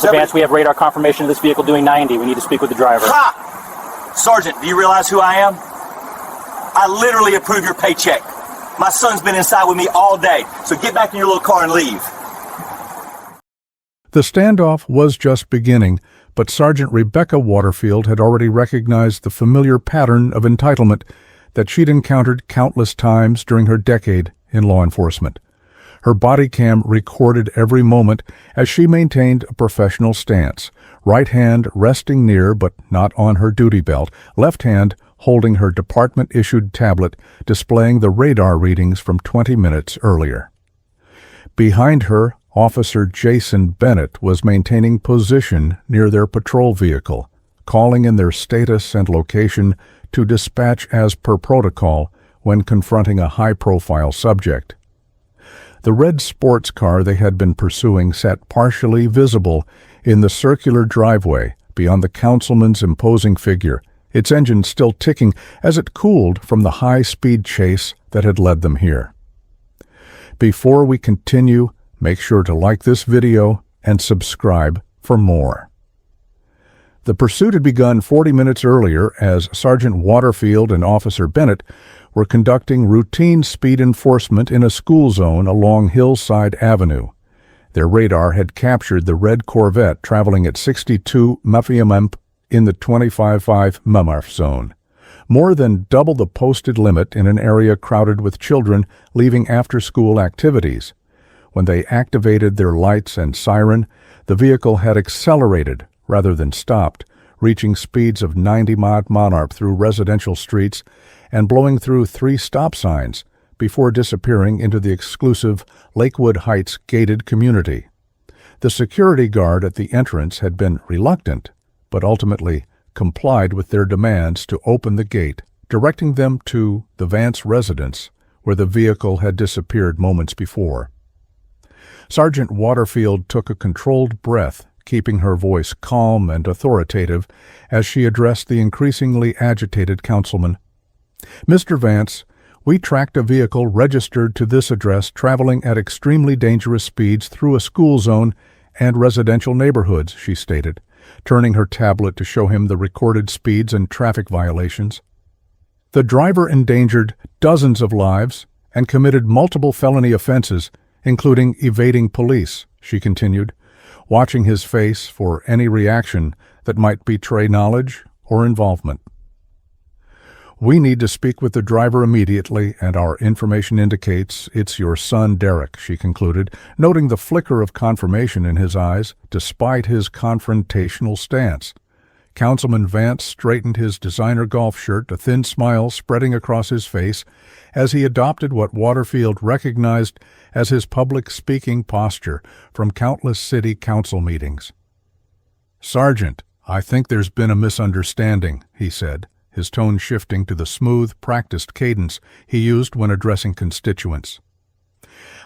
Vance, we have radar confirmation of this vehicle doing 90. We need to speak with the driver. Ha! Sergeant, do you realize who I am? I literally approve your paycheck. My son's been inside with me all day, so get back in your little car and leave. The standoff was just beginning, but Sergeant Rebecca Waterfield had already recognized the familiar pattern of entitlement that she'd encountered countless times during her decade in law enforcement. Her body cam recorded every moment as she maintained a professional stance, right hand resting near but not on her duty belt, left hand holding her department-issued tablet displaying the radar readings from 20 minutes earlier. Behind her, Officer Jason Bennett was maintaining position near their patrol vehicle, calling in their status and location to dispatch as per protocol when confronting a high-profile subject. The red sports car they had been pursuing sat partially visible in the circular driveway beyond the councilman's imposing figure, its engine still ticking as it cooled from the high-speed chase that had led them here. Before we continue, make sure to like this video and subscribe for more. The pursuit had begun 40 minutes earlier as Sergeant Waterfield and Officer Bennett were conducting routine speed enforcement in a school zone along Hillside Avenue. Their radar had captured the red Corvette traveling at 62 mph in the 25.5 mph zone, more than double the posted limit in an area crowded with children leaving after-school activities. When they activated their lights and siren, the vehicle had accelerated rather than stopped, reaching speeds of 90 mph through residential streets and blowing through 3 stop signs before disappearing into the exclusive Lakewood Heights gated community. The security guard at the entrance had been reluctant, but ultimately complied with their demands to open the gate, directing them to the Vance residence where the vehicle had disappeared moments before. Sergeant Waterfield took a controlled breath, keeping her voice calm and authoritative as she addressed the increasingly agitated councilman. "Mr. Vance, we tracked a vehicle registered to this address traveling at extremely dangerous speeds through a school zone and residential neighborhoods," she stated, turning her tablet to show him the recorded speeds and traffic violations. "The driver endangered dozens of lives and committed multiple felony offenses, including evading police," she continued, watching his face for any reaction that might betray knowledge or involvement. "We need to speak with the driver immediately, and our information indicates it's your son Derek," she concluded, noting the flicker of confirmation in his eyes despite his confrontational stance. Councilman Vance straightened his designer golf shirt, a thin smile spreading across his face as he adopted what Waterfield recognized as his public speaking posture from countless city council meetings. "Sergeant, I think there's been a misunderstanding," he said, his tone shifting to the smooth, practiced cadence he used when addressing constituents.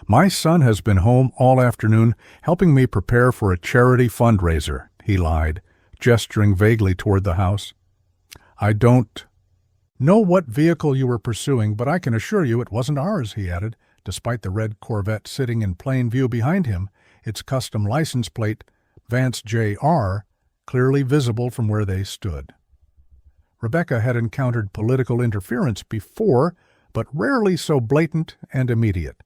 "My son has been home all afternoon helping me prepare for a charity fundraiser," he lied, gesturing vaguely toward the house. "I don't know what vehicle you were pursuing, but I can assure you it wasn't ours," he added, despite the red Corvette sitting in plain view behind him, its custom license plate, Vance Jr., clearly visible from where they stood. Rebecca had encountered political interference before, but rarely so blatant and immediate.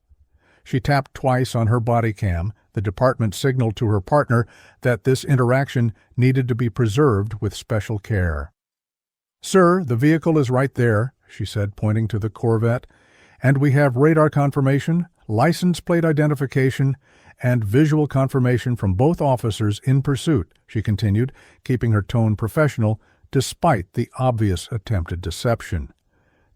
She tapped twice on her body cam. The department signaled to her partner that this interaction needed to be preserved with special care. "Sir, the vehicle is right there," she said, pointing to the Corvette, "and we have radar confirmation, license plate identification, and visual confirmation from both officers in pursuit," she continued, keeping her tone professional despite the obvious attempted deception.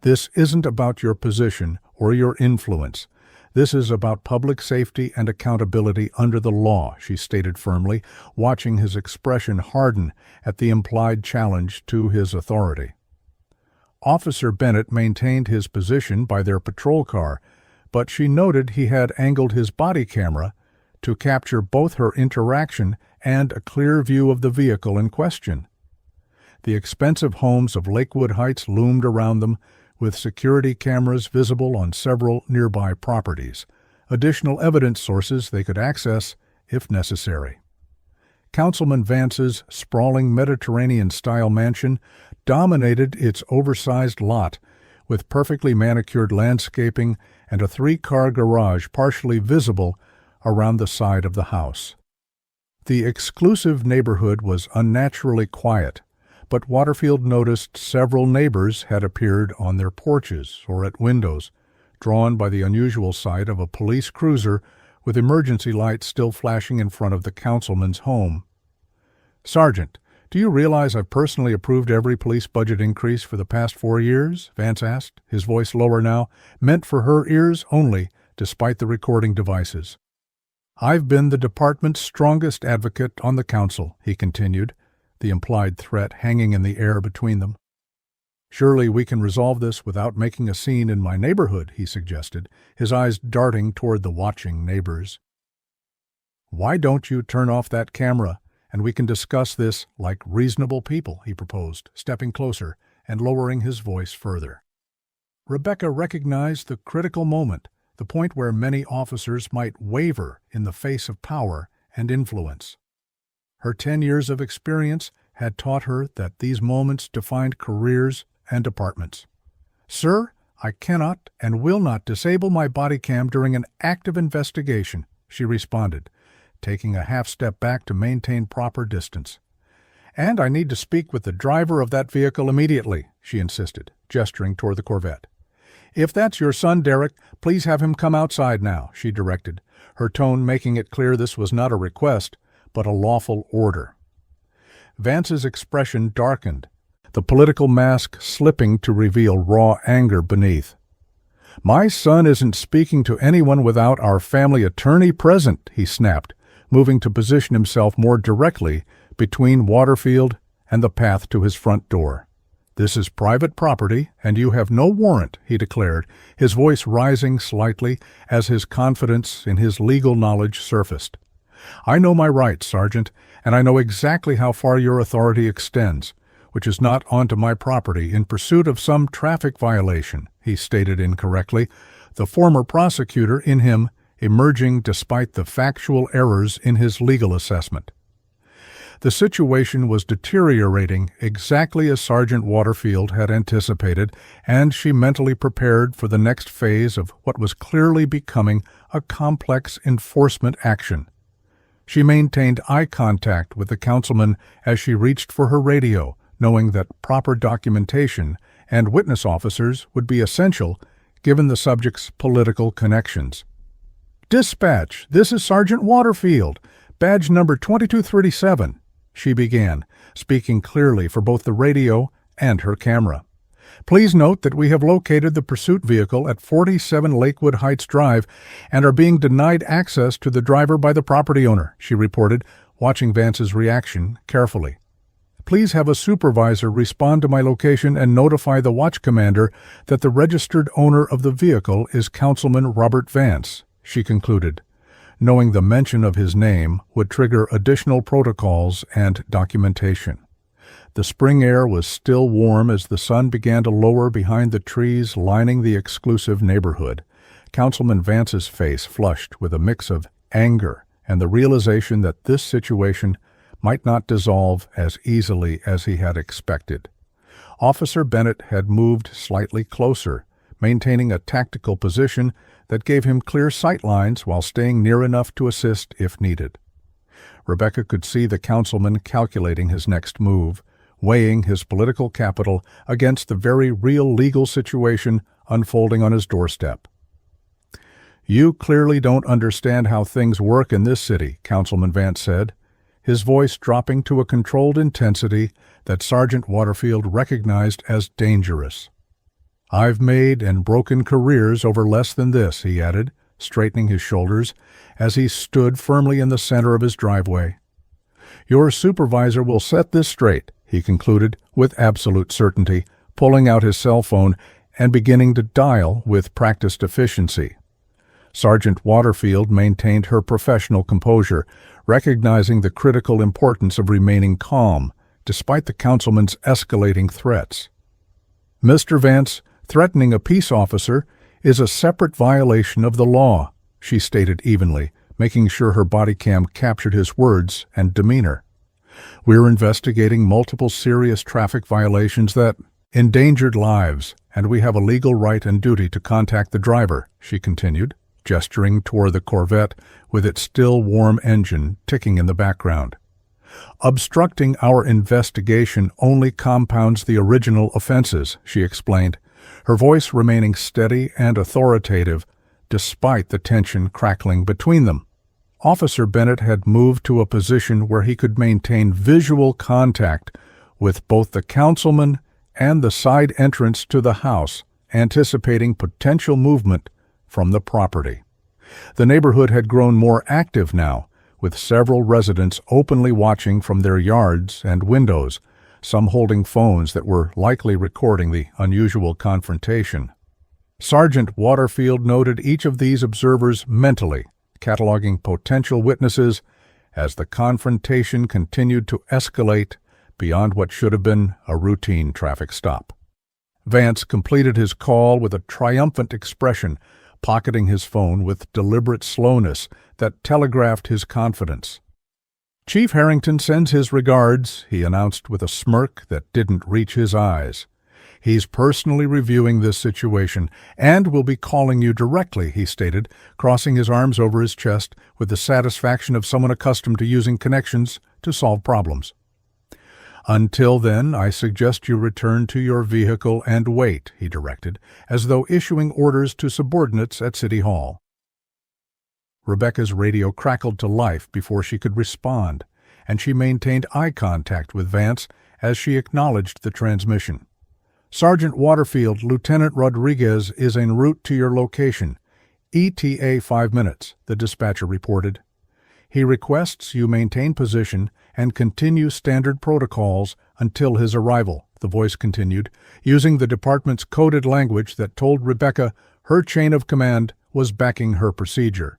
"This isn't about your position or your influence. This is about public safety and accountability under the law," she stated firmly, watching his expression harden at the implied challenge to his authority. Officer Bennett maintained his position by their patrol car, but she noted he had angled his body camera to capture both her interaction and a clear view of the vehicle in question. The expensive homes of Lakewood Heights loomed around them, with security cameras visible on several nearby properties, additional evidence sources they could access if necessary. Councilman Vance's sprawling Mediterranean-style mansion dominated its oversized lot, with perfectly manicured landscaping and a 3-car garage partially visible around the side of the house. The exclusive neighborhood was unnaturally quiet, but Waterfield noticed several neighbors had appeared on their porches or at windows, drawn by the unusual sight of a police cruiser with emergency lights still flashing in front of the councilman's home. "Sergeant, do you realize I've personally approved every police budget increase for the past 4 years?" Vance asked, his voice lower now, meant for her ears only, despite the recording devices. "I've been the department's strongest advocate on the council," he continued, the implied threat hanging in the air between them. "Surely we can resolve this without making a scene in my neighborhood," he suggested, his eyes darting toward the watching neighbors. "Why don't you turn off that camera, and we can discuss this like reasonable people," he proposed, stepping closer and lowering his voice further. Rebecca recognized the critical moment, the point where many officers might waver in the face of power and influence. Her 10 years of experience had taught her that these moments defined careers and departments. "Sir, I cannot and will not disable my body cam during an active investigation," she responded, taking a half-step back to maintain proper distance. "And I need to speak with the driver of that vehicle immediately," she insisted, gesturing toward the Corvette. "If that's your son, Derek, please have him come outside now," she directed, her tone making it clear this was not a request, but a lawful order. Vance's expression darkened, the political mask slipping to reveal raw anger beneath. "My son isn't speaking to anyone without our family attorney present," he snapped, moving to position himself more directly between Waterfield and the path to his front door. "This is private property, and you have no warrant," he declared, his voice rising slightly as his confidence in his legal knowledge surfaced. "I know my rights, Sergeant, and I know exactly how far your authority extends, which is not onto my property in pursuit of some traffic violation," he stated incorrectly, the former prosecutor in him emerging despite the factual errors in his legal assessment. The situation was deteriorating exactly as Sergeant Waterfield had anticipated, and she mentally prepared for the next phase of what was clearly becoming a complex enforcement action. She maintained eye contact with the councilman as she reached for her radio, knowing that proper documentation and witness officers would be essential given the subject's political connections. "Dispatch, this is Sergeant Waterfield, badge number 2237, she began, speaking clearly for both the radio and her camera. "Please note that we have located the pursuit vehicle at 47 Lakewood Heights Drive and are being denied access to the driver by the property owner," she reported, watching Vance's reaction carefully. "Please have a supervisor respond to my location and notify the watch commander that the registered owner of the vehicle is Councilman Robert Vance," she concluded, knowing the mention of his name would trigger additional protocols and documentation. The spring air was still warm as the sun began to lower behind the trees lining the exclusive neighborhood. Councilman Vance's face flushed with a mix of anger and the realization that this situation might not dissolve as easily as he had expected. Officer Bennett had moved slightly closer, maintaining a tactical position that gave him clear sight lines while staying near enough to assist if needed. Rebecca could see the councilman calculating his next move, weighing his political capital against the very real legal situation unfolding on his doorstep. "You clearly don't understand how things work in this city," Councilman Vance said, his voice dropping to a controlled intensity that Sergeant Waterfield recognized as dangerous. "I've made and broken careers over less than this," he added, straightening his shoulders as he stood firmly in the center of his driveway. "Your supervisor will set this straight," he concluded with absolute certainty, pulling out his cell phone and beginning to dial with practiced efficiency. Sergeant Waterfield maintained her professional composure, recognizing the critical importance of remaining calm, despite the councilman's escalating threats. "Mr. Vance, threatening a peace officer is a separate violation of the law," she stated evenly, making sure her body cam captured his words and demeanor. "We're investigating multiple serious traffic violations that endangered lives, and we have a legal right and duty to contact the driver," she continued, gesturing toward the Corvette with its still warm engine ticking in the background. "Obstructing our investigation only compounds the original offenses," she explained, her voice remaining steady and authoritative despite the tension crackling between them. Officer Bennett had moved to a position where he could maintain visual contact with both the councilman and the side entrance to the house, anticipating potential movement from the property. The neighborhood had grown more active now, with several residents openly watching from their yards and windows, some holding phones that were likely recording the unusual confrontation. Sergeant Waterfield noted each of these observers mentally, cataloging potential witnesses as the confrontation continued to escalate beyond what should have been a routine traffic stop. Vance completed his call with a triumphant expression, pocketing his phone with deliberate slowness that telegraphed his confidence. "Chief Harrington sends his regards," he announced with a smirk that didn't reach his eyes. "He's personally reviewing this situation and will be calling you directly," he stated, crossing his arms over his chest with the satisfaction of someone accustomed to using connections to solve problems. "Until then, I suggest you return to your vehicle and wait," he directed, as though issuing orders to subordinates at City Hall. Rebecca's radio crackled to life before she could respond, and she maintained eye contact with Vance as she acknowledged the transmission. "Sergeant Waterfield, Lieutenant Rodriguez is en route to your location. ETA 5 minutes, the dispatcher reported. He requests you maintain position and continue standard protocols until his arrival," the voice continued, using the department's coded language that told Rebecca her chain of command was backing her procedure.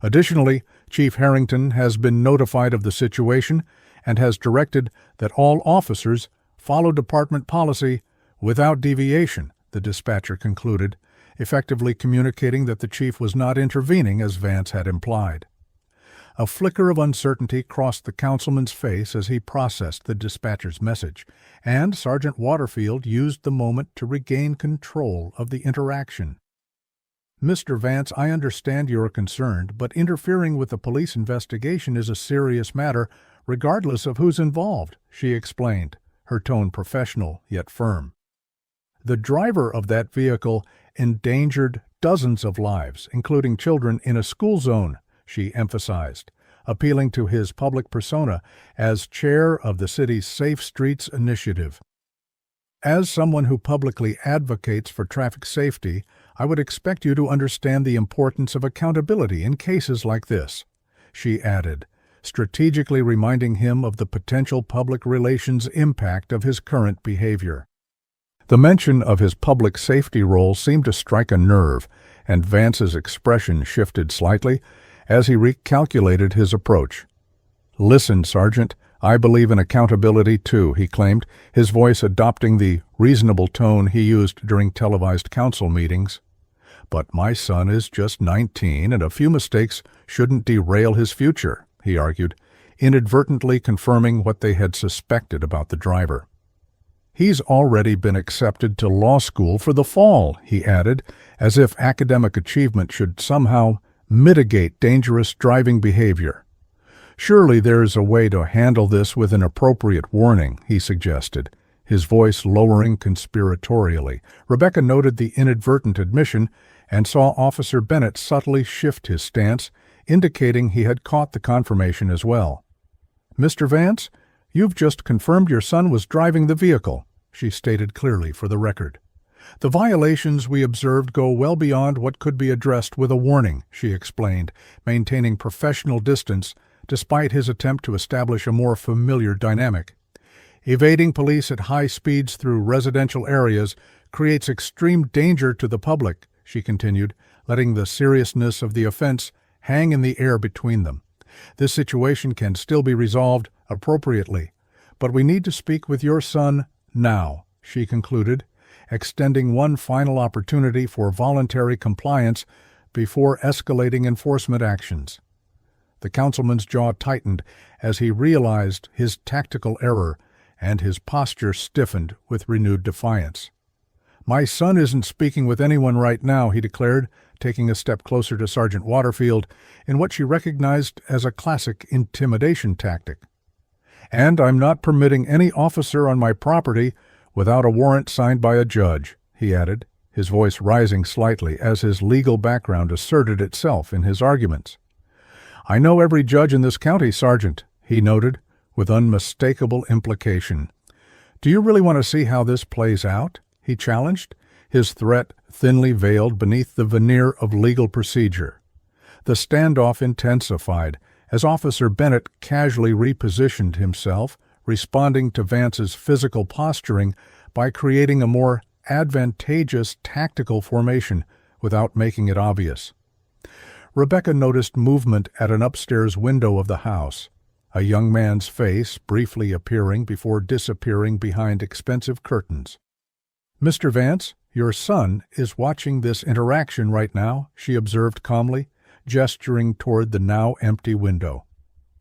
Additionally, Chief Harrington has been notified of the situation and has directed that all officers follow department policy without deviation, the dispatcher concluded, effectively communicating that the chief was not intervening as Vance had implied. A flicker of uncertainty crossed the councilman's face as he processed the dispatcher's message, and Sergeant Waterfield used the moment to regain control of the interaction. "Mr. Vance, I understand you are concerned, but interfering with the police investigation is a serious matter, regardless of who's involved," she explained, her tone professional yet firm. "The driver of that vehicle endangered dozens of lives, including children in a school zone," she emphasized, appealing to his public persona as chair of the city's Safe Streets Initiative. "As someone who publicly advocates for traffic safety, I would expect you to understand the importance of accountability in cases like this," she added, strategically reminding him of the potential public relations impact of his current behavior. The mention of his public safety role seemed to strike a nerve, and Vance's expression shifted slightly as he recalculated his approach. "Listen, Sergeant, I believe in accountability too," he claimed, his voice adopting the reasonable tone he used during televised council meetings. "But my son is just 19, and a few mistakes shouldn't derail his future," he argued, inadvertently confirming what they had suspected about the driver. "He's already been accepted to law school for the fall," he added, as if academic achievement should somehow mitigate dangerous driving behavior. "Surely there's a way to handle this with an appropriate warning," he suggested, his voice lowering conspiratorially. Rebecca noted the inadvertent admission and saw Officer Bennett subtly shift his stance, indicating he had caught the confirmation as well. "Mr. Vance, you've just confirmed your son was driving the vehicle," she stated clearly for the record. "The violations we observed go well beyond what could be addressed with a warning," she explained, maintaining professional distance despite his attempt to establish a more familiar dynamic. "Evading police at high speeds through residential areas creates extreme danger to the public," she continued, letting the seriousness of the offense hang in the air between them. "This situation can still be resolved appropriately, but we need to speak with your son now," she concluded, extending one final opportunity for voluntary compliance before escalating enforcement actions. The councilman's jaw tightened as he realized his tactical error, and his posture stiffened with renewed defiance. "My son isn't speaking with anyone right now," he declared, taking a step closer to Sergeant Waterfield in what she recognized as a classic intimidation tactic. "And I'm not permitting any officer on my property without a warrant signed by a judge," he added, his voice rising slightly as his legal background asserted itself in his arguments. "I know every judge in this county, Sergeant," he noted, with unmistakable implication. "Do you really want to see how this plays out?" he challenged, his threat thinly veiled beneath the veneer of legal procedure. The standoff intensified as Officer Bennett casually repositioned himself, responding to Vance's physical posturing by creating a more advantageous tactical formation without making it obvious. Rebecca noticed movement at an upstairs window of the house, a young man's face briefly appearing before disappearing behind expensive curtains. "Mr. Vance, your son is watching this interaction right now," she observed calmly, gesturing toward the now empty window.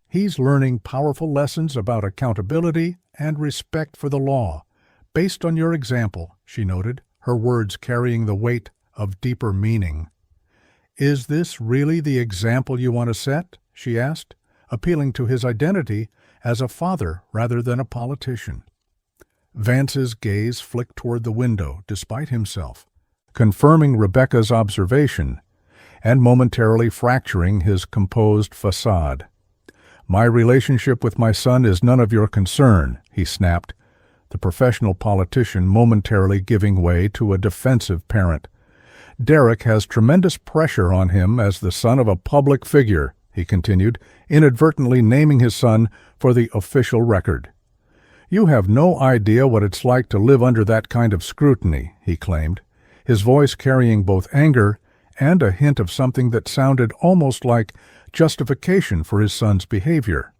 "He's learning powerful lessons about accountability and respect for the law, based on your example," she noted, her words carrying the weight of deeper meaning. "Is this really the example you want to set?" she asked, appealing to his identity as a father rather than a politician. Vance's gaze flicked toward the window despite himself, confirming Rebecca's observation and momentarily fracturing his composed facade. "My relationship with my son is none of your concern," he snapped, the professional politician momentarily giving way to a defensive parent. "Derek has tremendous pressure on him as the son of a public figure," he continued, inadvertently naming his son for the official record. "You have no idea what it's like to live under that kind of scrutiny," he claimed, his voice carrying both anger and a hint of something that sounded almost like justification for his son's behavior.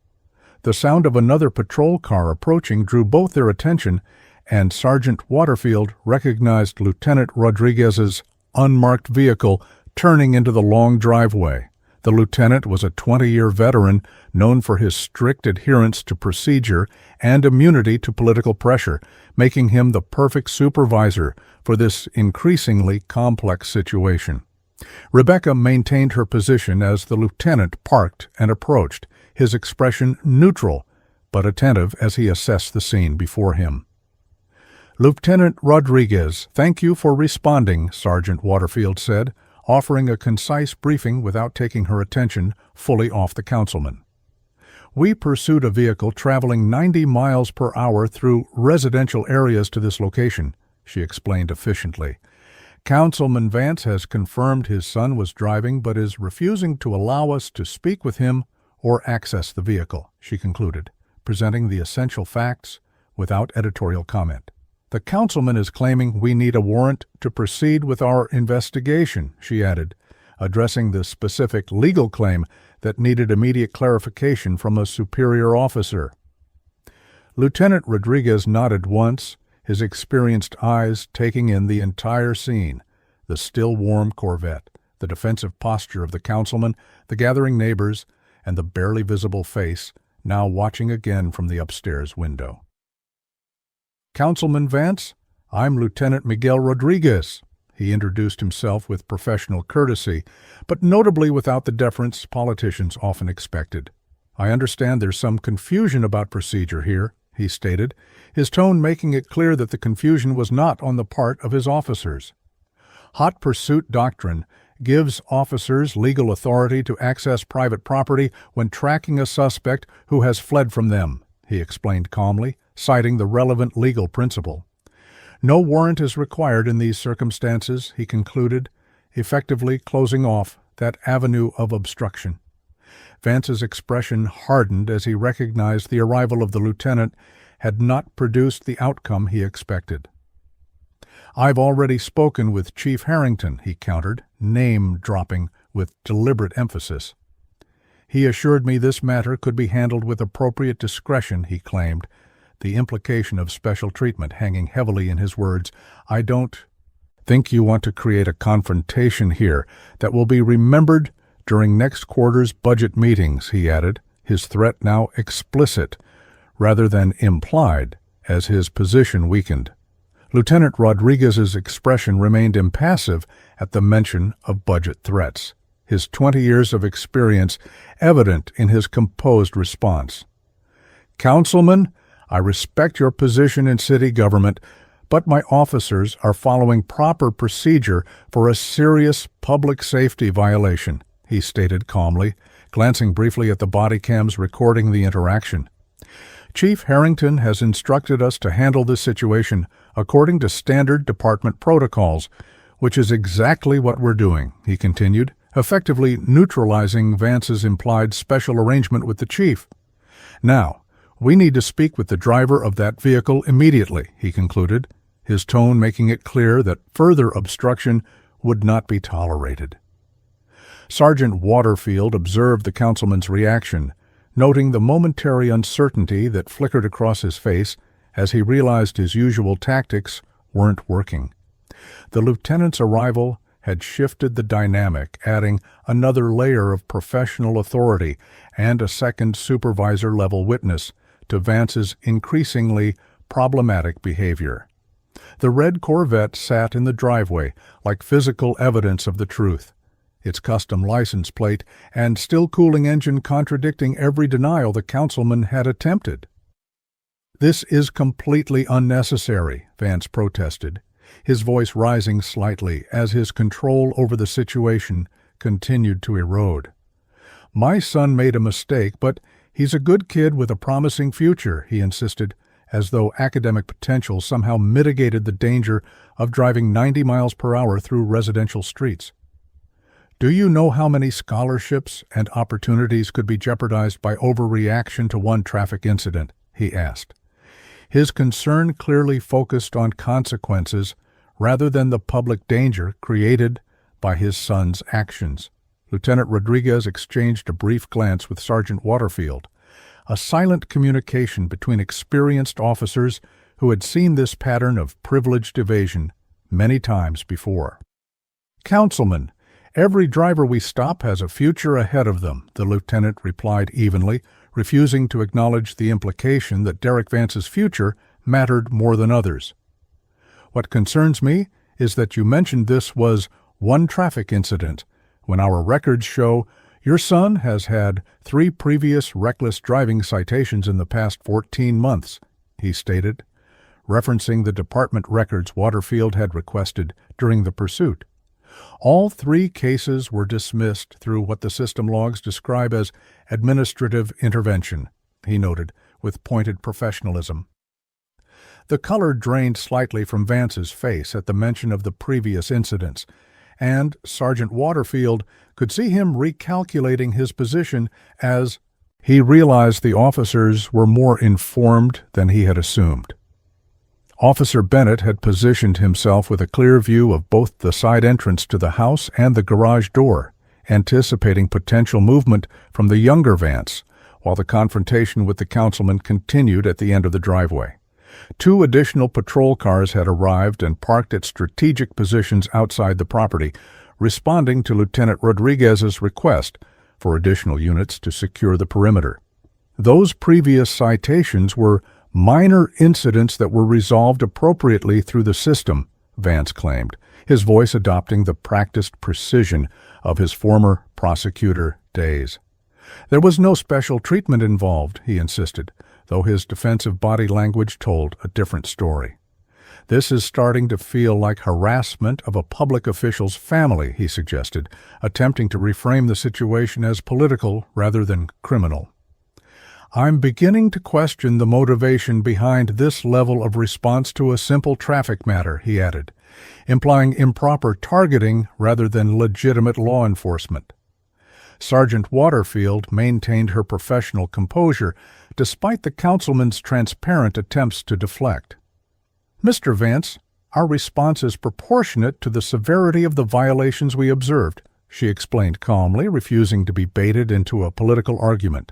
The sound of another patrol car approaching drew both their attention, and Sergeant Waterfield recognized Lieutenant Rodriguez's unmarked vehicle turning into the long driveway. The lieutenant was a 20-year veteran known for his strict adherence to procedure and immunity to political pressure, making him the perfect supervisor for this increasingly complex situation. Rebecca maintained her position as the lieutenant parked and approached, his expression neutral but attentive as he assessed the scene before him. "Lieutenant Rodriguez, thank you for responding," Sergeant Waterfield said, offering a concise briefing without taking her attention fully off the councilman. "We pursued a vehicle traveling 90 miles per hour through residential areas to this location," she explained efficiently. "Councilman Vance has confirmed his son was driving but is refusing to allow us to speak with him or access the vehicle," she concluded, presenting the essential facts without editorial comment. "The councilman is claiming we need a warrant to proceed with our investigation," she added, addressing the specific legal claim that needed immediate clarification from a superior officer. Lieutenant Rodriguez nodded once, his experienced eyes taking in the entire scene, the still warm Corvette, the defensive posture of the councilman, the gathering neighbors, and the barely visible face now watching again from the upstairs window. "Councilman Vance, I'm Lieutenant Miguel Rodriguez," he introduced himself with professional courtesy, but notably without the deference politicians often expected. "I understand there's some confusion about procedure here," he stated, his tone making it clear that the confusion was not on the part of his officers. "Hot pursuit doctrine gives officers legal authority to access private property when tracking a suspect who has fled from them," he explained calmly, citing the relevant legal principle. "No warrant is required in these circumstances," he concluded, effectively closing off that avenue of obstruction. Vance's expression hardened as he recognized the arrival of the lieutenant had not produced the outcome he expected. "I've already spoken with Chief Harrington," he countered, name-dropping with deliberate emphasis. "He assured me this matter could be handled with appropriate discretion," he claimed, the implication of special treatment hanging heavily in his words. "I don't think you want to create a confrontation here that will be remembered during next quarter's budget meetings, he added, his threat now explicit rather than implied as his position weakened. Lieutenant Rodriguez's expression remained impassive at the mention of budget threats, his 20 years of experience evident in his composed response. "Councilman, I respect your position in city government, but my officers are following proper procedure for a serious public safety violation," he stated calmly, glancing briefly at the body cams recording the interaction. "Chief Harrington has instructed us to handle this situation according to standard department protocols, which is exactly what we're doing," he continued, effectively neutralizing Vance's implied special arrangement with the chief. "Now, we need to speak with the driver of that vehicle immediately," he concluded, his tone making it clear that further obstruction would not be tolerated. Sergeant Waterfield observed the councilman's reaction, noting the momentary uncertainty that flickered across his face as he realized his usual tactics weren't working. The lieutenant's arrival had shifted the dynamic, adding another layer of professional authority and a second supervisor-level witness to Vance's increasingly problematic behavior. The red Corvette sat in the driveway like physical evidence of the truth, its custom license plate and still-cooling engine contradicting every denial the councilman had attempted. "This is completely unnecessary," Vance protested, his voice rising slightly as his control over the situation continued to erode. "My son made a mistake, but he's a good kid with a promising future," he insisted, as though academic potential somehow mitigated the danger of driving 90 miles per hour through residential streets. "Do you know how many scholarships and opportunities could be jeopardized by overreaction to one traffic incident?" he asked. His concern clearly focused on consequences rather than the public danger created by his son's actions. Lieutenant Rodriguez exchanged a brief glance with Sergeant Waterfield, a silent communication between experienced officers who had seen this pattern of privileged evasion many times before. "Councilman, every driver we stop has a future ahead of them," the lieutenant replied evenly, refusing to acknowledge the implication that Derek Vance's future mattered more than others. "What concerns me is that you mentioned this was one traffic incident, when our records show your son has had 3 previous reckless driving citations in the past 14 months, he stated, referencing the department records Waterfield had requested during the pursuit. All 3 cases were dismissed through what the system logs describe as administrative intervention, he noted, with pointed professionalism. The color drained slightly from Vance's face at the mention of the previous incidents, and Sergeant Waterfield could see him recalculating his position as he realized the officers were more informed than he had assumed. Officer Bennett had positioned himself with a clear view of both the side entrance to the house and the garage door, anticipating potential movement from the younger Vance, while the confrontation with the councilman continued at the end of the driveway. 2 additional patrol cars had arrived and parked at strategic positions outside the property, responding to Lieutenant Rodriguez's request for additional units to secure the perimeter. Those previous citations were minor incidents that were resolved appropriately through the system, Vance claimed, his voice adopting the practiced precision of his former prosecutor days. There was no special treatment involved, he insisted, though his defensive body language told a different story. This is starting to feel like harassment of a public official's family, he suggested, attempting to reframe the situation as political rather than criminal. I'm beginning to question the motivation behind this level of response to a simple traffic matter, he added, implying improper targeting rather than legitimate law enforcement. Sergeant Waterfield maintained her professional composure despite the councilman's transparent attempts to deflect. Mr. Vance, our response is proportionate to the severity of the violations we observed, she explained calmly, refusing to be baited into a political argument.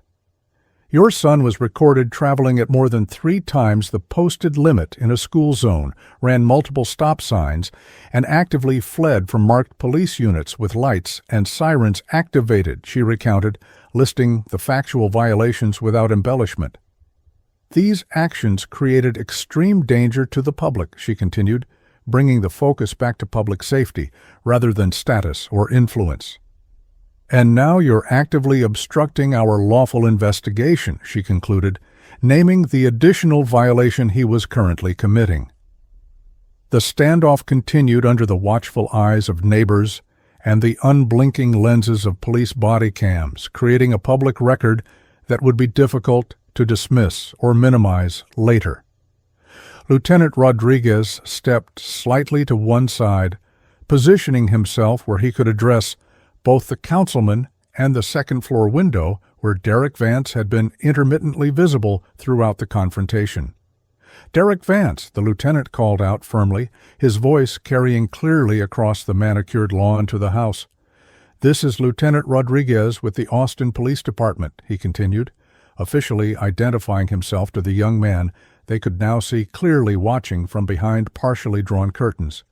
Your son was recorded traveling at more than 3 times the posted limit in a school zone, ran multiple stop signs, and actively fled from marked police units with lights and sirens activated, she recounted, listing the factual violations without embellishment. These actions created extreme danger to the public, she continued, bringing the focus back to public safety rather than status or influence. And now you're actively obstructing our lawful investigation, she concluded, naming the additional violation he was currently committing. The standoff continued under the watchful eyes of neighbors and the unblinking lenses of police body cams, creating a public record that would be difficult to dismiss or minimize later. Lieutenant Rodriguez stepped slightly to one side, positioning himself where he could address both the councilman and the second-floor window where Derek Vance had been intermittently visible throughout the confrontation. "Derek Vance," the lieutenant called out firmly, his voice carrying clearly across the manicured lawn to the house. "This is Lieutenant Rodriguez with the Austin Police Department," he continued, officially identifying himself to the young man they could now see clearly watching from behind partially drawn curtains.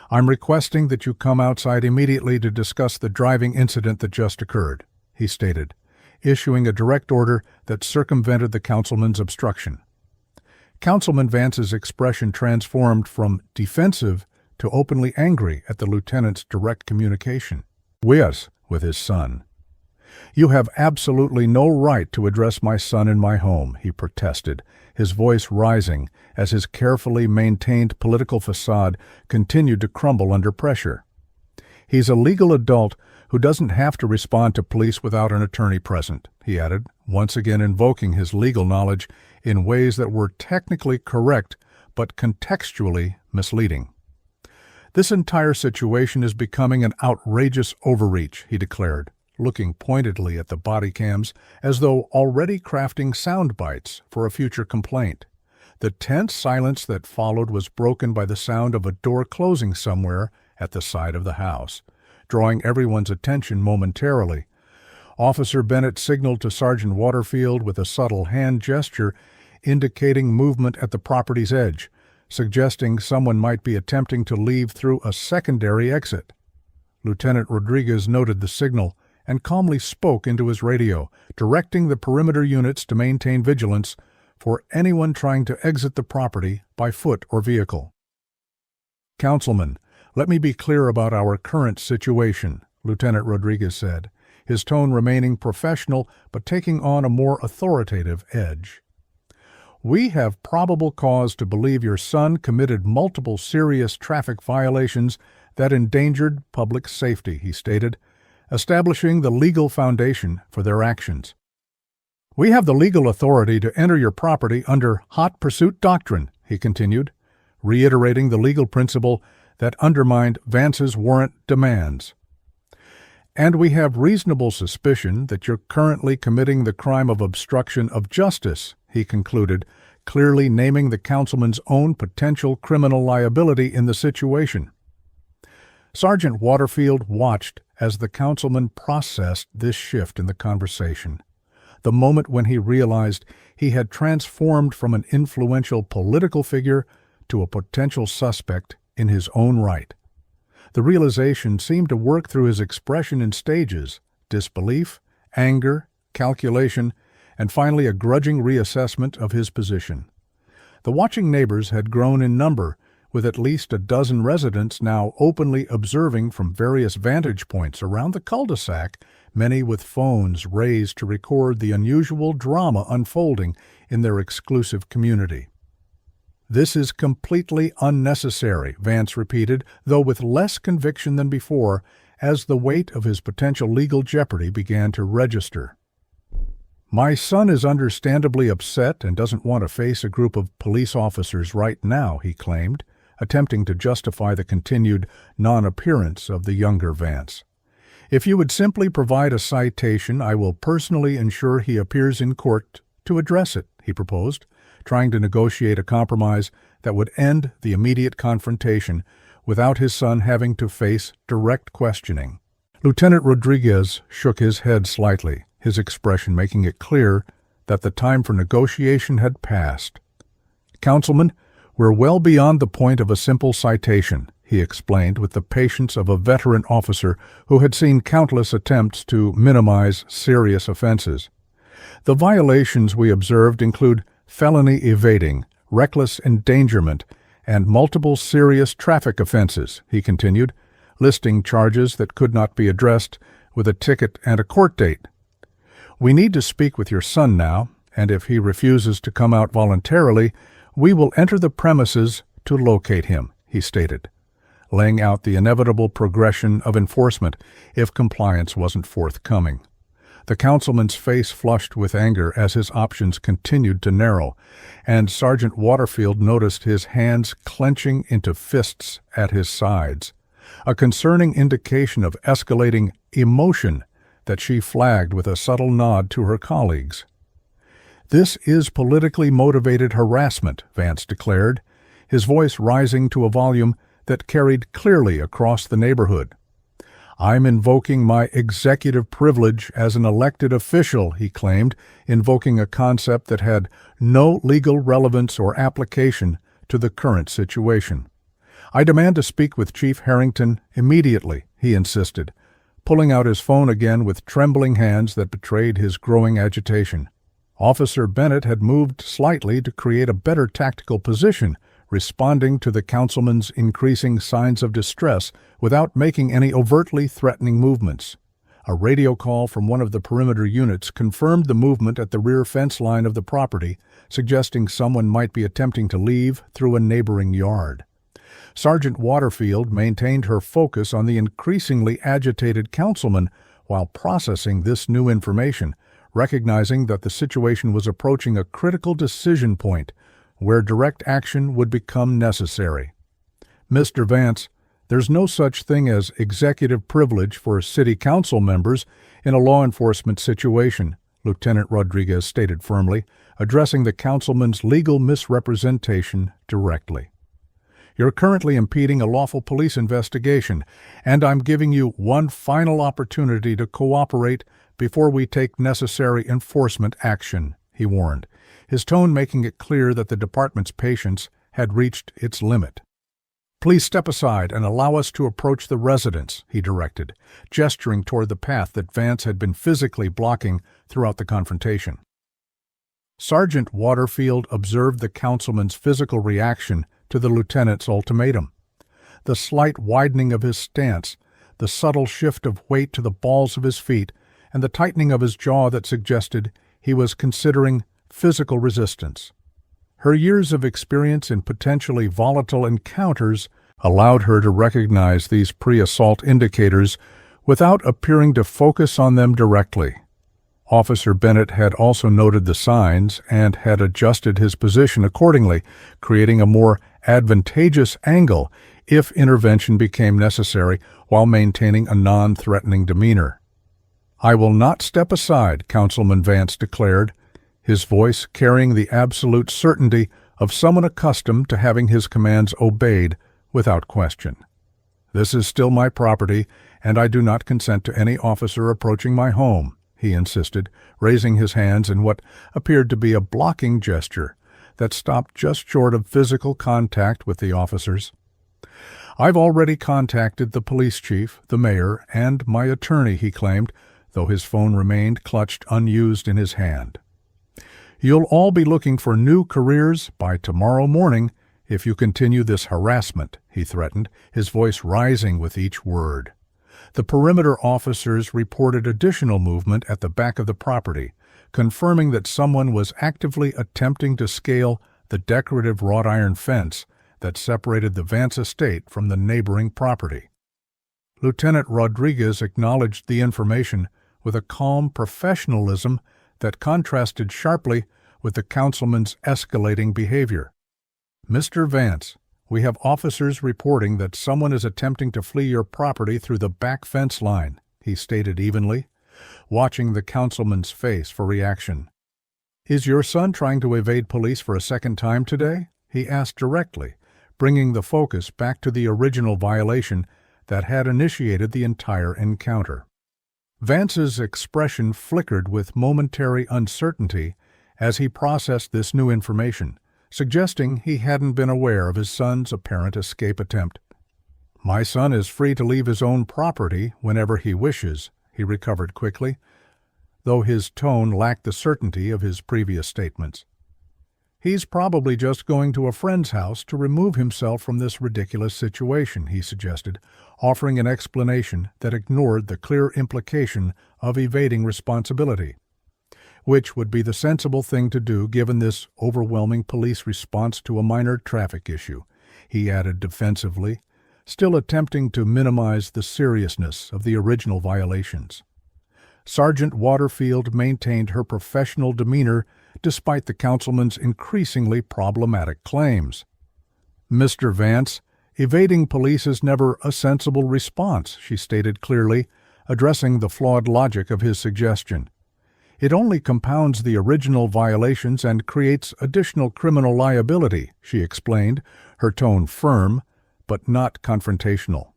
"I'm requesting that you come outside immediately to discuss the driving incident that just occurred," he stated, issuing a direct order that circumvented the councilman's obstruction. Councilman Vance's expression transformed from defensive to openly angry at the lieutenant's direct communication. "Yes," with his son. "You have absolutely no right to address my son in my home," he protested, his voice rising as his carefully maintained political facade continued to crumble under pressure. "He's a legal adult who doesn't have to respond to police without an attorney present," he added, once again invoking his legal knowledge in ways that were technically correct but contextually misleading. "This entire situation is becoming an outrageous overreach," he declared, looking pointedly at the body cams as though already crafting sound bites for a future complaint. The tense silence that followed was broken by the sound of a door closing somewhere at the side of the house, drawing everyone's attention momentarily. Officer Bennett signaled to Sergeant Waterfield with a subtle hand gesture indicating movement at the property's edge, suggesting someone might be attempting to leave through a secondary exit. Lieutenant Rodriguez noted the signal and calmly spoke into his radio, directing the perimeter units to maintain vigilance for anyone trying to exit the property by foot or vehicle. "Councilman, let me be clear about our current situation," Lieutenant Rodriguez said, his tone remaining professional but taking on a more authoritative edge. "We have probable cause to believe your son committed multiple serious traffic violations that endangered public safety," he stated, establishing the legal foundation for their actions. "We have the legal authority to enter your property under hot pursuit doctrine," he continued, reiterating the legal principle that undermined Vance's warrant demands. "And we have reasonable suspicion that you're currently committing the crime of obstruction of justice," he concluded, clearly naming the councilman's own potential criminal liability in the situation. Sergeant Waterfield watched as the councilman processed this shift in the conversation, the moment when he realized he had transformed from an influential political figure to a potential suspect in his own right. The realization seemed to work through his expression in stages: disbelief, anger, calculation, and finally a grudging reassessment of his position. The watching neighbors had grown in number, with at least a dozen residents now openly observing from various vantage points around the cul-de-sac, many with phones raised to record the unusual drama unfolding in their exclusive community. "This is completely unnecessary," Vance repeated, though with less conviction than before, as the weight of his potential legal jeopardy began to register. "My son is understandably upset and doesn't want to face a group of police officers right now," he claimed, attempting to justify the continued non-appearance of the younger Vance. "If you would simply provide a citation, I will personally ensure he appears in court to address it," he proposed, trying to negotiate a compromise that would end the immediate confrontation without his son having to face direct questioning. Lieutenant Rodriguez shook his head slightly, his expression making it clear that the time for negotiation had passed. "Councilman, we're well beyond the point of a simple citation," he explained with the patience of a veteran officer who had seen countless attempts to minimize serious offenses. "The violations we observed include felony evading, reckless endangerment, and multiple serious traffic offenses," he continued, listing charges that could not be addressed with a ticket and a court date. "We need to speak with your son now, and if he refuses to come out voluntarily, we will enter the premises to locate him," he stated, laying out the inevitable progression of enforcement if compliance wasn't forthcoming. The councilman's face flushed with anger as his options continued to narrow, and Sergeant Waterfield noticed his hands clenching into fists at his sides, a concerning indication of escalating emotion that she flagged with a subtle nod to her colleagues. "This is politically motivated harassment," Vance declared, his voice rising to a volume that carried clearly across the neighborhood. "I'm invoking my executive privilege as an elected official," he claimed, invoking a concept that had no legal relevance or application to the current situation. "I demand to speak with Chief Harrington immediately," he insisted, pulling out his phone again with trembling hands that betrayed his growing agitation. Officer Bennett had moved slightly to create a better tactical position, responding to the councilman's increasing signs of distress without making any overtly threatening movements. A radio call from one of the perimeter units confirmed the movement at the rear fence line of the property, suggesting someone might be attempting to leave through a neighboring yard. Sergeant Waterfield maintained her focus on the increasingly agitated councilman while processing this new information, recognizing that the situation was approaching a critical decision point where direct action would become necessary. "Mr. Vance, there's no such thing as executive privilege for city council members in a law enforcement situation," Lieutenant Rodriguez stated firmly, addressing the councilman's legal misrepresentation directly. "You're currently impeding a lawful police investigation, and I'm giving you one final opportunity to cooperate before we take necessary enforcement action," he warned, his tone making it clear that the department's patience had reached its limit. "Please step aside and allow us to approach the residence," he directed, gesturing toward the path that Vance had been physically blocking throughout the confrontation. Sergeant Waterfield observed the councilman's physical reaction to the lieutenant's ultimatum. The slight widening of his stance, the subtle shift of weight to the balls of his feet, and the tightening of his jaw that suggested he was considering physical resistance. Her years of experience in potentially volatile encounters allowed her to recognize these pre-assault indicators without appearing to focus on them directly. Officer Bennett had also noted the signs and had adjusted his position accordingly, creating a more advantageous angle if intervention became necessary while maintaining a non-threatening demeanor. "I will not step aside," Councilman Vance declared, his voice carrying the absolute certainty of someone accustomed to having his commands obeyed without question. "This is still my property, and I do not consent to any officer approaching my home," he insisted, raising his hands in what appeared to be a blocking gesture that stopped just short of physical contact with the officers. "I've already contacted the police chief, the mayor, and my attorney," he claimed, though his phone remained clutched unused in his hand. "You'll all be looking for new careers by tomorrow morning if you continue this harassment," he threatened, his voice rising with each word. The perimeter officers reported additional movement at the back of the property, confirming that someone was actively attempting to scale the decorative wrought iron fence that separated the Vance estate from the neighboring property. Lieutenant Rodriguez acknowledged the information with a calm professionalism that contrasted sharply with the councilman's escalating behavior. "Mr. Vance, we have officers reporting that someone is attempting to flee your property through the back fence line," he stated evenly, watching the councilman's face for reaction. "Is your son trying to evade police for a second time today?" he asked directly, bringing the focus back to the original violation that had initiated the entire encounter. Vance's expression flickered with momentary uncertainty as he processed this new information, suggesting he hadn't been aware of his son's apparent escape attempt. "My son is free to leave his own property whenever he wishes," he recovered quickly, though his tone lacked the certainty of his previous statements. "He's probably just going to a friend's house to remove himself from this ridiculous situation," he suggested, offering an explanation that ignored the clear implication of evading responsibility, which would be the sensible thing to do given this overwhelming police response to a minor traffic issue, he added defensively, still attempting to minimize the seriousness of the original violations. Sergeant Waterfield maintained her professional demeanor despite the councilman's increasingly problematic claims. "Mr. Vance, evading police is never a sensible response," she stated clearly, addressing the flawed logic of his suggestion. "It only compounds the original violations and creates additional criminal liability," she explained, her tone firm, but not confrontational.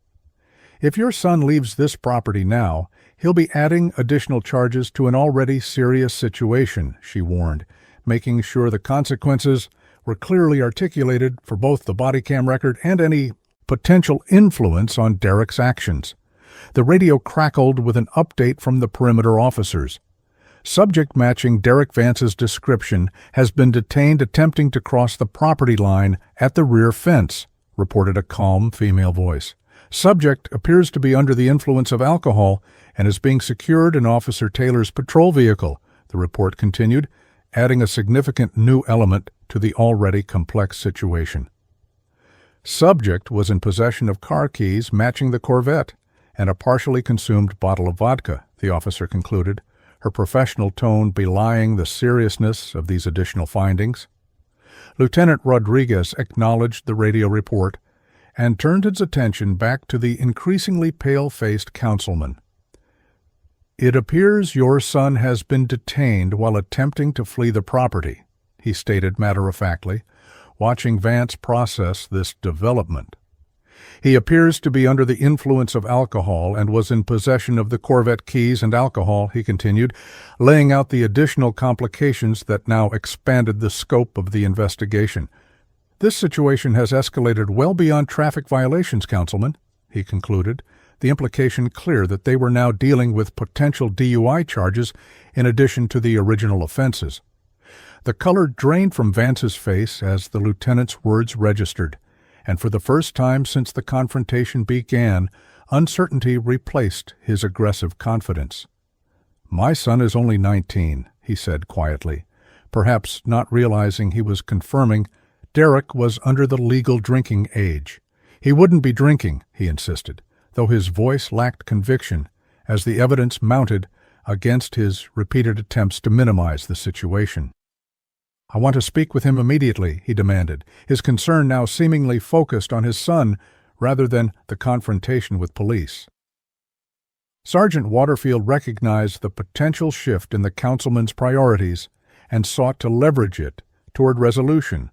"If your son leaves this property now, he'll be adding additional charges to an already serious situation," she warned, making sure the consequences were clearly articulated for both the body cam record and any potential influence on Derek's actions. The radio crackled with an update from the perimeter officers. "Subject matching Derek Vance's description has been detained attempting to cross the property line at the rear fence," reported a calm female voice. "Subject appears to be under the influence of alcohol and is being secured in Officer Taylor's patrol vehicle," the report continued, adding a significant new element to the already complex situation. "Subject was in possession of car keys matching the Corvette and a partially consumed bottle of vodka," the officer concluded, her professional tone belying the seriousness of these additional findings. Lieutenant Rodriguez acknowledged the radio report and turned his attention back to the increasingly pale-faced councilman. "It appears your son has been detained while attempting to flee the property," he stated matter-of-factly, watching Vance process this development. "He appears to be under the influence of alcohol and was in possession of the Corvette keys and alcohol," he continued, laying out the additional complications that now expanded the scope of the investigation. "This situation has escalated well beyond traffic violations, Councilman," he concluded, the implication clear that they were now dealing with potential DUI charges in addition to the original offenses. The color drained from Vance's face as the lieutenant's words registered, and for the first time since the confrontation began, uncertainty replaced his aggressive confidence. "My son is only 19, he said quietly, perhaps not realizing he was confirming Derek was under the legal drinking age. He wouldn't be drinking, he insisted, though his voice lacked conviction as the evidence mounted against his repeated attempts to minimize the situation. "I want to speak with him immediately," he demanded, his concern now seemingly focused on his son rather than the confrontation with police. Sergeant Waterfield recognized the potential shift in the councilman's priorities and sought to leverage it toward resolution.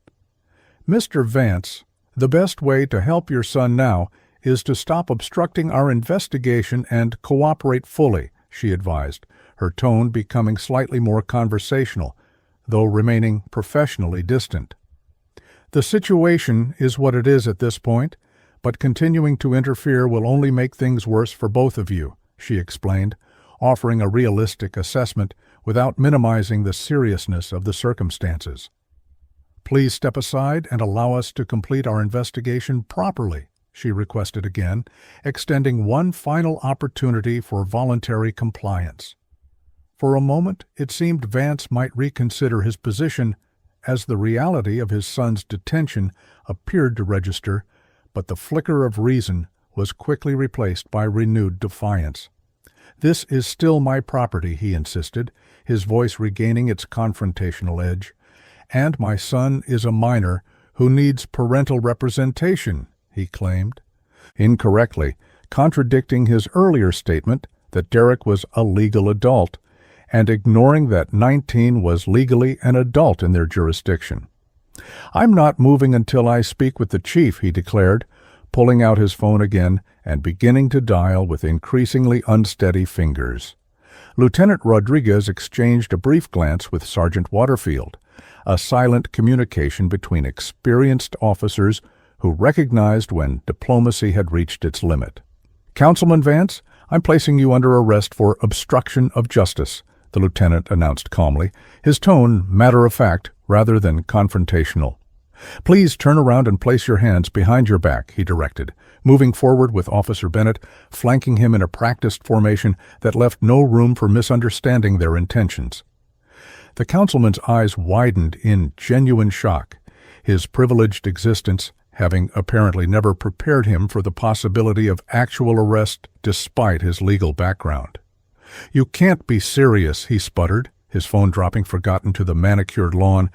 "Mr. Vance, the best way to help your son now is to stop obstructing our investigation and cooperate fully," she advised, her tone becoming slightly more conversational, though remaining professionally distant. "The situation is what it is at this point, but continuing to interfere will only make things worse for both of you," she explained, offering a realistic assessment without minimizing the seriousness of the circumstances. "Please step aside and allow us to complete our investigation properly," she requested again, extending one final opportunity for voluntary compliance. For a moment, it seemed Vance might reconsider his position as the reality of his son's detention appeared to register, but the flicker of reason was quickly replaced by renewed defiance. "This is still my property," he insisted, his voice regaining its confrontational edge. "And my son is a minor who needs parental representation," he claimed, incorrectly contradicting his earlier statement that Derek was a legal adult and ignoring that 19 was legally an adult in their jurisdiction. "I'm not moving until I speak with the chief," he declared, pulling out his phone again and beginning to dial with increasingly unsteady fingers. Lieutenant Rodriguez exchanged a brief glance with Sergeant Waterfield, a silent communication between experienced officers who recognized when diplomacy had reached its limit. "Councilman Vance, I'm placing you under arrest for obstruction of justice," the lieutenant announced calmly, his tone matter-of-fact rather than confrontational. "Please turn around and place your hands behind your back," he directed, moving forward with Officer Bennett, flanking him in a practiced formation that left no room for misunderstanding their intentions. The councilman's eyes widened in genuine shock, his privileged existence having apparently never prepared him for the possibility of actual arrest despite his legal background. "You can't be serious," he sputtered, his phone dropping forgotten to the manicured lawn,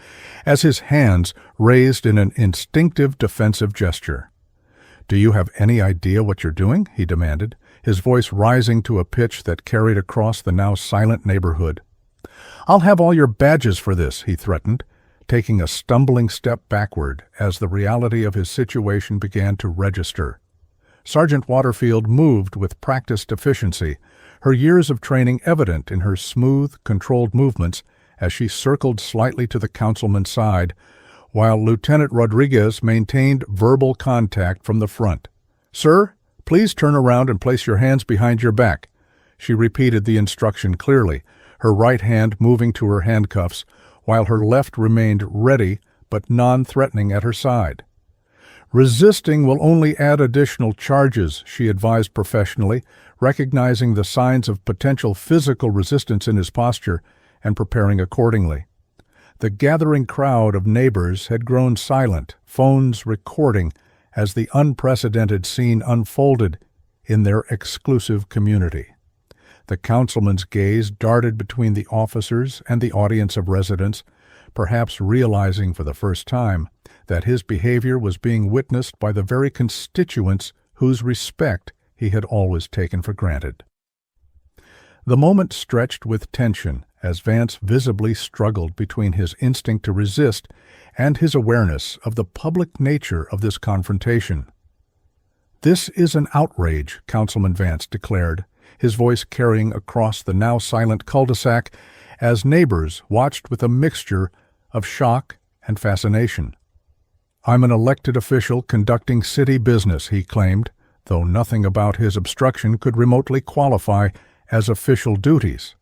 as his hands raised in an instinctive defensive gesture. "Do you have any idea what you're doing?" he demanded, his voice rising to a pitch that carried across the now silent neighborhood. "I'll have all your badges for this," he threatened, taking a stumbling step backward as the reality of his situation began to register. Sergeant Waterfield moved with practiced efficiency, her years of training evident in her smooth, controlled movements as she circled slightly to the councilman's side, while Lieutenant Rodriguez maintained verbal contact from the front. "Sir, please turn around and place your hands behind your back." She repeated the instruction clearly, her right hand moving to her handcuffs, while her left remained ready but non-threatening at her side. "Resisting will only add additional charges," she advised professionally, recognizing the signs of potential physical resistance in his posture and preparing accordingly. The gathering crowd of neighbors had grown silent, phones recording as the unprecedented scene unfolded in their exclusive community. The councilman's gaze darted between the officers and the audience of residents, perhaps realizing for the first time that his behavior was being witnessed by the very constituents whose respect he had always taken for granted. The moment stretched with tension as Vance visibly struggled between his instinct to resist and his awareness of the public nature of this confrontation. "This is an outrage," Councilman Vance declared, his voice carrying across the now silent cul-de-sac as neighbors watched with a mixture of shock and fascination. "I'm an elected official conducting city business," he claimed, though nothing about his obstruction could remotely qualify as official duties.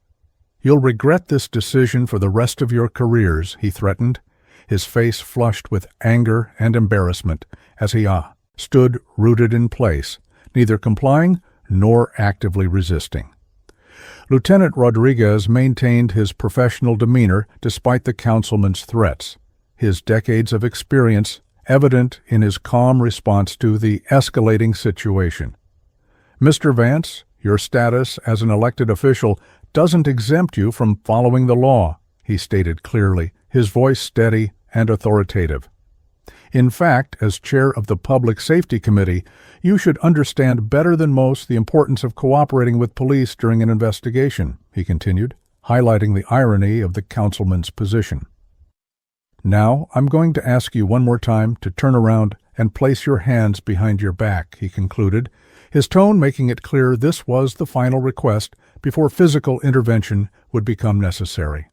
"You'll regret this decision for the rest of your careers," he threatened, his face flushed with anger and embarrassment as he stood rooted in place, neither complying nor actively resisting. Lieutenant Rodriguez maintained his professional demeanor despite the councilman's threats, his decades of experience evident in his calm response to the escalating situation. "Mr. Vance, your status as an elected official doesn't exempt you from following the law," he stated clearly, his voice steady and authoritative. "In fact, as chair of the Public Safety Committee, you should understand better than most the importance of cooperating with police during an investigation," he continued, highlighting the irony of the councilman's position. "Now, I'm going to ask you one more time to turn around and place your hands behind your back," he concluded, his tone making it clear this was the final request before physical intervention would become necessary.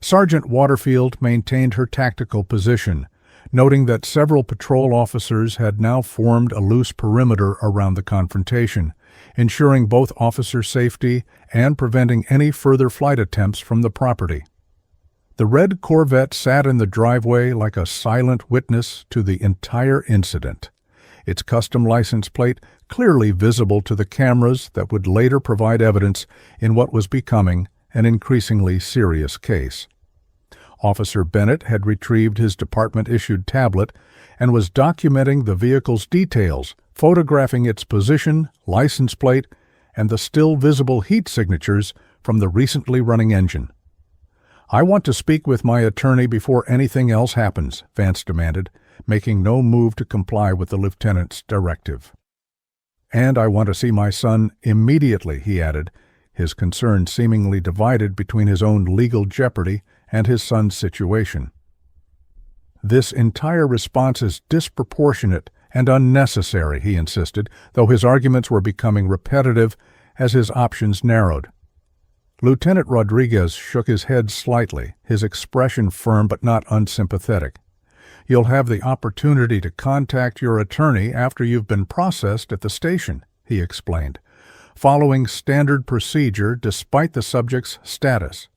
Sergeant Waterfield maintained her tactical position, noting that several patrol officers had now formed a loose perimeter around the confrontation, ensuring both officer safety and preventing any further flight attempts from the property. The red Corvette sat in the driveway like a silent witness to the entire incident, its custom license plate clearly visible to the cameras that would later provide evidence in what was becoming an increasingly serious case. Officer Bennett had retrieved his department-issued tablet and was documenting the vehicle's details, photographing its position, license plate, and the still visible heat signatures from the recently running engine. "I want to speak with my attorney before anything else happens," Vance demanded, making no move to comply with the lieutenant's directive. "And I want to see my son immediately," he added, his concern seemingly divided between his own legal jeopardy and his son's situation. "This entire response is disproportionate and unnecessary," he insisted, though his arguments were becoming repetitive as his options narrowed. Lieutenant Rodriguez shook his head slightly, his expression firm but not unsympathetic. "You'll have the opportunity to contact your attorney after you've been processed at the station," he explained, following standard procedure despite the subject's status.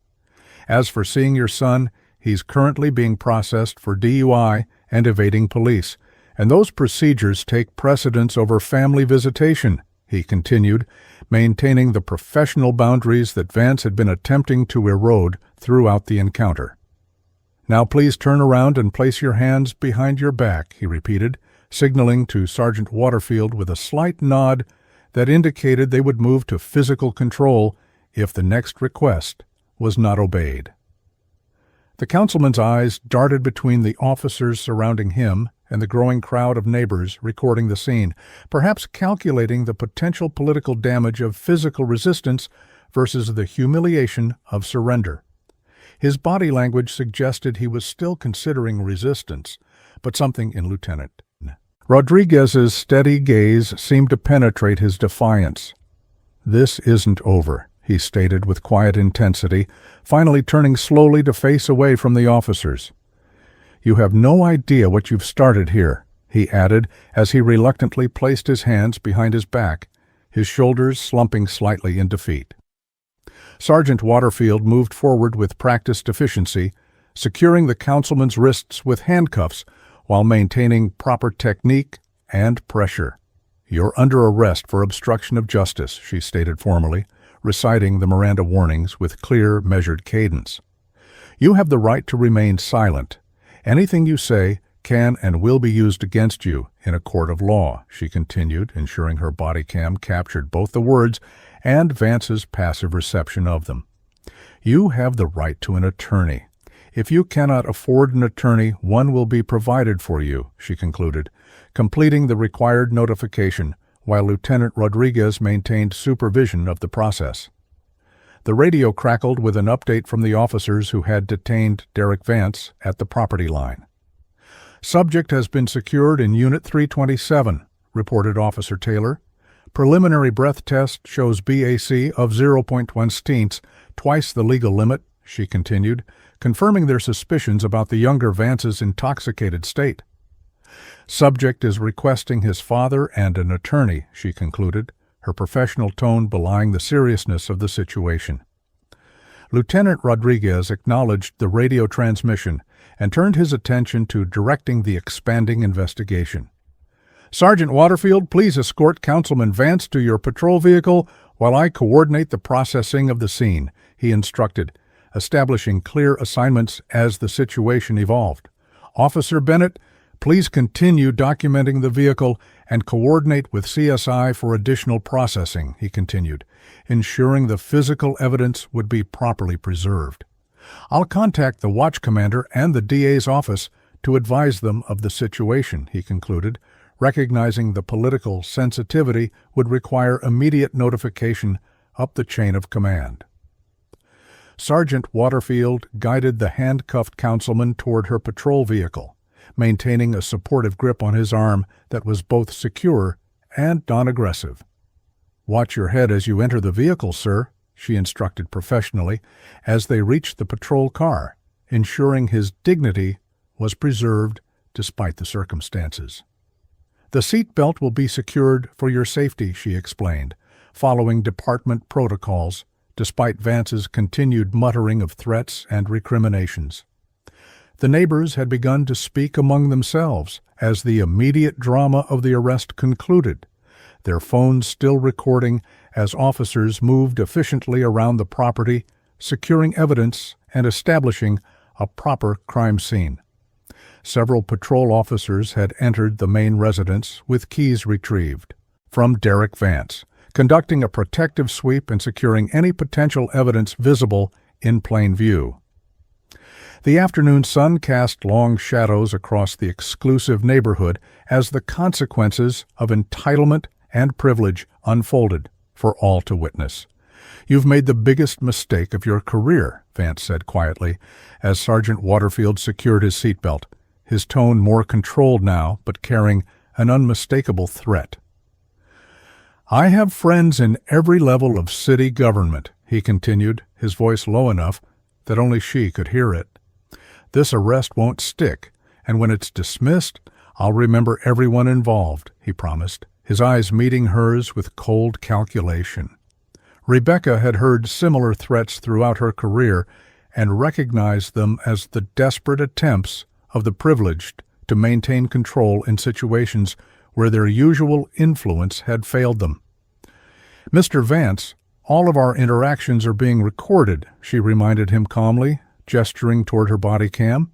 "As for seeing your son, he's currently being processed for DUI and evading police, and those procedures take precedence over family visitation," he continued, maintaining the professional boundaries that Vance had been attempting to erode throughout the encounter. "Now please turn around and place your hands behind your back," he repeated, signaling to Sergeant Waterfield with a slight nod that indicated they would move to physical control if the next request was not obeyed. The councilman's eyes darted between the officers surrounding him and the growing crowd of neighbors recording the scene, perhaps calculating the potential political damage of physical resistance versus the humiliation of surrender. His body language suggested he was still considering resistance, but something in Lieutenant Rodriguez's steady gaze seemed to penetrate his defiance. "This isn't over," he stated with quiet intensity, finally turning slowly to face away from the officers. "You have no idea what you've started here," he added as he reluctantly placed his hands behind his back, his shoulders slumping slightly in defeat. Sergeant Waterfield moved forward with practiced efficiency, securing the councilman's wrists with handcuffs while maintaining proper technique and pressure. "You're under arrest for obstruction of justice," she stated formally, reciting the Miranda warnings with clear, measured cadence. "You have the right to remain silent. Anything you say can and will be used against you in a court of law," she continued, ensuring her body cam captured both the words and Vance's passive reception of them. "You have the right to an attorney. If you cannot afford an attorney, one will be provided for you," she concluded, completing the required notification while Lieutenant Rodriguez maintained supervision of the process. The radio crackled with an update from the officers who had detained Derek Vance at the property line. "Subject has been secured in Unit 327, reported Officer Taylor. "Preliminary breath test shows BAC of 0.1 stents, twice the legal limit," she continued, confirming their suspicions about the younger Vance's intoxicated state. "Subject is requesting his father and an attorney," she concluded, her professional tone belying the seriousness of the situation. Lieutenant Rodriguez acknowledged the radio transmission and turned his attention to directing the expanding investigation. "Sergeant Waterfield, please escort Councilman Vance to your patrol vehicle while I coordinate the processing of the scene," he instructed, establishing clear assignments as the situation evolved. "Officer Bennett, please continue documenting the vehicle and coordinate with CSI for additional processing," he continued, ensuring the physical evidence would be properly preserved. "I'll contact the watch commander and the DA's office to advise them of the situation," he concluded, recognizing the political sensitivity would require immediate notification up the chain of command. Sergeant Waterfield guided the handcuffed councilman toward her patrol vehicle, maintaining a supportive grip on his arm that was both secure and non-aggressive. "Watch your head as you enter the vehicle, sir," she instructed professionally as they reached the patrol car, ensuring his dignity was preserved despite the circumstances. "The seat belt will be secured for your safety," she explained, following department protocols, despite Vance's continued muttering of threats and recriminations. The neighbors had begun to speak among themselves as the immediate drama of the arrest concluded, their phones still recording as officers moved efficiently around the property, securing evidence and establishing a proper crime scene. Several patrol officers had entered the main residence with keys retrieved from Derek Vance, conducting a protective sweep and securing any potential evidence visible in plain view. The afternoon sun cast long shadows across the exclusive neighborhood as the consequences of entitlement and privilege unfolded for all to witness. "You've made the biggest mistake of your career," Vance said quietly, as Sergeant Waterfield secured his seatbelt, his tone more controlled now but carrying an unmistakable threat. "I have friends in every level of city government," he continued, his voice low enough that only she could hear it. "This arrest won't stick, and when it's dismissed, I'll remember everyone involved," he promised, his eyes meeting hers with cold calculation. Rebecca had heard similar threats throughout her career and recognized them as the desperate attempts of the privileged to maintain control in situations where their usual influence had failed them. "Mr. Vance, all of our interactions are being recorded," she reminded him calmly, gesturing toward her body cam.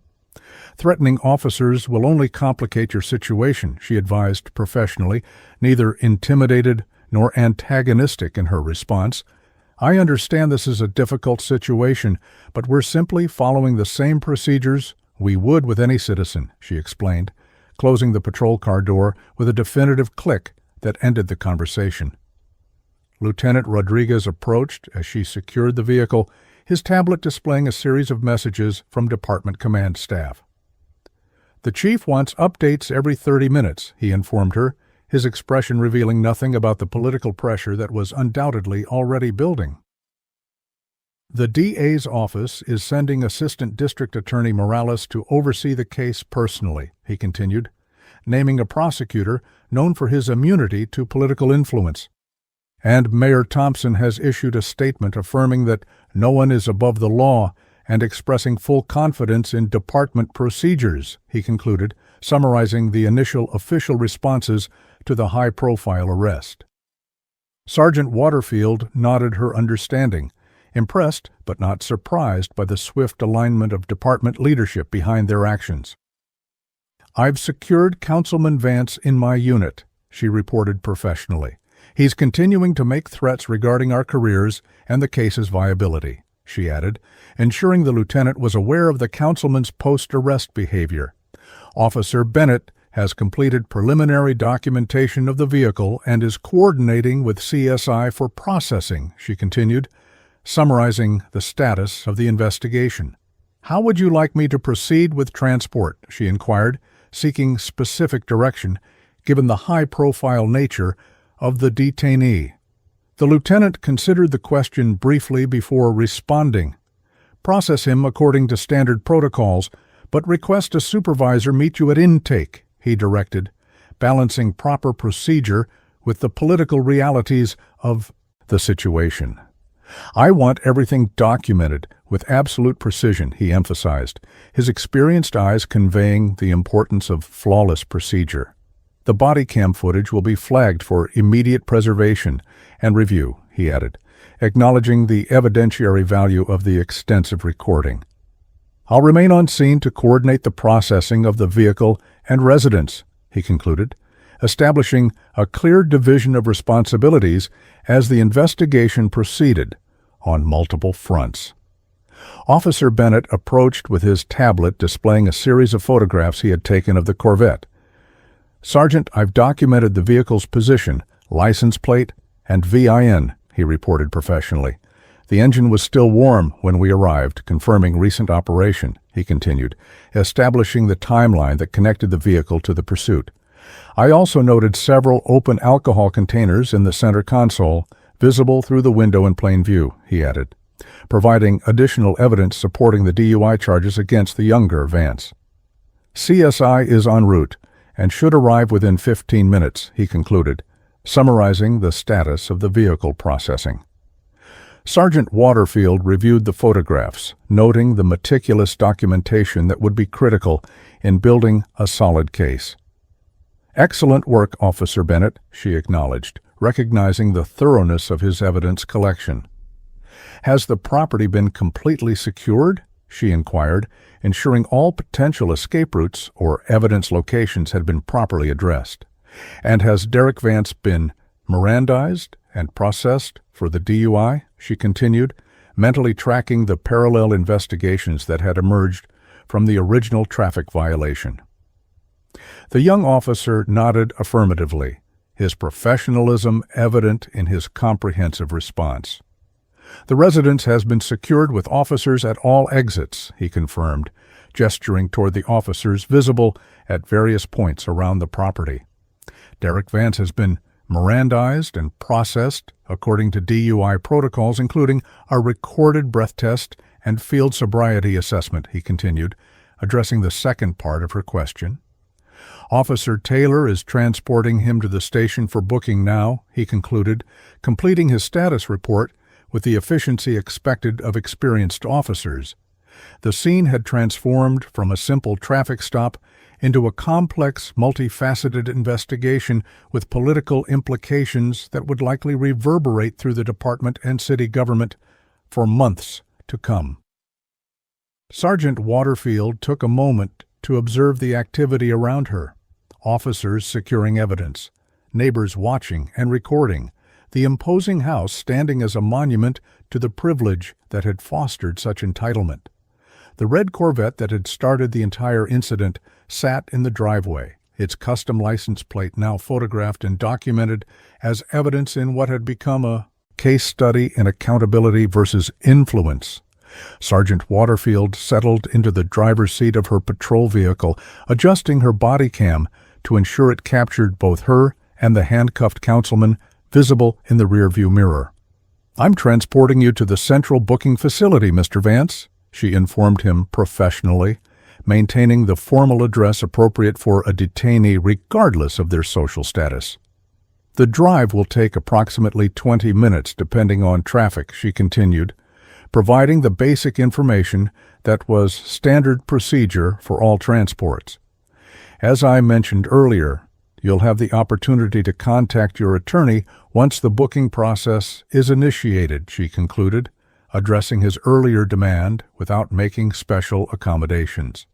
"Threatening officers will only complicate your situation," she advised professionally, neither intimidated nor antagonistic in her response. "I understand this is a difficult situation, but we're simply following the same procedures we would with any citizen," she explained, closing the patrol car door with a definitive click that ended the conversation. Lieutenant Rodriguez approached as she secured the vehicle, his tablet displaying a series of messages from department command staff. "The chief wants updates every 30 minutes, he informed her, his expression revealing nothing about the political pressure that was undoubtedly already building. "The DA's office is sending Assistant District Attorney Morales to oversee the case personally," he continued, naming a prosecutor known for his immunity to political influence. "And Mayor Thompson has issued a statement affirming that no one is above the law and expressing full confidence in department procedures," he concluded, summarizing the initial official responses to the high-profile arrest. Sergeant Waterfield nodded her understanding, impressed but not surprised by the swift alignment of department leadership behind their actions. "I've secured Councilman Vance in my unit," she reported professionally. "He's continuing to make threats regarding our careers and the case's viability," she added, ensuring the lieutenant was aware of the councilman's post-arrest behavior. "Officer Bennett has completed preliminary documentation of the vehicle and is coordinating with CSI for processing," she continued, summarizing the status of the investigation. "How would you like me to proceed with transport?" she inquired, seeking specific direction, given the high-profile nature of the detainee. The lieutenant considered the question briefly before responding. "Process him according to standard protocols, but request a supervisor meet you at intake," he directed, balancing proper procedure with the political realities of the situation. "I want everything documented with absolute precision," he emphasized, his experienced eyes conveying the importance of flawless procedure. "The body cam footage will be flagged for immediate preservation and review," he added, acknowledging the evidentiary value of the extensive recording. "I'll remain on scene to coordinate the processing of the vehicle and residents," he concluded, establishing a clear division of responsibilities as the investigation proceeded on multiple fronts. Officer Bennett approached with his tablet displaying a series of photographs he had taken of the Corvette. "Sergeant, I've documented the vehicle's position, license plate, and VIN," he reported professionally. "The engine was still warm when we arrived, confirming recent operation," he continued, establishing the timeline that connected the vehicle to the pursuit. "I also noted several open alcohol containers in the center console, visible through the window in plain view," he added, providing additional evidence supporting the DUI charges against the younger Vance. "CSI is en route and should arrive within 15 minutes, he concluded, summarizing the status of the vehicle processing. Sergeant Waterfield reviewed the photographs, noting the meticulous documentation that would be critical in building a solid case. "Excellent work, Officer Bennett," she acknowledged, recognizing the thoroughness of his evidence collection. "Has the property been completely secured?" she inquired, ensuring all potential escape routes or evidence locations had been properly addressed. "And has Derek Vance been Mirandized and processed for the DUI?" she continued, mentally tracking the parallel investigations that had emerged from the original traffic violation. The young officer nodded affirmatively, his professionalism evident in his comprehensive response. "The residence has been secured with officers at all exits," he confirmed, gesturing toward the officers visible at various points around the property. "Derek Vance has been Mirandized and processed according to DUI protocols, including a recorded breath test and field sobriety assessment, he continued, addressing the second part of her question. Officer Taylor is transporting him to the station for booking now, he concluded, completing his status report with the efficiency expected of experienced officers. The scene had transformed from a simple traffic stop into a complex, multifaceted investigation with political implications that would likely reverberate through the department and city government for months to come. Sergeant Waterfield took a moment to observe the activity around her. Officers securing evidence, neighbors watching and recording, the imposing house standing as a monument to the privilege that had fostered such entitlement. The red Corvette that had started the entire incident sat in the driveway, its custom license plate now photographed and documented as evidence in what had become a case study in accountability versus influence. Sergeant Waterfield settled into the driver's seat of her patrol vehicle, adjusting her body cam to ensure it captured both her and the handcuffed councilman visible in the rearview mirror. "I'm transporting you to the central booking facility, Mr. Vance," she informed him professionally, maintaining the formal address appropriate for a detainee regardless of their social status. "The drive will take approximately 20 minutes depending on traffic," she continued, providing the basic information that was standard procedure for all transports. "As I mentioned earlier, you'll have the opportunity to contact your attorney once the booking process is initiated," she concluded, addressing his earlier demand without making special accommodations.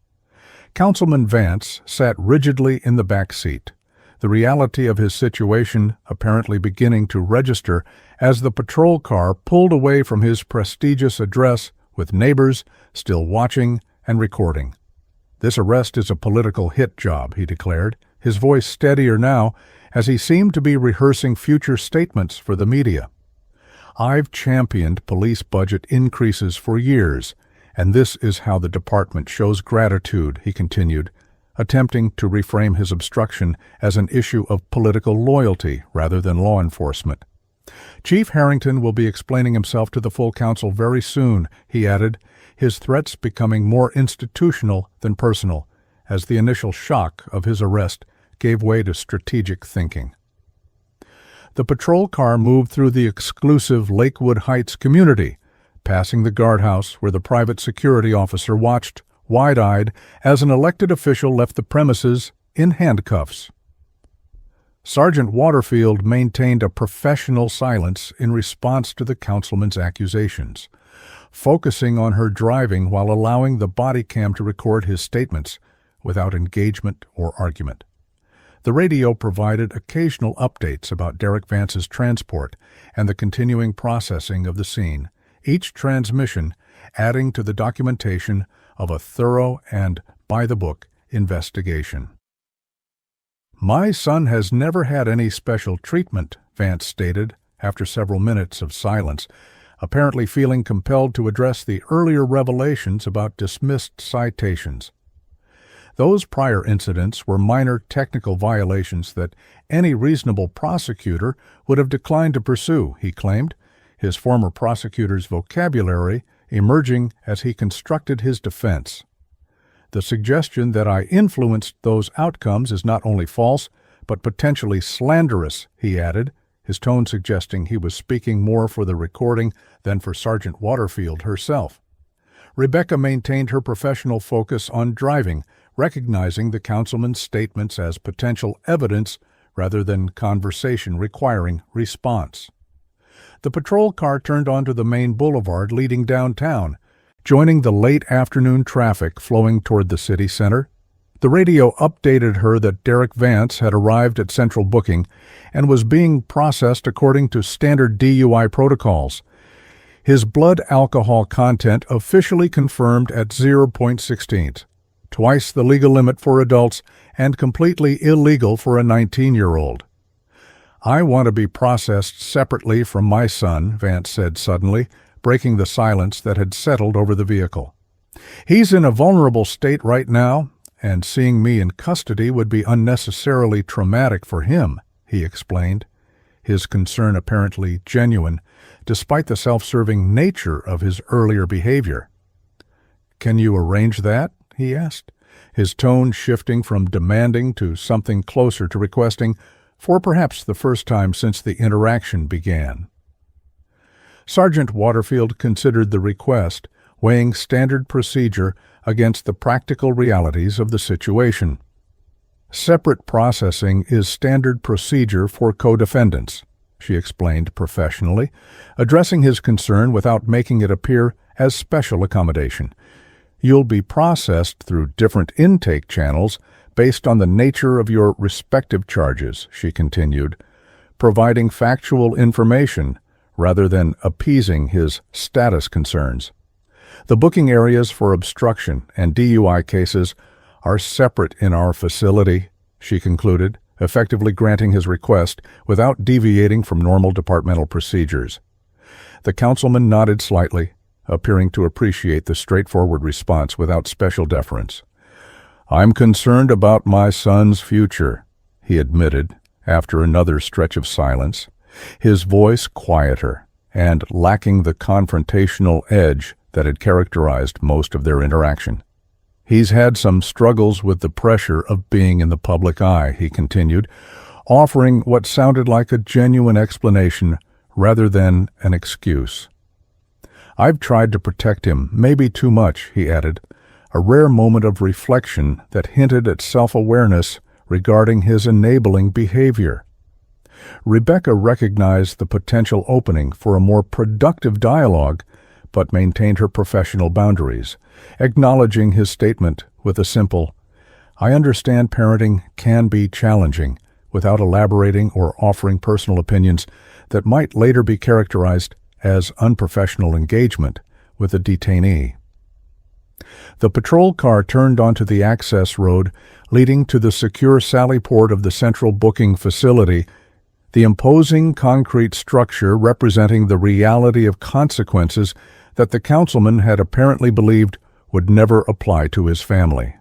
Councilman Vance sat rigidly in the back seat, the reality of his situation apparently beginning to register as the patrol car pulled away from his prestigious address with neighbors still watching and recording. "This arrest is a political hit job," he declared, his voice steadier now as he seemed to be rehearsing future statements for the media. "I've championed police budget increases for years, and this is how the department shows gratitude," he continued, attempting to reframe his obstruction as an issue of political loyalty rather than law enforcement. "Chief Harrington will be explaining himself to the full council very soon," he added, his threats becoming more institutional than personal, as the initial shock of his arrest gave way to strategic thinking. The patrol car moved through the exclusive Lakewood Heights community, passing the guardhouse where the private security officer watched, wide-eyed, as an elected official left the premises in handcuffs. Sergeant Waterfield maintained a professional silence in response to the councilman's accusations, focusing on her driving while allowing the body cam to record his statements without engagement or argument. The radio provided occasional updates about Derek Vance's transport and the continuing processing of the scene, each transmission adding to the documentation of a thorough and by-the-book investigation. "My son has never had any special treatment," Vance stated after several minutes of silence, apparently feeling compelled to address the earlier revelations about dismissed citations. Those prior incidents were minor technical violations that any reasonable prosecutor would have declined to pursue, he claimed, his former prosecutor's vocabulary emerging as he constructed his defense. "The suggestion that I influenced those outcomes is not only false, but potentially slanderous," he added, his tone suggesting he was speaking more for the recording than for Sergeant Waterfield herself. Rebecca maintained her professional focus on driving, recognizing the councilman's statements as potential evidence rather than conversation requiring response. The patrol car turned onto the main boulevard leading downtown, joining the late afternoon traffic flowing toward the city center. The radio updated her that Derek Vance had arrived at central booking and was being processed according to standard DUI protocols. His blood alcohol content officially confirmed at 0.16, twice the legal limit for adults and completely illegal for a 19-year-old. "I want to be processed separately from my son," Vance said suddenly, breaking the silence that had settled over the vehicle. "He's in a vulnerable state right now, and seeing me in custody would be unnecessarily traumatic for him," he explained, his concern apparently genuine, despite the self-serving nature of his earlier behavior. "Can you arrange that?" he asked, his tone shifting from demanding to something closer to requesting, for perhaps the first time since the interaction began. Sergeant Waterfield considered the request, weighing standard procedure against the practical realities of the situation. "Separate processing is standard procedure for co-defendants," she explained professionally, addressing his concern without making it appear as special accommodation. "You'll be processed through different intake channels based on the nature of your respective charges," she continued, providing factual information rather than appeasing his status concerns. "The booking areas for obstruction and DUI cases are separate in our facility," she concluded, effectively granting his request without deviating from normal departmental procedures. The councilman nodded slightly, appearing to appreciate the straightforward response without special deference. "I'm concerned about my son's future," he admitted, after another stretch of silence, his voice quieter and lacking the confrontational edge that had characterized most of their interaction. "He's had some struggles with the pressure of being in the public eye," he continued, offering what sounded like a genuine explanation rather than an excuse. "I've tried to protect him, maybe too much," he added, a rare moment of reflection that hinted at self-awareness regarding his enabling behavior. Rebecca recognized the potential opening for a more productive dialogue, but maintained her professional boundaries, acknowledging his statement with a simple, "I understand parenting can be challenging," without elaborating or offering personal opinions that might later be characterized as unprofessional engagement with a detainee. The patrol car turned onto the access road leading to the secure sally port of the central booking facility, the imposing concrete structure representing the reality of consequences that the councilman had apparently believed would never apply to his family.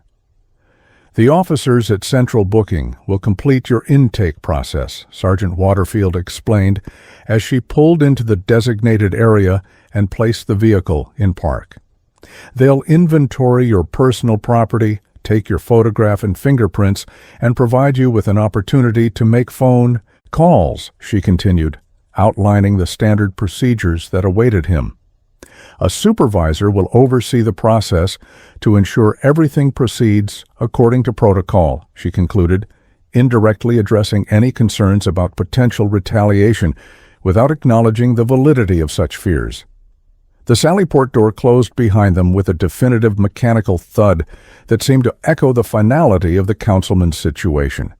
"The officers at Central Booking will complete your intake process," Sergeant Waterfield explained as she pulled into the designated area and placed the vehicle in park. "They'll inventory your personal property, take your photograph and fingerprints, and provide you with an opportunity to make phone calls," she continued, outlining the standard procedures that awaited him. "A supervisor will oversee the process to ensure everything proceeds according to protocol," she concluded, indirectly addressing any concerns about potential retaliation without acknowledging the validity of such fears. The Sallyport door closed behind them with a definitive mechanical thud that seemed to echo the finality of the councilman's situation.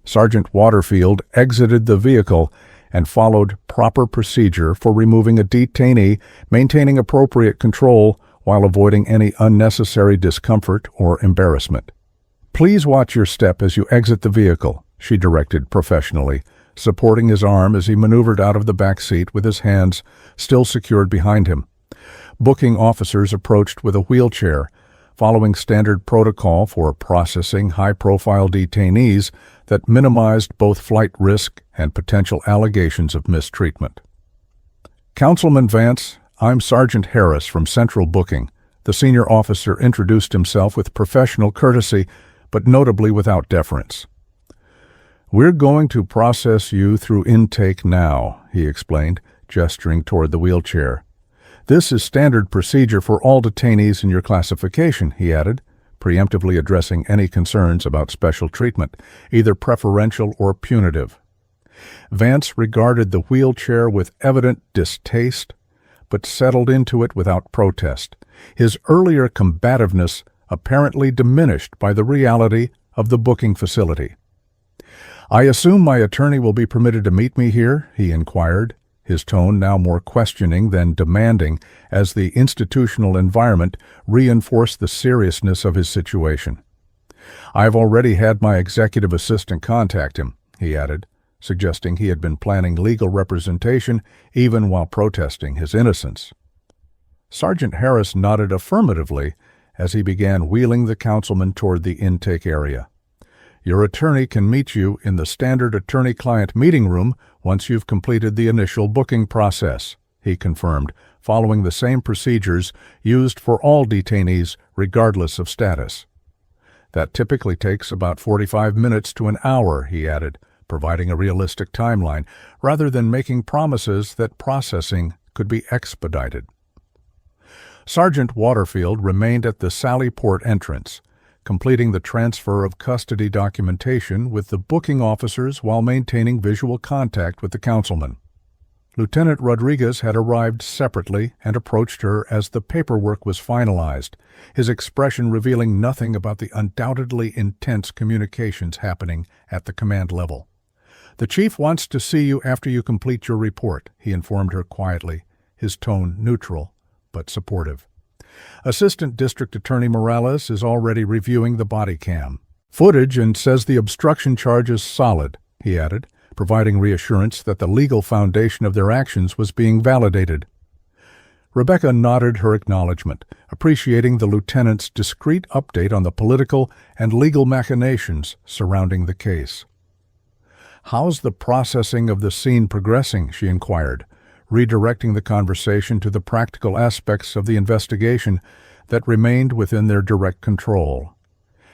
Sergeant Waterfield exited the vehicle and followed proper procedure for removing a detainee, maintaining appropriate control while avoiding any unnecessary discomfort or embarrassment. "Please watch your step as you exit the vehicle," she directed professionally, supporting his arm as he maneuvered out of the back seat with his hands still secured behind him. Booking officers approached with a wheelchair, following standard protocol for processing high-profile detainees that minimized both flight risk and potential allegations of mistreatment. "Councilman Vance, I'm Sergeant Harris from Central Booking." The senior officer introduced himself with professional courtesy, but notably without deference. "We're going to process you through intake now," he explained, gesturing toward the wheelchair. "This is standard procedure for all detainees in your classification," he added, preemptively addressing any concerns about special treatment, either preferential or punitive. Vance regarded the wheelchair with evident distaste, but settled into it without protest, his earlier combativeness apparently diminished by the reality of the booking facility. "I assume my attorney will be permitted to meet me here?" he inquired, his tone now more questioning than demanding as the institutional environment reinforced the seriousness of his situation. "I've already had my executive assistant contact him," he added, suggesting he had been planning legal representation even while protesting his innocence. Sergeant Harris nodded affirmatively as he began wheeling the councilman toward the intake area. Your attorney can meet you in the standard attorney-client meeting room once you've completed the initial booking process, he confirmed, following the same procedures used for all detainees regardless of status. That typically takes about 45 minutes to an hour, he added, providing a realistic timeline, rather than making promises that processing could be expedited. Sergeant Waterfield remained at the Sally Port entrance, completing the transfer of custody documentation with the booking officers while maintaining visual contact with the councilman. Lieutenant Rodriguez had arrived separately and approached her as the paperwork was finalized, his expression revealing nothing about the undoubtedly intense communications happening at the command level. "The chief wants to see you after you complete your report," he informed her quietly, his tone neutral but supportive. "Assistant District Attorney Morales is already reviewing the body cam footage and says the obstruction charge is solid," he added, providing reassurance that the legal foundation of their actions was being validated. Rebecca nodded her acknowledgement, appreciating the lieutenant's discreet update on the political and legal machinations surrounding the case. "How's the processing of the scene progressing?" she inquired, redirecting the conversation to the practical aspects of the investigation that remained within their direct control.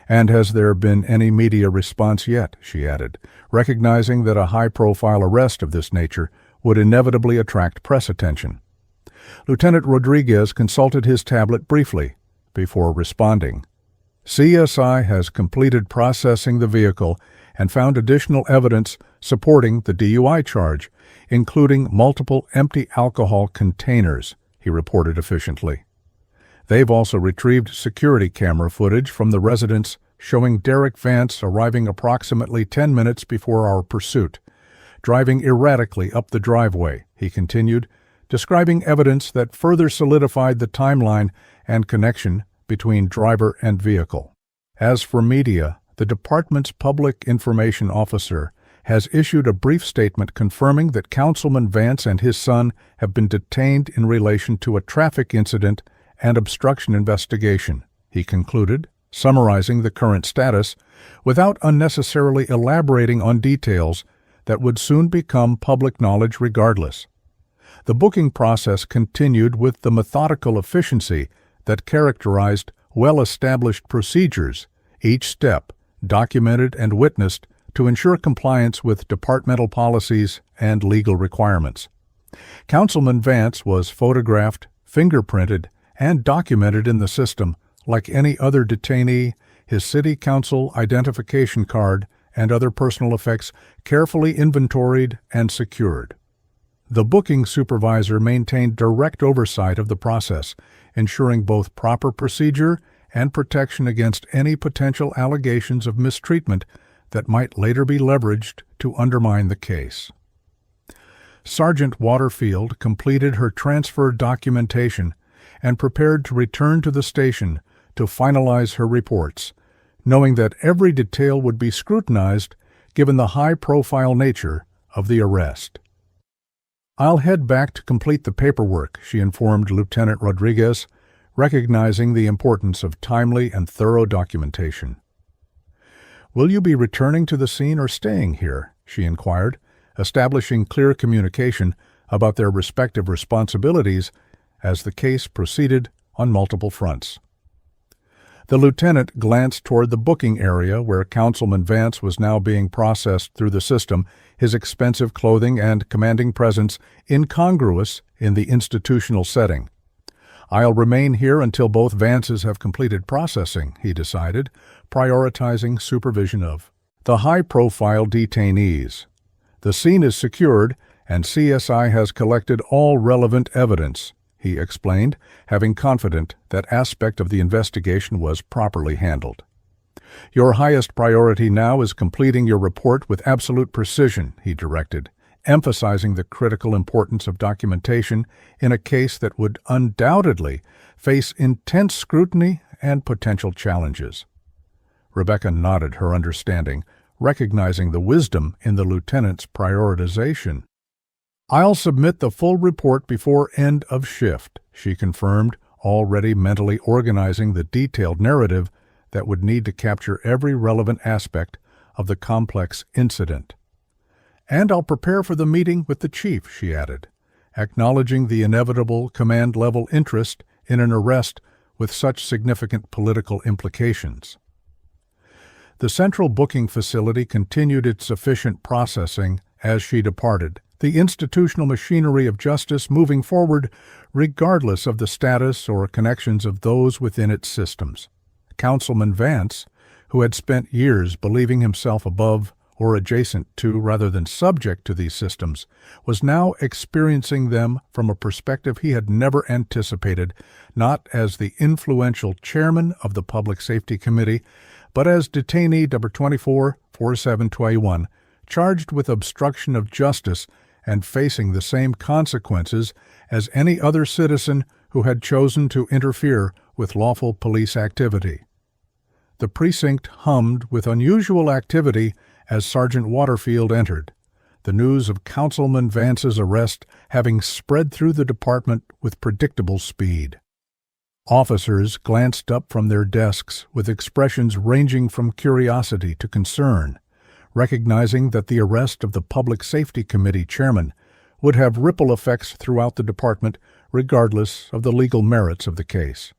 "And has there been any media response yet?" she added, recognizing that a high-profile arrest of this nature would inevitably attract press attention. Lieutenant Rodriguez consulted his tablet briefly before responding. "CSI has completed processing the vehicle and found additional evidence supporting the DUI charge, including multiple empty alcohol containers," he reported efficiently. "They've also retrieved security camera footage from the residence showing Derek Vance arriving approximately 10 minutes before our pursuit, driving erratically up the driveway," he continued, describing evidence that further solidified the timeline and connection between driver and vehicle. As for media, the department's public information officer has issued a brief statement confirming that Councilman Vance and his son have been detained in relation to a traffic incident and obstruction investigation, he concluded, summarizing the current status without unnecessarily elaborating on details that would soon become public knowledge regardless. The booking process continued with the methodical efficiency that characterized well-established procedures, each step documented and witnessed to ensure compliance with departmental policies and legal requirements. Councilman Vance was photographed, fingerprinted, and documented in the system like any other detainee, his city council identification card and other personal effects carefully inventoried and secured. The booking supervisor maintained direct oversight of the process, ensuring both proper procedure and protection against any potential allegations of mistreatment that might later be leveraged to undermine the case. Sergeant Waterfield completed her transfer documentation and prepared to return to the station to finalize her reports, knowing that every detail would be scrutinized given the high-profile nature of the arrest. "I'll head back to complete the paperwork," she informed Lieutenant Rodriguez, recognizing the importance of timely and thorough documentation. "Will you be returning to the scene or staying here?" she inquired, establishing clear communication about their respective responsibilities as the case proceeded on multiple fronts. The lieutenant glanced toward the booking area where Councilman Vance was now being processed through the system, his expensive clothing and commanding presence incongruous in the institutional setting. "I'll remain here until both Vances have completed processing," he decided, prioritizing supervision of the high-profile detainees. "The scene is secured, and CSI has collected all relevant evidence," he explained, having confident that aspect of the investigation was properly handled. "Your highest priority now is completing your report with absolute precision," he directed, emphasizing the critical importance of documentation in a case that would undoubtedly face intense scrutiny and potential challenges. Rebecca nodded her understanding, recognizing the wisdom in the lieutenant's prioritization. "I'll submit the full report before end of shift," she confirmed, already mentally organizing the detailed narrative that would need to capture every relevant aspect of the complex incident. "And I'll prepare for the meeting with the chief," she added, acknowledging the inevitable command-level interest in an arrest with such significant political implications. The central booking facility continued its efficient processing as she departed, the institutional machinery of justice moving forward regardless of the status or connections of those within its systems. Councilman Vance, who had spent years believing himself above or adjacent to rather than subject to these systems, was now experiencing them from a perspective he had never anticipated, not as the influential chairman of the Public Safety Committee, but as detainee number 24-4721, charged with obstruction of justice and facing the same consequences as any other citizen who had chosen to interfere with lawful police activity. The precinct hummed with unusual activity as Sergeant Waterfield entered, the news of Councilman Vance's arrest having spread through the department with predictable speed. Officers glanced up from their desks with expressions ranging from curiosity to concern, recognizing that the arrest of the Public Safety Committee chairman would have ripple effects throughout the department regardless of the legal merits of the case.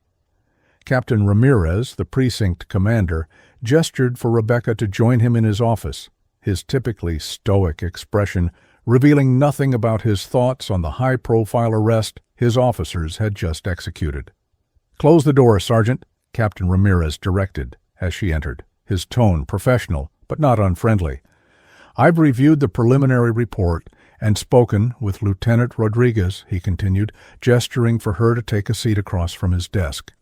Captain Ramirez, the precinct commander, gestured for Rebecca to join him in his office, his typically stoic expression revealing nothing about his thoughts on the high-profile arrest his officers had just executed. "Close the door, Sergeant," Captain Ramirez directed as she entered, his tone professional but not unfriendly. "I've reviewed the preliminary report and spoken with Lieutenant Rodriguez," he continued, gesturing for her to take a seat across from his desk.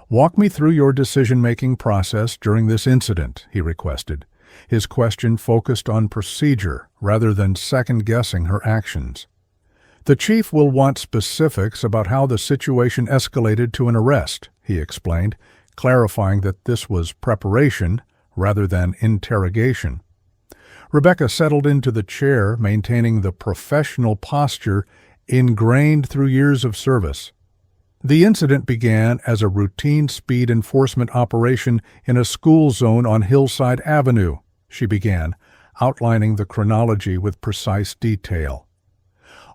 "Walk me through your decision-making process during this incident," he requested, his question focused on procedure rather than second-guessing her actions. "The chief will want specifics about how the situation escalated to an arrest," he explained, clarifying that this was preparation rather than interrogation. Rebecca settled into the chair, maintaining the professional posture ingrained through years of service. "The incident began as a routine speed enforcement operation in a school zone on Hillside Avenue," she began, outlining the chronology with precise detail.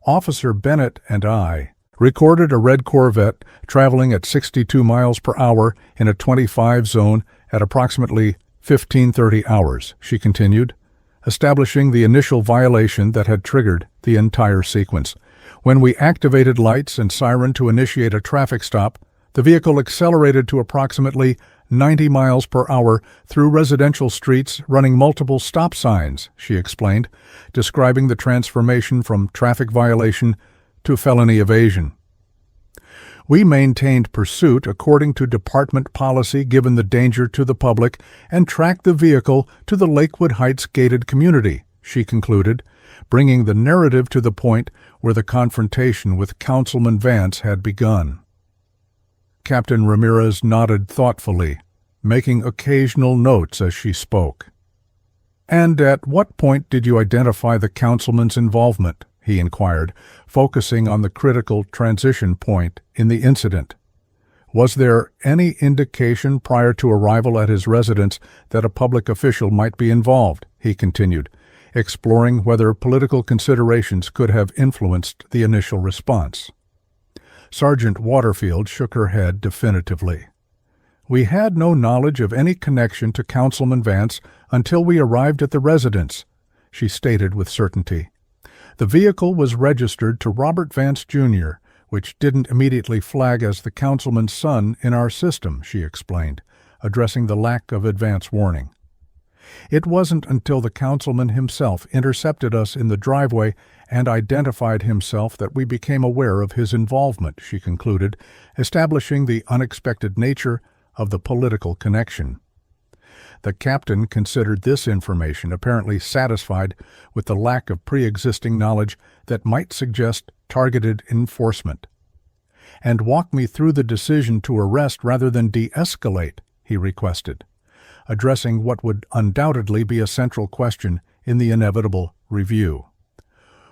"Officer Bennett and I recorded a red Corvette traveling at 62 miles per hour in a 25 zone at approximately 15:30 hours, she continued, establishing the initial violation that had triggered the entire sequence. "When we activated lights and siren to initiate a traffic stop, the vehicle accelerated to approximately 90 miles per hour through residential streets running multiple stop signs," she explained, describing the transformation from traffic violation to felony evasion. "We maintained pursuit according to department policy given the danger to the public and tracked the vehicle to the Lakewood Heights gated community," she concluded, bringing the narrative to the point where the confrontation with Councilman Vance had begun. Captain Ramirez nodded thoughtfully, making occasional notes as she spoke. "And at what point did you identify the councilman's involvement?" he inquired, focusing on the critical transition point in the incident. "Was there any indication prior to arrival at his residence that a public official might be involved?" he continued, exploring whether political considerations could have influenced the initial response. Sergeant Waterfield shook her head definitively. "We had no knowledge of any connection to Councilman Vance until we arrived at the residence," she stated with certainty. "The vehicle was registered to Robert Vance, Jr., which didn't immediately flag as the councilman's son in our system," she explained, addressing the lack of advance warning. "It wasn't until the councilman himself intercepted us in the driveway and identified himself that we became aware of his involvement," she concluded, establishing the unexpected nature of the political connection. The captain considered this information apparently satisfied with the lack of pre-existing knowledge that might suggest targeted enforcement. "And walk me through the decision to arrest rather than de-escalate," he requested, addressing what would undoubtedly be a central question in the inevitable review.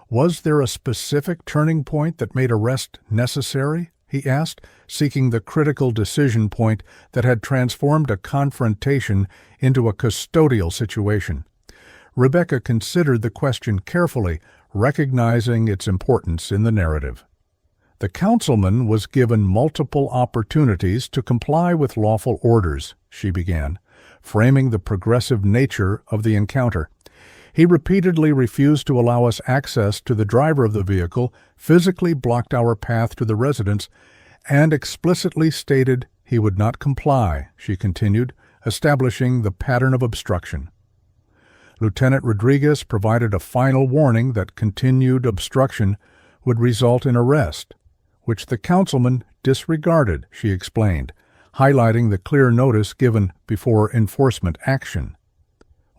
"Was there a specific turning point that made arrest necessary?" he asked, seeking the critical decision point that had transformed a confrontation into a custodial situation. Rebecca considered the question carefully, recognizing its importance in the narrative. The councilman was given multiple opportunities to comply with lawful orders, she began, framing the progressive nature of the encounter. He repeatedly refused to allow us access to the driver of the vehicle, physically blocked our path to the residence, and explicitly stated he would not comply, she continued, establishing the pattern of obstruction. Lieutenant Rodriguez provided a final warning that continued obstruction would result in arrest, which the councilman disregarded, she explained, highlighting the clear notice given before enforcement action.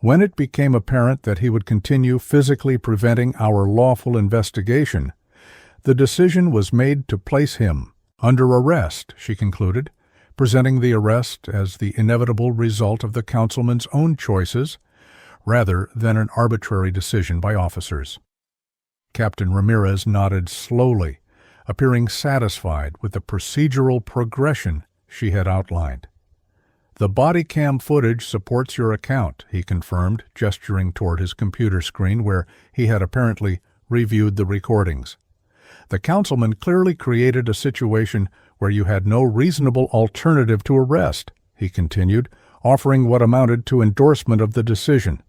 When it became apparent that he would continue physically preventing our lawful investigation, the decision was made to place him under arrest, she concluded, presenting the arrest as the inevitable result of the councilman's own choices rather than an arbitrary decision by officers. Captain Ramirez nodded slowly, appearing satisfied with the procedural progression she had outlined. "The body cam footage supports your account," he confirmed, gesturing toward his computer screen where he had apparently reviewed the recordings. "The councilman clearly created a situation where you had no reasonable alternative to arrest," he continued, offering what amounted to endorsement of the decision.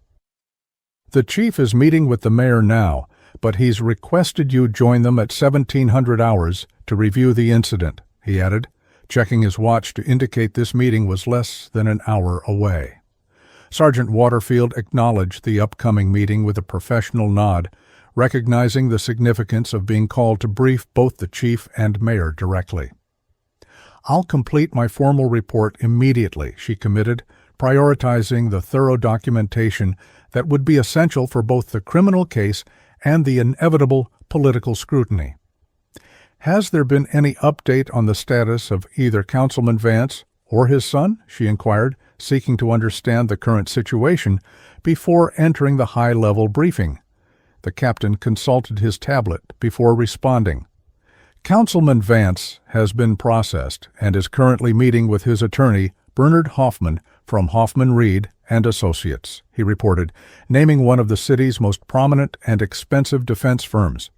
"The chief is meeting with the mayor now, but he's requested you join them at 1700 hours to review the incident," he added, checking his watch to indicate this meeting was less than an hour away. Sergeant Waterfield acknowledged the upcoming meeting with a professional nod, recognizing the significance of being called to brief both the chief and mayor directly. "I'll complete my formal report immediately," she committed, prioritizing the thorough documentation that would be essential for both the criminal case and the inevitable political scrutiny. "Has there been any update on the status of either Councilman Vance or his son?" she inquired, seeking to understand the current situation before entering the high-level briefing. The captain consulted his tablet before responding. "Councilman Vance has been processed and is currently meeting with his attorney, Bernard Hoffman, from Hoffman Reed and Associates," he reported, naming one of the city's most prominent and expensive defense firms.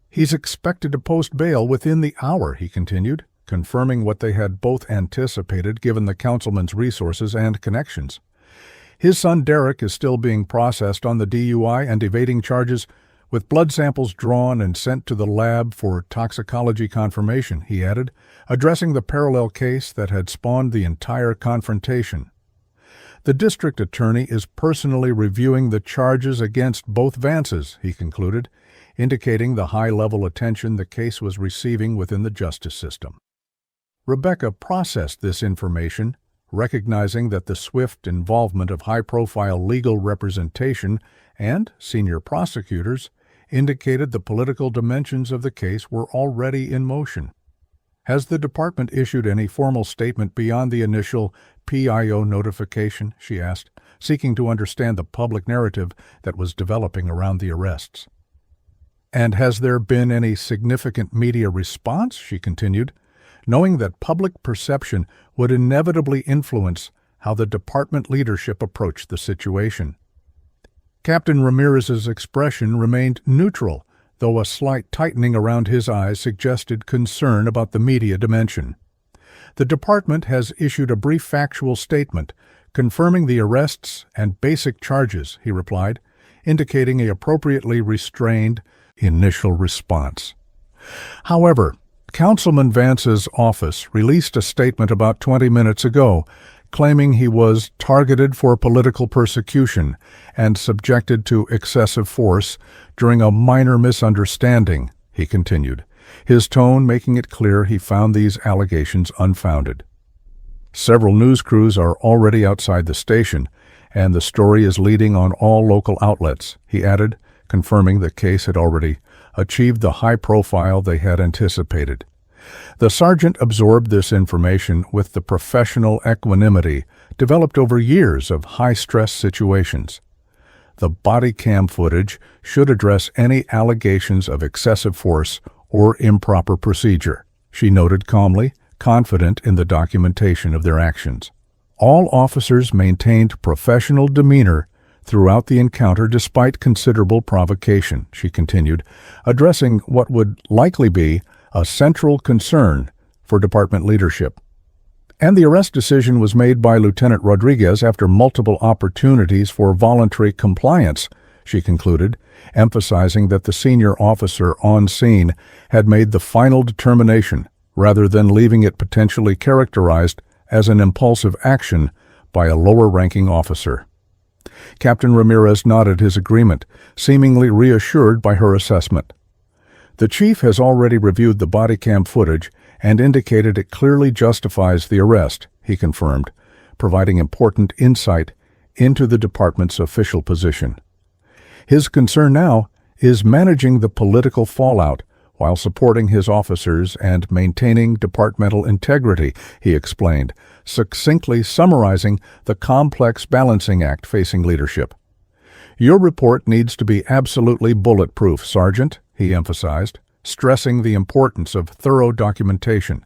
"He's expected to post bail within the hour," he continued, confirming what they had both anticipated given the councilman's resources and connections. "His son Derek is still being processed on the DUI and evading charges, with blood samples drawn and sent to the lab for toxicology confirmation," he added, addressing the parallel case that had spawned the entire confrontation. "The district attorney is personally reviewing the charges against both Vances," he concluded, indicating the high-level attention the case was receiving within the justice system. Rebecca processed this information, recognizing that the swift involvement of high-profile legal representation and senior prosecutors indicated the political dimensions of the case were already in motion. "Has the department issued any formal statement beyond the initial PIO notification?" she asked, seeking to understand the public narrative that was developing around the arrests. "And has there been any significant media response?" she continued, knowing that public perception would inevitably influence how the department leadership approached the situation. Captain Ramirez's expression remained neutral, though a slight tightening around his eyes suggested concern about the media dimension. "The department has issued a brief factual statement confirming the arrests and basic charges," he replied, indicating an appropriately restrained initial response. However, Councilman Vance's office released a statement about 20 minutes ago, claiming he was targeted for political persecution and subjected to excessive force during a minor misunderstanding, he continued, his tone making it clear he found these allegations unfounded. "Several news crews are already outside the station, and the story is leading on all local outlets," he added, confirming the case had already achieved the high profile they had anticipated. The sergeant absorbed this information with the professional equanimity developed over years of high-stress situations. The body cam footage should address any allegations of excessive force or improper procedure. she noted calmly, confident in the documentation of their actions. All officers maintained professional demeanor throughout the encounter despite considerable provocation, she continued, addressing what would likely be a central concern for department leadership. And the arrest decision was made by Lieutenant Rodriguez after multiple opportunities for voluntary compliance, she concluded, emphasizing that the senior officer on scene had made the final determination rather than leaving it potentially characterized as an impulsive action by a lower-ranking officer. Captain Ramirez nodded his agreement, seemingly reassured by her assessment. The chief has already reviewed the body cam footage and indicated it clearly justifies the arrest, he confirmed, providing important insight into the department's official position. His concern now is managing the political fallout while supporting his officers and maintaining departmental integrity, he explained, succinctly summarizing the complex balancing act facing leadership. Your report needs to be absolutely bulletproof, Sergeant, he emphasized, stressing the importance of thorough documentation.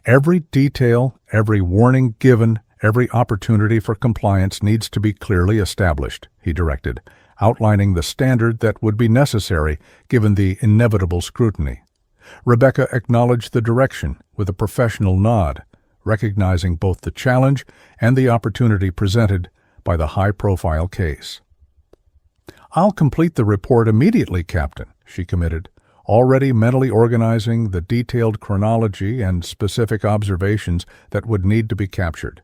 Every detail, every warning given, every opportunity for compliance needs to be clearly established, he directed, outlining the standard that would be necessary given the inevitable scrutiny. Rebecca acknowledged the direction with a professional nod, recognizing both the challenge and the opportunity presented by the high-profile case. I'll complete the report immediately, Captain, she committed, already mentally organizing the detailed chronology and specific observations that would need to be captured.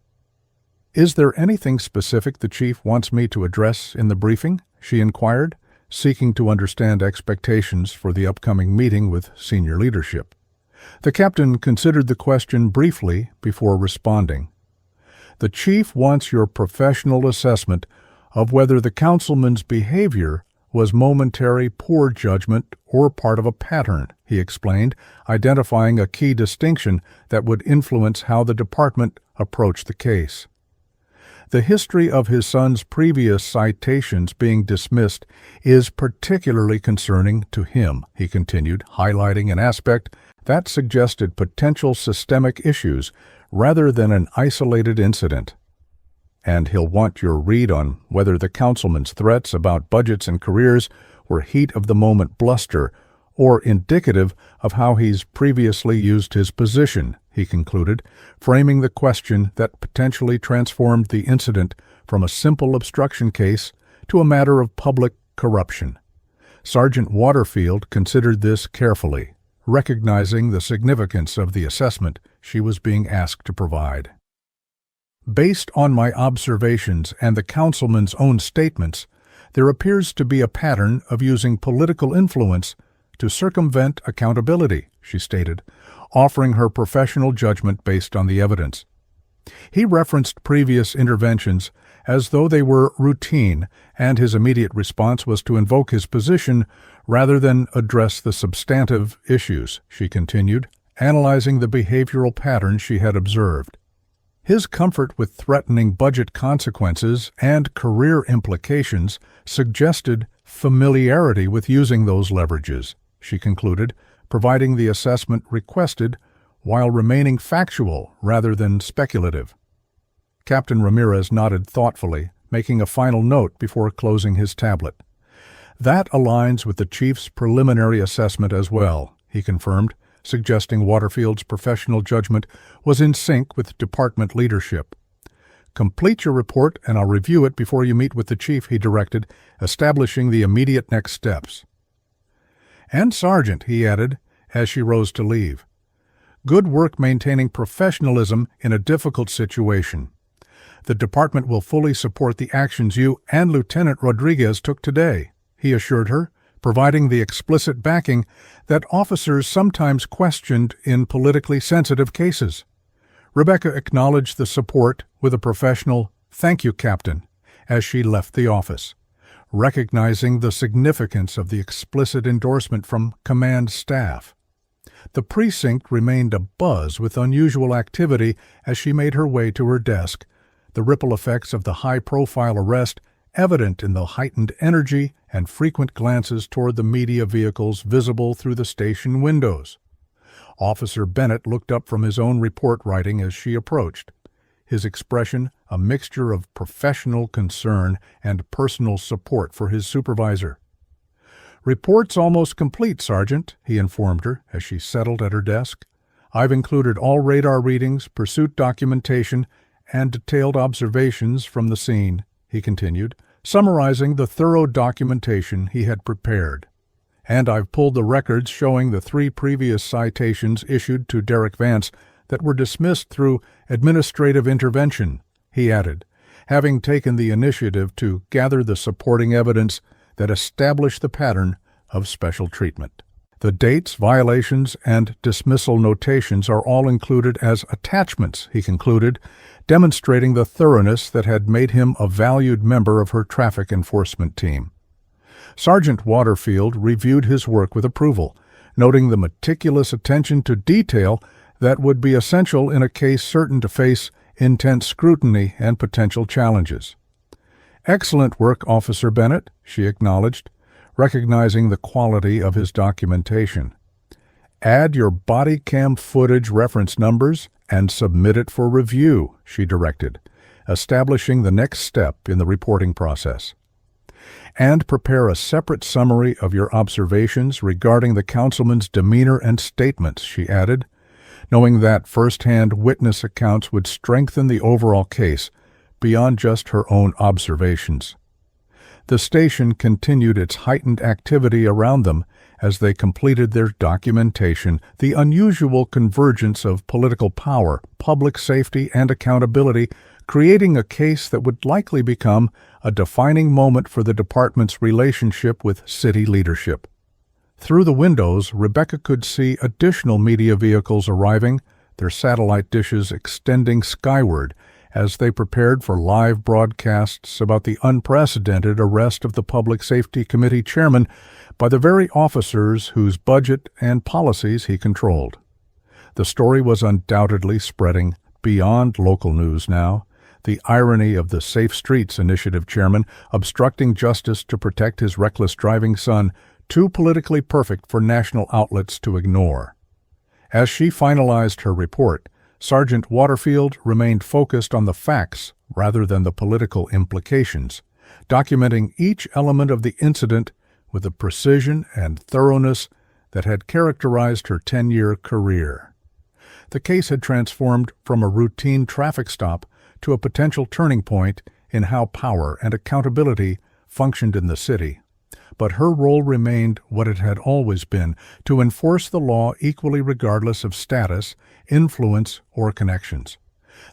Is there anything specific the Chief wants me to address in the briefing? She inquired, seeking to understand expectations for the upcoming meeting with senior leadership. The captain considered the question briefly before responding. The Chief wants your professional assessment of whether the councilman's behavior was momentary poor judgment or part of a pattern, he explained, identifying a key distinction that would influence how the department approached the case. The history of his son's previous citations being dismissed is particularly concerning to him, he continued, highlighting an aspect that suggested potential systemic issues rather than an isolated incident. And he'll want your read on whether the councilman's threats about budgets and careers were heat-of-the-moment bluster or indicative of how he's previously used his position, he concluded, framing the question that potentially transformed the incident from a simple obstruction case to a matter of public corruption. Sergeant Waterfield considered this carefully, recognizing the significance of the assessment she was being asked to provide. Based on my observations and the councilman's own statements, there appears to be a pattern of using political influence to circumvent accountability, she stated, offering her professional judgment based on the evidence. He referenced previous interventions as though they were routine, and his immediate response was to invoke his position rather than address the substantive issues, she continued, analyzing the behavioral pattern she had observed. His comfort with threatening budget consequences and career implications suggested familiarity with using those leverages, she concluded, providing the assessment requested while remaining factual rather than speculative. Captain Ramirez nodded thoughtfully, making a final note before closing his tablet. That aligns with the Chief's preliminary assessment as well, he confirmed, suggesting Waterfield's professional judgment was in sync with department leadership. Complete your report and I'll review it before you meet with the Chief, he directed, establishing the immediate next steps. And Sergeant, he added, as she rose to leave. Good work maintaining professionalism in a difficult situation. The department will fully support the actions you and Lieutenant Rodriguez took today, he assured her, providing the explicit backing that officers sometimes questioned in politically sensitive cases. Rebecca acknowledged the support with a professional "Thank you, Captain," as she left the office, recognizing the significance of the explicit endorsement from command staff. The precinct remained abuzz with unusual activity as she made her way to her desk, the ripple effects of the high-profile arrest evident in the heightened energy and frequent glances toward the media vehicles visible through the station windows. Officer Bennett looked up from his own report writing as she approached, his expression a mixture of professional concern and personal support for his supervisor. "Report's almost complete, Sergeant," he informed her as she settled at her desk. "I've included all radar readings, pursuit documentation, and detailed observations from the scene," he continued, summarizing the thorough documentation he had prepared. "And I've pulled the records showing the 3 previous citations issued to Derek Vance that were dismissed through administrative intervention," he added, having taken the initiative to gather the supporting evidence that established the pattern of special treatment. The dates, violations, and dismissal notations are all included as attachments, he concluded, demonstrating the thoroughness that had made him a valued member of her traffic enforcement team. Sergeant Waterfield reviewed his work with approval, noting the meticulous attention to detail that would be essential in a case certain to face intense scrutiny and potential challenges. "Excellent work, Officer Bennett," she acknowledged, recognizing the quality of his documentation. "Add your body cam footage reference numbers and submit it for review," she directed, establishing the next step in the reporting process. "And prepare a separate summary of your observations regarding the councilman's demeanor and statements," she added, knowing that first-hand witness accounts would strengthen the overall case beyond just her own observations. The station continued its heightened activity around them as they completed their documentation, the unusual convergence of political power, public safety, and accountability, creating a case that would likely become a defining moment for the department's relationship with city leadership. Through the windows, Rebecca could see additional media vehicles arriving, their satellite dishes extending skyward as they prepared for live broadcasts about the unprecedented arrest of the Public Safety Committee chairman by the very officers whose budget and policies he controlled. The story was undoubtedly spreading beyond local news now, the irony of the Safe Streets Initiative chairman obstructing justice to protect his reckless driving son, too politically perfect for national outlets to ignore. As she finalized her report, Sergeant Waterfield remained focused on the facts rather than the political implications, documenting each element of the incident with the precision and thoroughness that had characterized her 10-year career. The case had transformed from a routine traffic stop to a potential turning point in how power and accountability functioned in the city. But her role remained what it had always been, to enforce the law equally regardless of status, influence, or connections.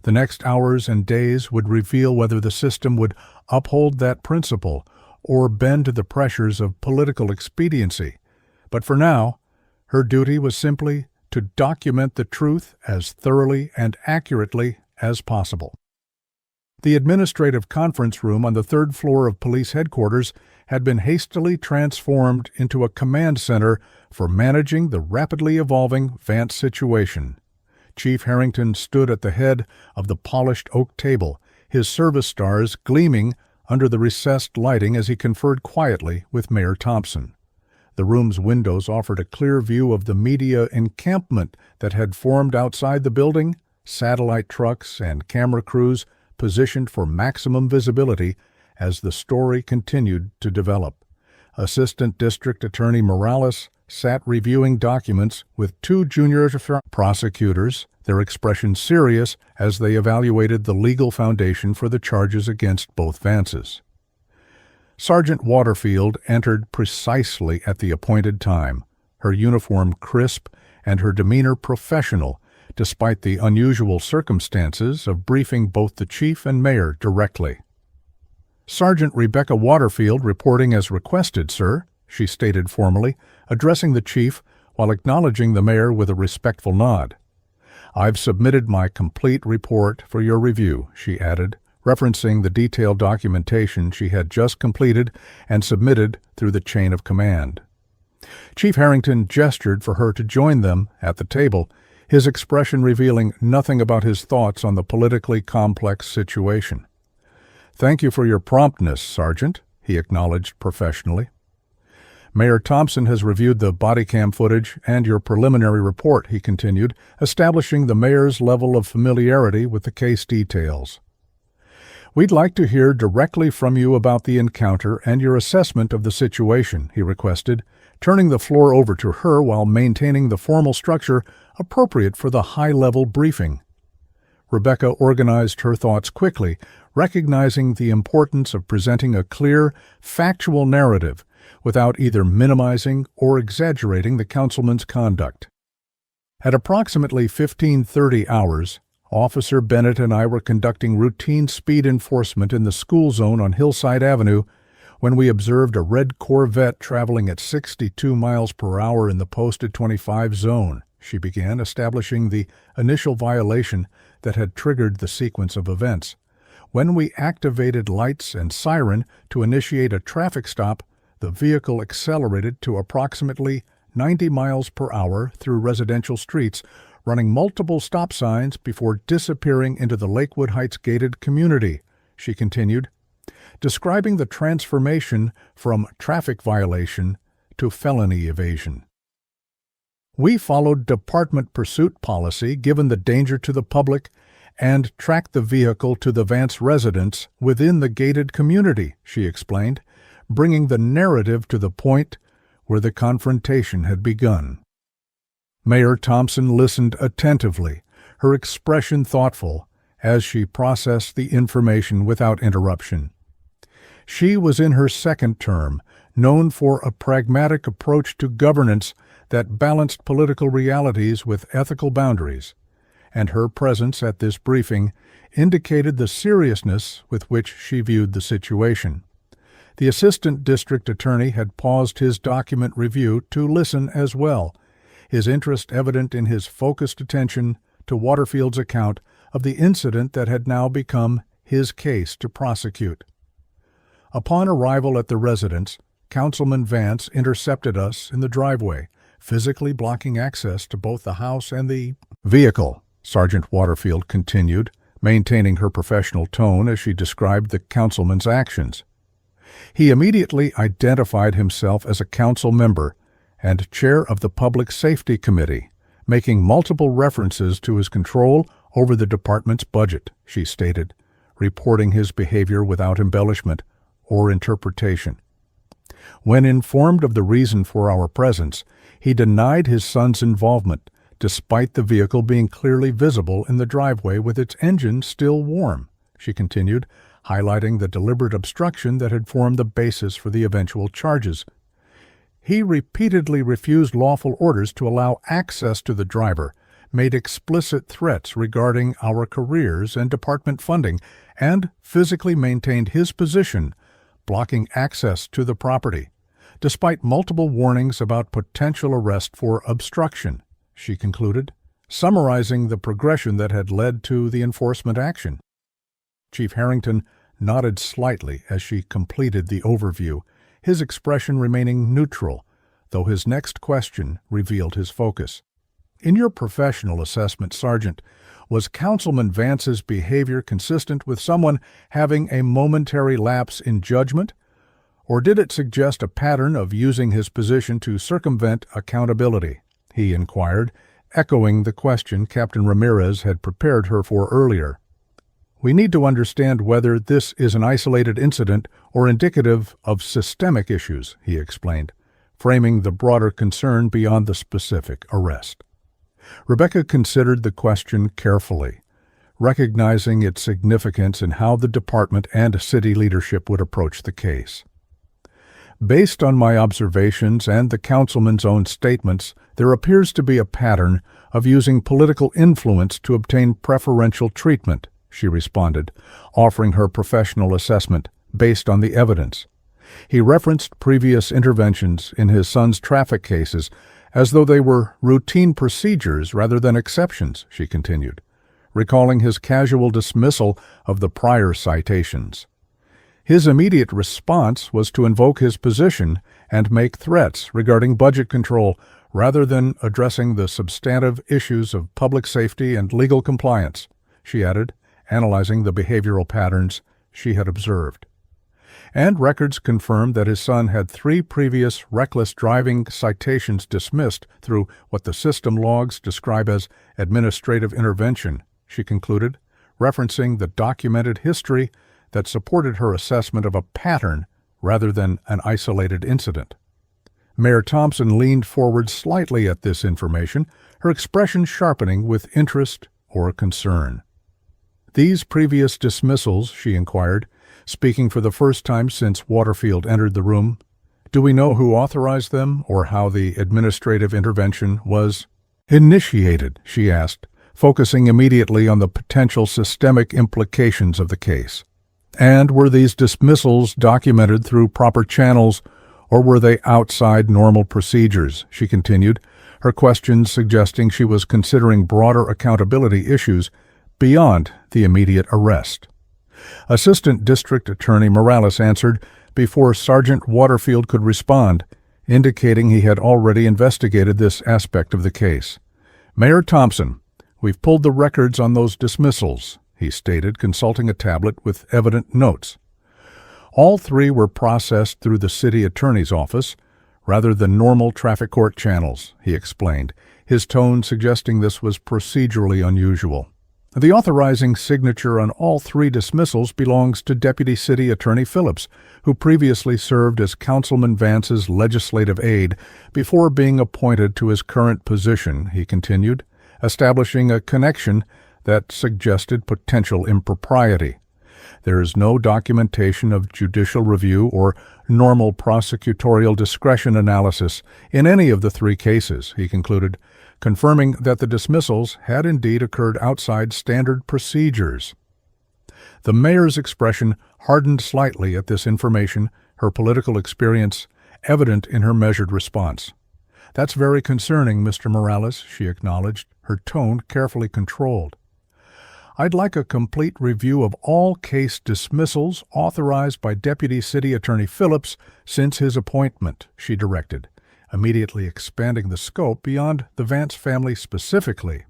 The next hours and days would reveal whether the system would uphold that principle or bend to the pressures of political expediency. But for now, her duty was simply to document the truth as thoroughly and accurately as possible. The administrative conference room on the 3rd floor of police headquarters had been hastily transformed into a command center for managing the rapidly evolving Vance situation. Chief Harrington stood at the head of the polished oak table, his service stars gleaming under the recessed lighting as he conferred quietly with Mayor Thompson. The room's windows offered a clear view of the media encampment that had formed outside the building, satellite trucks and camera crews positioned for maximum visibility as the story continued to develop. Assistant District Attorney Morales sat reviewing documents with 2 junior prosecutors, their expressions serious as they evaluated the legal foundation for the charges against both Vances. Sergeant Waterfield entered precisely at the appointed time, her uniform crisp and her demeanor professional, despite the unusual circumstances of briefing both the chief and mayor directly. "Sergeant Rebecca Waterfield reporting as requested, sir," she stated formally, addressing the chief while acknowledging the mayor with a respectful nod. "I've submitted my complete report for your review," she added, referencing the detailed documentation she had just completed and submitted through the chain of command. Chief Harrington gestured for her to join them at the table, his expression revealing nothing about his thoughts on the politically complex situation. "Thank you for your promptness, Sergeant," he acknowledged professionally. Mayor Thompson has reviewed the body cam footage and your preliminary report, he continued, establishing the mayor's level of familiarity with the case details. We'd like to hear directly from you about the encounter and your assessment of the situation, he requested, turning the floor over to her while maintaining the formal structure appropriate for the high-level briefing. Rebecca organized her thoughts quickly, recognizing the importance of presenting a clear, factual narrative without either minimizing or exaggerating the councilman's conduct. At approximately 15:30 hours, Officer Bennett and I were conducting routine speed enforcement in the school zone on Hillside Avenue when we observed a red Corvette traveling at 62 miles per hour in the posted 25 zone, she began, establishing the initial violation that had triggered the sequence of events. When we activated lights and siren to initiate a traffic stop, the vehicle accelerated to approximately 90 miles per hour through residential streets, running multiple stop signs before disappearing into the Lakewood Heights gated community, she continued, describing the transformation from traffic violation to felony evasion. We followed department pursuit policy given the danger to the public and tracked the vehicle to the Vance residence within the gated community, she explained, bringing the narrative to the point where the confrontation had begun. Mayor Thompson listened attentively, her expression thoughtful, as she processed the information without interruption. She was in her second term, known for a pragmatic approach to governance that balanced political realities with ethical boundaries, and her presence at this briefing indicated the seriousness with which she viewed the situation. The assistant district attorney had paused his document review to listen as well, his interest evident in his focused attention to Waterfield's account of the incident that had now become his case to prosecute. Upon arrival at the residence, Councilman Vance intercepted us in the driveway, physically blocking access to both the house and the vehicle, Sergeant Waterfield continued, maintaining her professional tone as she described the councilman's actions. He immediately identified himself as a council member and chair of the Public Safety Committee, making multiple references to his control over the department's budget, she stated, reporting his behavior without embellishment or interpretation. When informed of the reason for our presence, he denied his son's involvement, despite the vehicle being clearly visible in the driveway with its engine still warm, she continued, highlighting the deliberate obstruction that had formed the basis for the eventual charges. He repeatedly refused lawful orders to allow access to the driver, made explicit threats regarding our careers and department funding, and physically maintained his position, blocking access to the property, despite multiple warnings about potential arrest for obstruction, she concluded, summarizing the progression that had led to the enforcement action. Chief Harrington nodded slightly as she completed the overview, his expression remaining neutral, though his next question revealed his focus. In your professional assessment, Sergeant, was Councilman Vance's behavior consistent with someone having a momentary lapse in judgment, or did it suggest a pattern of using his position to circumvent accountability? He inquired, echoing the question Captain Ramirez had prepared her for earlier. We need to understand whether this is an isolated incident or indicative of systemic issues, he explained, framing the broader concern beyond the specific arrest. Rebecca considered the question carefully, recognizing its significance in how the department and city leadership would approach the case. Based on my observations and the councilman's own statements, there appears to be a pattern of using political influence to obtain preferential treatment, she responded, offering her professional assessment based on the evidence. He referenced previous interventions in his son's traffic cases as though they were routine procedures rather than exceptions, she continued, recalling his casual dismissal of the prior citations. His immediate response was to invoke his position and make threats regarding budget control rather than addressing the substantive issues of public safety and legal compliance, she added, analyzing the behavioral patterns she had observed. and records confirmed that his son had 3 previous reckless driving citations dismissed through what the system logs describe as administrative intervention, she concluded, referencing the documented history that supported her assessment of a pattern rather than an isolated incident. Mayor Thompson leaned forward slightly at this information, her expression sharpening with interest or concern. These previous dismissals, she inquired, speaking for the first time since Waterfield entered the room, do we know who authorized them or how the administrative intervention was initiated, she asked, focusing immediately on the potential systemic implications of the case. And were these dismissals documented through proper channels, or were they outside normal procedures, she continued, her questions suggesting she was considering broader accountability issues beyond the immediate arrest. Assistant District Attorney Morales answered before Sergeant Waterfield could respond, indicating he had already investigated this aspect of the case. Mayor Thompson, we've pulled the records on those dismissals, he stated, consulting a tablet with evident notes. All 3 were processed through the city attorney's office, rather than normal traffic court channels, he explained, his tone suggesting this was procedurally unusual. The authorizing signature on all 3 dismissals belongs to Deputy City Attorney Phillips, who previously served as Councilman Vance's legislative aide before being appointed to his current position, he continued, establishing a connection that suggested potential impropriety. There is no documentation of judicial review or normal prosecutorial discretion analysis in any of the 3 cases, he concluded, confirming that the dismissals had indeed occurred outside standard procedures. The mayor's expression hardened slightly at this information, her political experience evident in her measured response. That's very concerning, Mr. Morales, she acknowledged, her tone carefully controlled. I'd like a complete review of all case dismissals authorized by Deputy City Attorney Phillips since his appointment, she directed, immediately expanding the scope beyond the Vance family specifically.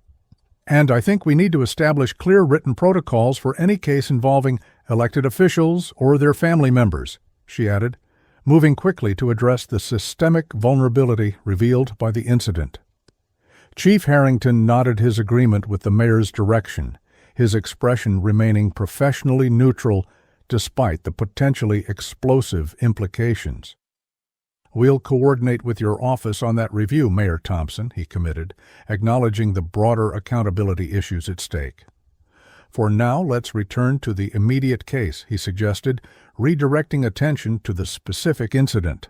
And I think we need to establish clear written protocols for any case involving elected officials or their family members, she added, moving quickly to address the systemic vulnerability revealed by the incident. Chief Harrington nodded his agreement with the mayor's direction, his expression remaining professionally neutral despite the potentially explosive implications. We'll coordinate with your office on that review, Mayor Thompson, he committed, acknowledging the broader accountability issues at stake. For now, let's return to the immediate case, he suggested, redirecting attention to the specific incident.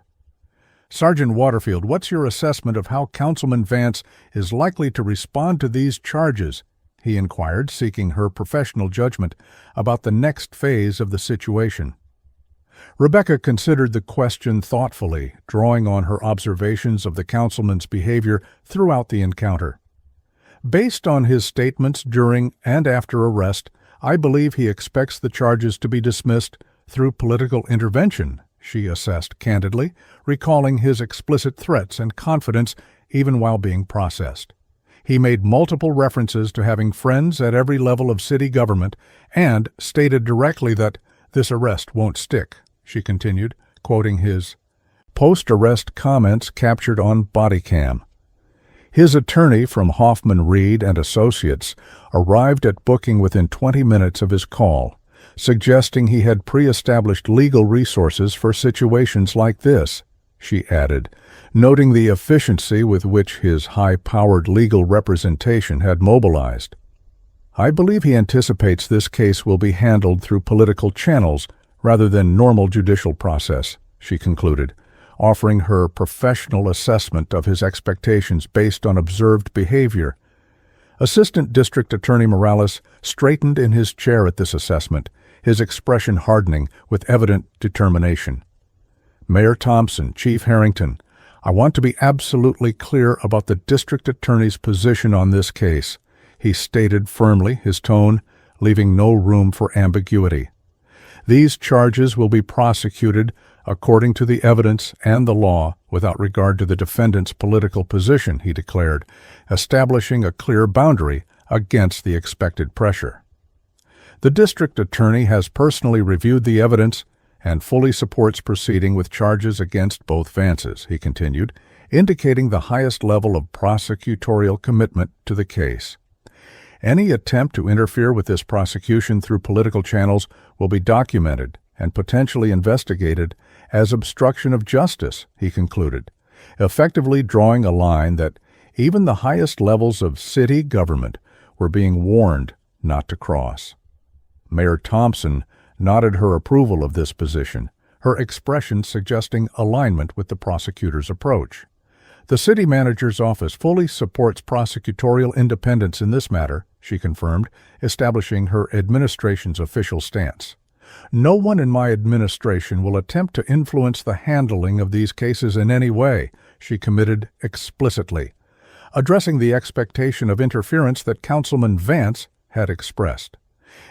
Sergeant Waterfield, what's your assessment of how Councilman Vance is likely to respond to these charges? He inquired, seeking her professional judgment about the next phase of the situation. Rebecca considered the question thoughtfully, drawing on her observations of the councilman's behavior throughout the encounter. Based on his statements during and after arrest, I believe he expects the charges to be dismissed through political intervention, she assessed candidly, recalling his explicit threats and confidence even while being processed. He made multiple references to having friends at every level of city government and stated directly that this arrest won't stick, she continued, quoting his post-arrest comments captured on body cam. His attorney from Hoffman Reed and Associates arrived at booking within 20 minutes of his call, suggesting he had pre-established legal resources for situations like this, she added, noting the efficiency with which his high-powered legal representation had mobilized. I believe he anticipates this case will be handled through political channels rather than normal judicial process, she concluded, offering her professional assessment of his expectations based on observed behavior. Assistant District Attorney Morales straightened in his chair at this assessment, his expression hardening with evident determination. Mayor Thompson, Chief Harrington, I want to be absolutely clear about the District Attorney's position on this case, he stated firmly, his tone leaving no room for ambiguity. These charges will be prosecuted according to the evidence and the law without regard to the defendant's political position, he declared, establishing a clear boundary against the expected pressure. The district attorney has personally reviewed the evidence and fully supports proceeding with charges against both Vances, he continued, indicating the highest level of prosecutorial commitment to the case. Any attempt to interfere with this prosecution through political channels will be documented and potentially investigated as obstruction of justice, he concluded, effectively drawing a line that even the highest levels of city government were being warned not to cross. Mayor Thompson nodded her approval of this position, her expression suggesting alignment with the prosecutor's approach. The city manager's office fully supports prosecutorial independence in this matter, she confirmed, establishing her administration's official stance. No one in my administration will attempt to influence the handling of these cases in any way, she committed explicitly, addressing the expectation of interference that Councilman Vance had expressed.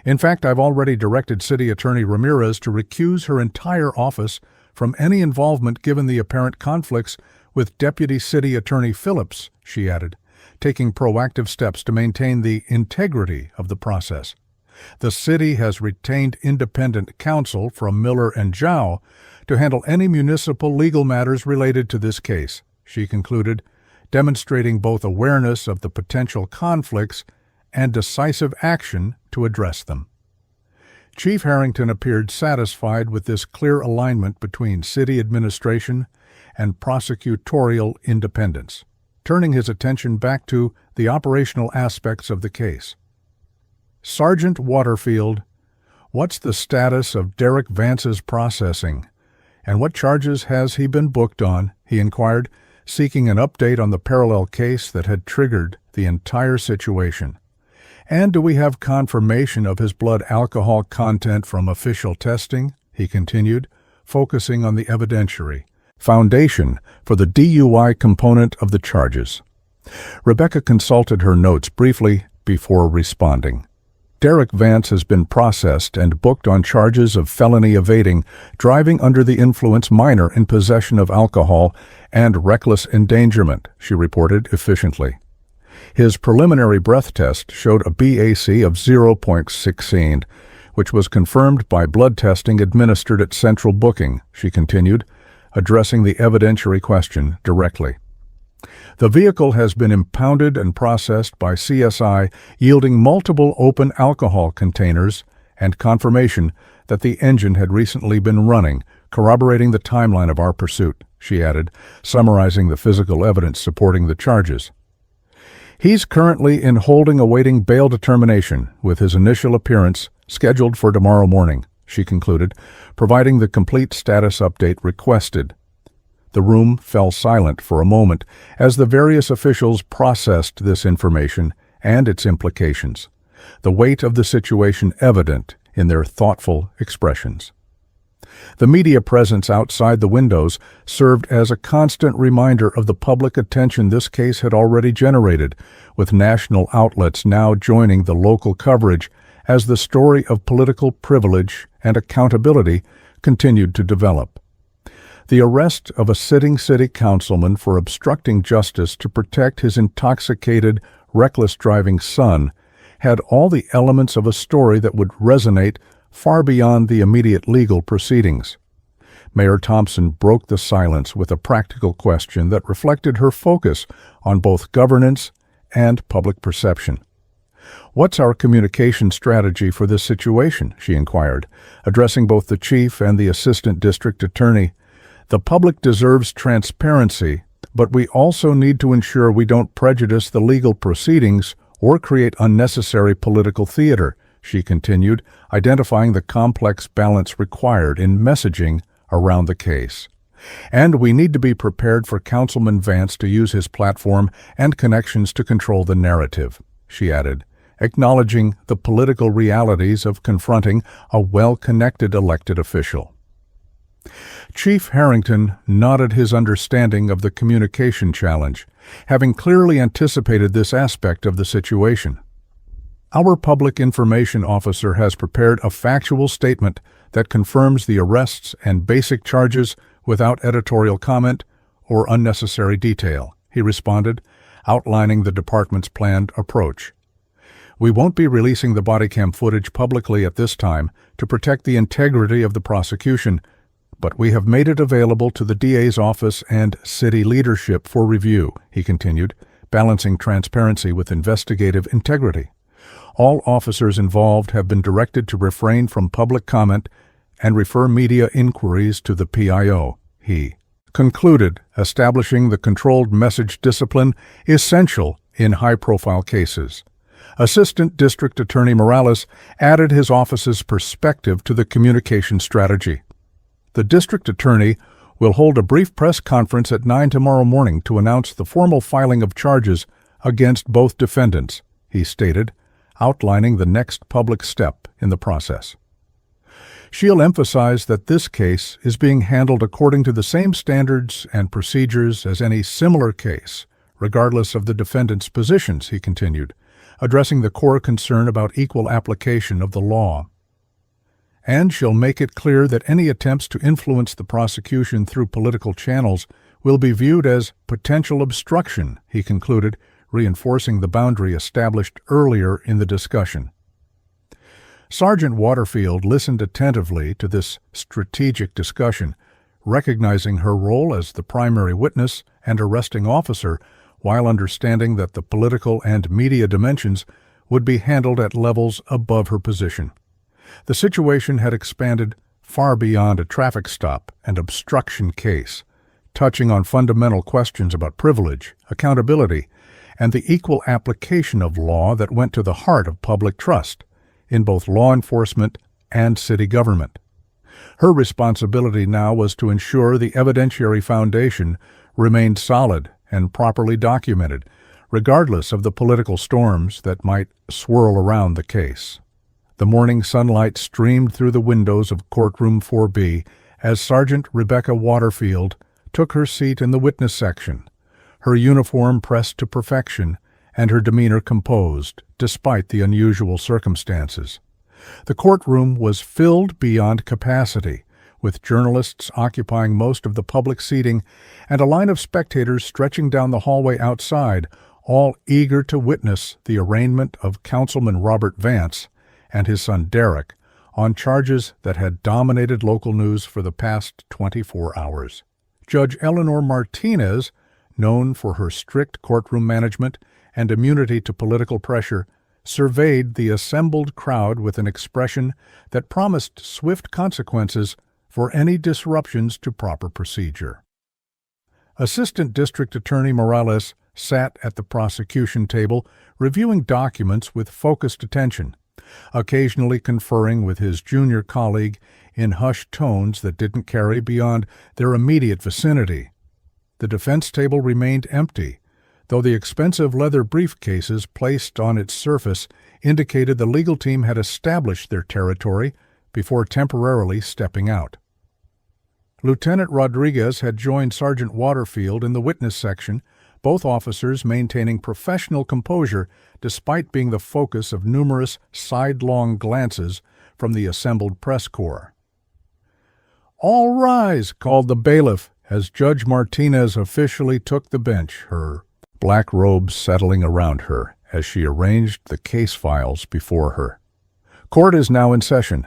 In fact, I've already directed City Attorney Ramirez to recuse her entire office from any involvement given the apparent conflicts with Deputy City Attorney Phillips, she added, taking proactive steps to maintain the integrity of the process. The city has retained independent counsel from Miller and Zhao to handle any municipal legal matters related to this case, she concluded, demonstrating both awareness of the potential conflicts and decisive action to address them. Chief Harrington appeared satisfied with this clear alignment between city administration and prosecutorial independence, turning his attention back to the operational aspects of the case. Sergeant Waterfield, what's the status of Derek Vance's processing, and what charges has he been booked on? He inquired, seeking an update on the parallel case that had triggered the entire situation. And do we have confirmation of his blood alcohol content from official testing? He continued, focusing on the evidentiary foundation for the DUI component of the charges. Rebecca consulted her notes briefly before responding. Derek Vance has been processed and booked on charges of felony evading, driving under the influence minor in possession of alcohol, and reckless endangerment, she reported efficiently. His preliminary breath test showed a BAC of 0.16, which was confirmed by blood testing administered at central booking, she continued, addressing the evidentiary question directly. The vehicle has been impounded and processed by CSI, yielding multiple open alcohol containers and confirmation that the engine had recently been running, corroborating the timeline of our pursuit, she added, summarizing the physical evidence supporting the charges. He's currently in holding awaiting bail determination, with his initial appearance scheduled for tomorrow morning, she concluded, providing the complete status update requested. The room fell silent for a moment as the various officials processed this information and its implications, the weight of the situation evident in their thoughtful expressions. The media presence outside the windows served as a constant reminder of the public attention this case had already generated, with national outlets now joining the local coverage as the story of political privilege and accountability continued to develop. The arrest of a sitting city councilman for obstructing justice to protect his intoxicated, reckless driving son had all the elements of a story that would resonate far beyond the immediate legal proceedings. Mayor Thompson broke the silence with a practical question that reflected her focus on both governance and public perception. "What's our communication strategy for this situation?" she inquired, addressing both the chief and the assistant district attorney. "The public deserves transparency, but we also need to ensure we don't prejudice the legal proceedings or create unnecessary political theater," she continued, identifying the complex balance required in messaging around the case. "And we need to be prepared for Councilman Vance to use his platform and connections to control the narrative," she added, acknowledging the political realities of confronting a well-connected elected official. Chief Harrington nodded his understanding of the communication challenge, having clearly anticipated this aspect of the situation. "Our public information officer has prepared a factual statement that confirms the arrests and basic charges without editorial comment or unnecessary detail," he responded, outlining the department's planned approach. We won't be releasing the body cam footage publicly at this time to protect the integrity of the prosecution, but we have made it available to the DA's office and city leadership for review, he continued, balancing transparency with investigative integrity. All officers involved have been directed to refrain from public comment and refer media inquiries to the PIO, he concluded, establishing the controlled message discipline essential in high-profile cases. Assistant District Attorney Morales added his office's perspective to the communication strategy. The district attorney will hold a brief press conference at 9 tomorrow morning to announce the formal filing of charges against both defendants, he stated, outlining the next public step in the process. She'll emphasize that this case is being handled according to the same standards and procedures as any similar case, regardless of the defendant's positions, he continued, addressing the core concern about equal application of the law. And she'll make it clear that any attempts to influence the prosecution through political channels will be viewed as potential obstruction, he concluded, reinforcing the boundary established earlier in the discussion. Sergeant Waterfield listened attentively to this strategic discussion, recognizing her role as the primary witness and arresting officer, while understanding that the political and media dimensions would be handled at levels above her position. The situation had expanded far beyond a traffic stop and obstruction case, touching on fundamental questions about privilege, accountability, and the equal application of law that went to the heart of public trust in both law enforcement and city government. Her responsibility now was to ensure the evidentiary foundation remained solid and properly documented, regardless of the political storms that might swirl around the case. The morning sunlight streamed through the windows of Courtroom 4B as Sergeant Rebecca Waterfield took her seat in the witness section, her uniform pressed to perfection and her demeanor composed, despite the unusual circumstances. The courtroom was filled beyond capacity, with journalists occupying most of the public seating and a line of spectators stretching down the hallway outside, all eager to witness the arraignment of Councilman Robert Vance and his son Derek on charges that had dominated local news for the past 24 hours. Judge Eleanor Martinez, known for her strict courtroom management and immunity to political pressure, surveyed the assembled crowd with an expression that promised swift consequences for any disruptions to proper procedure. Assistant District Attorney Morales sat at the prosecution table, reviewing documents with focused attention, occasionally conferring with his junior colleague in hushed tones that didn't carry beyond their immediate vicinity. The defense table remained empty, though the expensive leather briefcases placed on its surface indicated the legal team had established their territory before temporarily stepping out. Lieutenant Rodriguez had joined Sergeant Waterfield in the witness section, both officers maintaining professional composure despite being the focus of numerous sidelong glances from the assembled press corps. "All rise," called the bailiff as Judge Martinez officially took the bench, her black robes settling around her as she arranged the case files before her. "Court is now in session.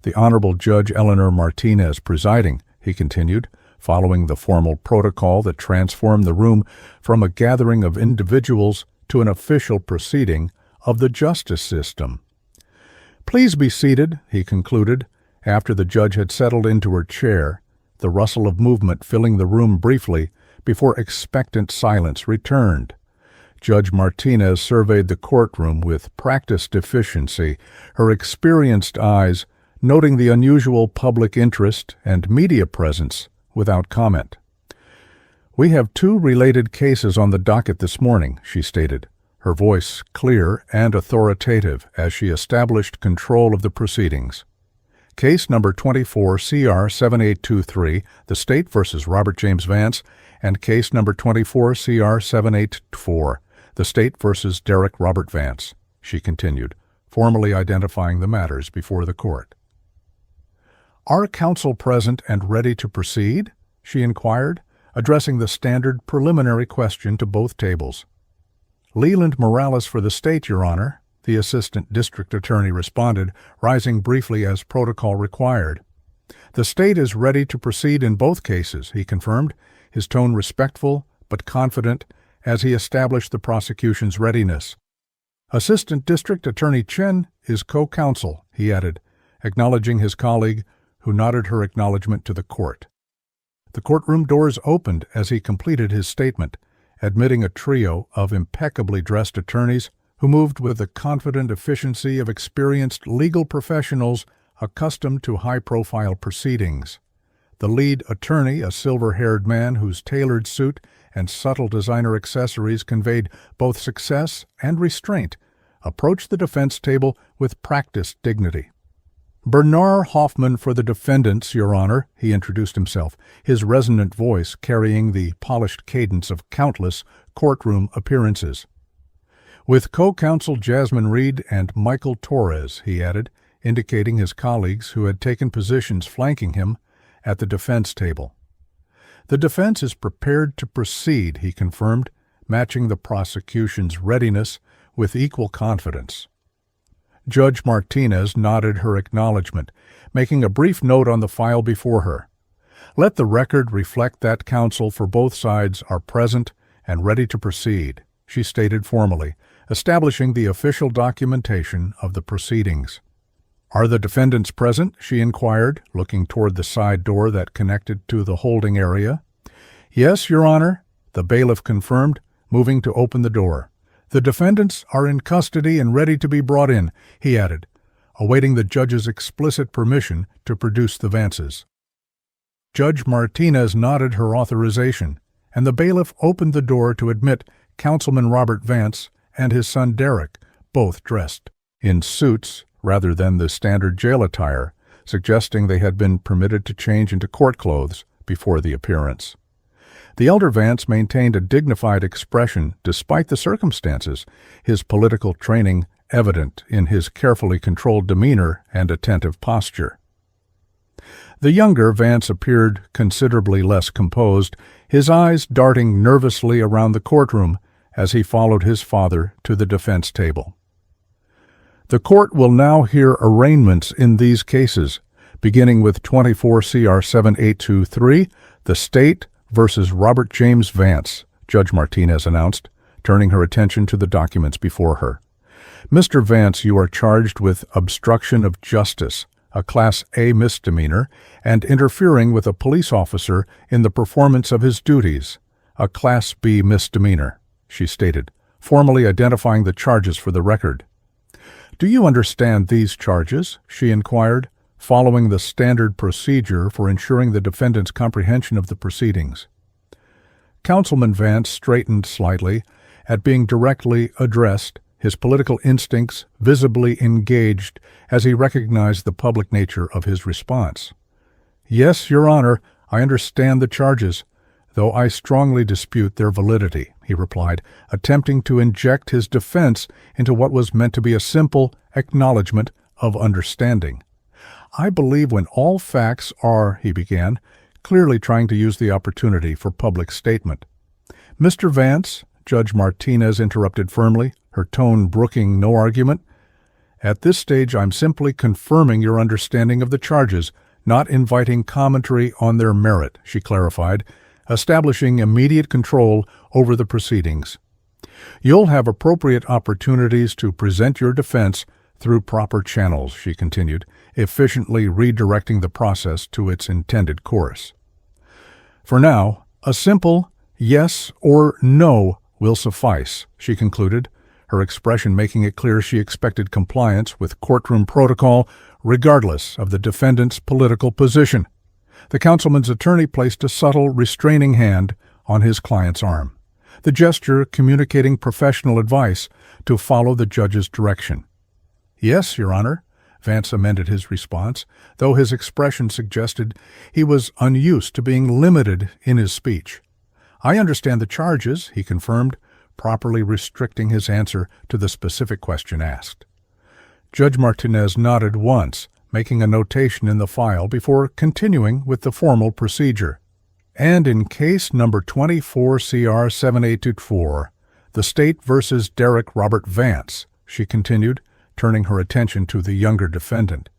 The Honorable Judge Eleanor Martinez presiding," he continued, following the formal protocol that transformed the room from a gathering of individuals to an official proceeding of the justice system. "Please be seated," he concluded, after the judge had settled into her chair, the rustle of movement filling the room briefly before expectant silence returned. Judge Martinez surveyed the courtroom with practiced efficiency, her experienced eyes noting the unusual public interest and media presence without comment. "We have 2 related cases on the docket this morning," she stated, her voice clear and authoritative as she established control of the proceedings. Case number 24-CR-7823, the State versus Robert James Vance, and case number 24-CR-784, the State versus Derek Robert Vance, she continued, formally identifying the matters before the court. "Are counsel present and ready to proceed?" she inquired, addressing the standard preliminary question to both tables. "Leland Morales for the State, Your Honor," the assistant district attorney responded, rising briefly as protocol required. The state is ready to proceed in both cases, he confirmed, his tone respectful but confident as he established the prosecution's readiness. Assistant District Attorney Chen is co-counsel, he added, acknowledging his colleague, who nodded her acknowledgement to the court. The courtroom doors opened as he completed his statement, admitting a trio of impeccably dressed attorneys who moved with the confident efficiency of experienced legal professionals accustomed to high-profile proceedings. The lead attorney, a silver-haired man whose tailored suit and subtle designer accessories conveyed both success and restraint, approached the defense table with practiced dignity. Bernard Hoffman for the defendants, Your Honor, he introduced himself, his resonant voice carrying the polished cadence of countless courtroom appearances. With co-counsel Jasmine Reed and Michael Torres, he added, indicating his colleagues who had taken positions flanking him at the defense table. The defense is prepared to proceed, he confirmed, matching the prosecution's readiness with equal confidence. Judge Martinez nodded her acknowledgement, making a brief note on the file before her. Let the record reflect that counsel for both sides are present and ready to proceed, she stated formally, establishing the official documentation of the proceedings. Are the defendants present? She inquired, looking toward the side door that connected to the holding area. Yes, Your Honor, the bailiff confirmed, moving to open the door. The defendants are in custody and ready to be brought in, he added, awaiting the judge's explicit permission to produce the Vances. Judge Martinez nodded her authorization, and the bailiff opened the door to admit Councilman Robert Vance and his son Derek, both dressed in suits rather than the standard jail attire, suggesting they had been permitted to change into court clothes before the appearance. The elder Vance maintained a dignified expression despite the circumstances, his political training evident in his carefully controlled demeanor and attentive posture. The younger Vance appeared considerably less composed, his eyes darting nervously around the courtroom as he followed his father to the defense table. The court will now hear arraignments in these cases, beginning with 24 CR 7823, the state versus Robert James Vance, Judge Martinez announced, turning her attention to the documents before her. Mr. Vance, you are charged with obstruction of justice, a Class A misdemeanor, and interfering with a police officer in the performance of his duties, a Class B misdemeanor, she stated, formally identifying the charges for the record. Do you understand these charges? She inquired, following the standard procedure for ensuring the defendant's comprehension of the proceedings. Councilman Vance straightened slightly at being directly addressed, his political instincts visibly engaged as he recognized the public nature of his response. Yes, Your Honor, I understand the charges, though I strongly dispute their validity, he replied, attempting to inject his defense into what was meant to be a simple acknowledgement of understanding. I believe when all facts are, he began, clearly trying to use the opportunity for public statement. Mr. Vance, Judge Martinez interrupted firmly, her tone brooking no argument. At this stage, I'm simply confirming your understanding of the charges, not inviting commentary on their merit, she clarified, establishing immediate control over the proceedings. You'll have appropriate opportunities to present your defense through proper channels, she continued, efficiently redirecting the process to its intended course. For now, a simple yes or no will suffice, she concluded, her expression making it clear she expected compliance with courtroom protocol regardless of the defendant's political position. The councilman's attorney placed a subtle, restraining hand on his client's arm, the gesture communicating professional advice to follow the judge's direction. Yes, Your Honor, Vance amended his response, though his expression suggested he was unused to being limited in his speech. I understand the charges, he confirmed, properly restricting his answer to the specific question asked. Judge Martinez nodded once, making a notation in the file before continuing with the formal procedure. And in case number 24 CR 7824, the State versus Derek Robert Vance, she continued, turning her attention to the younger defendant.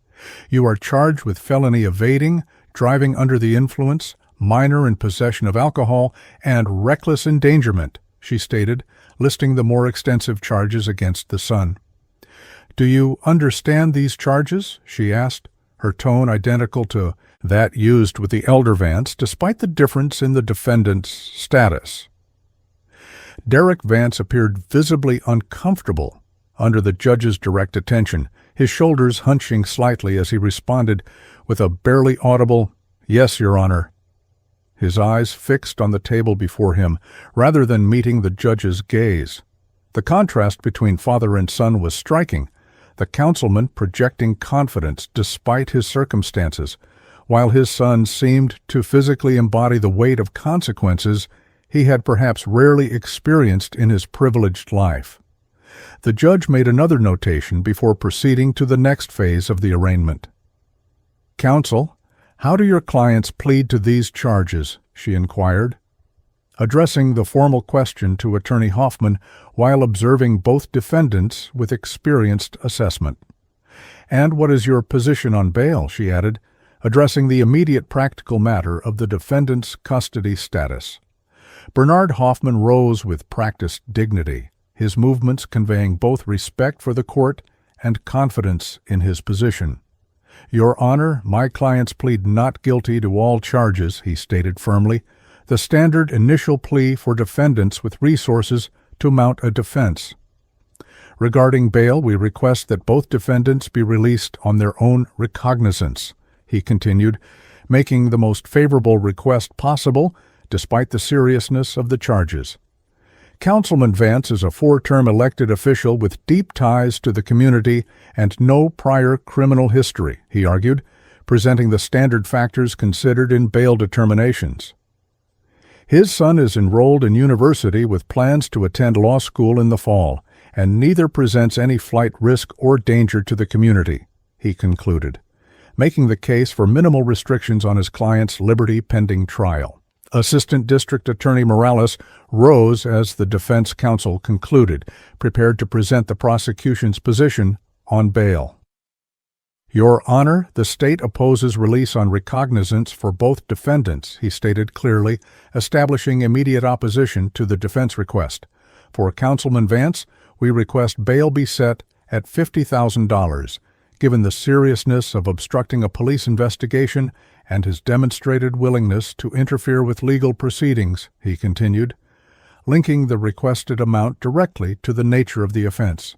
You are charged with felony evading, driving under the influence, minor in possession of alcohol, and reckless endangerment, she stated, listing the more extensive charges against the son. Do you understand these charges? She asked, her tone identical to that used with the elder Vance, despite the difference in the defendant's status. Derek Vance appeared visibly uncomfortable under the judge's direct attention, his shoulders hunching slightly as he responded with a barely audible, "Yes, Your Honor," his eyes fixed on the table before him rather than meeting the judge's gaze. The contrast between father and son was striking, the councilman projecting confidence despite his circumstances, while his son seemed to physically embody the weight of consequences he had perhaps rarely experienced in his privileged life. The judge made another notation before proceeding to the next phase of the arraignment. "Counsel, how do your clients plead to these charges?" she inquired, addressing the formal question to Attorney Hoffman while observing both defendants with experienced assessment. "And what is your position on bail?" she added, addressing the immediate practical matter of the defendant's custody status. Bernard Hoffman rose with practiced dignity, his movements conveying both respect for the court and confidence in his position. "Your Honor, my clients plead not guilty to all charges," he stated firmly, the standard initial plea for defendants with resources to mount a defense. "Regarding bail, we request that both defendants be released on their own recognizance," he continued, making the most favorable request possible despite the seriousness of the charges. Councilman Vance is a 4-term elected official with deep ties to the community and no prior criminal history, he argued, presenting the standard factors considered in bail determinations. His son is enrolled in university with plans to attend law school in the fall, and neither presents any flight risk or danger to the community, he concluded, making the case for minimal restrictions on his client's liberty pending trial. Assistant District Attorney Morales rose as the defense counsel concluded, prepared to present the prosecution's position on bail. "Your Honor, the state opposes release on recognizance for both defendants," he stated clearly, establishing immediate opposition to the defense request. "For Councilman Vance, we request bail be set at $50,000, given the seriousness of obstructing a police investigation and his demonstrated willingness to interfere with legal proceedings," he continued, linking the requested amount directly to the nature of the offense.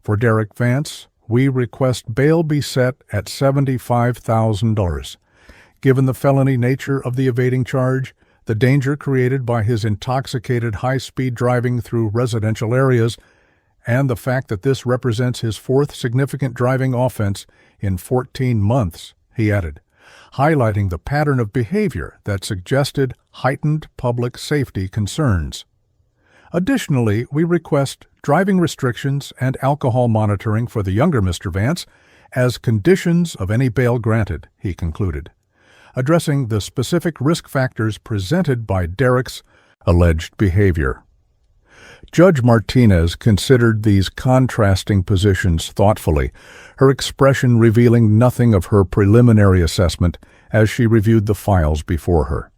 "For Derek Vance, we request bail be set at $75,000. Given the felony nature of the evading charge, the danger created by his intoxicated high-speed driving through residential areas, and the fact that this represents his 4th significant driving offense in 14 months, he added, highlighting the pattern of behavior that suggested heightened public safety concerns. Additionally, we request driving restrictions and alcohol monitoring for the younger Mr. Vance as conditions of any bail granted, he concluded, addressing the specific risk factors presented by Derek's alleged behavior. Judge Martinez considered these contrasting positions thoughtfully, her expression revealing nothing of her preliminary assessment as she reviewed the files before her.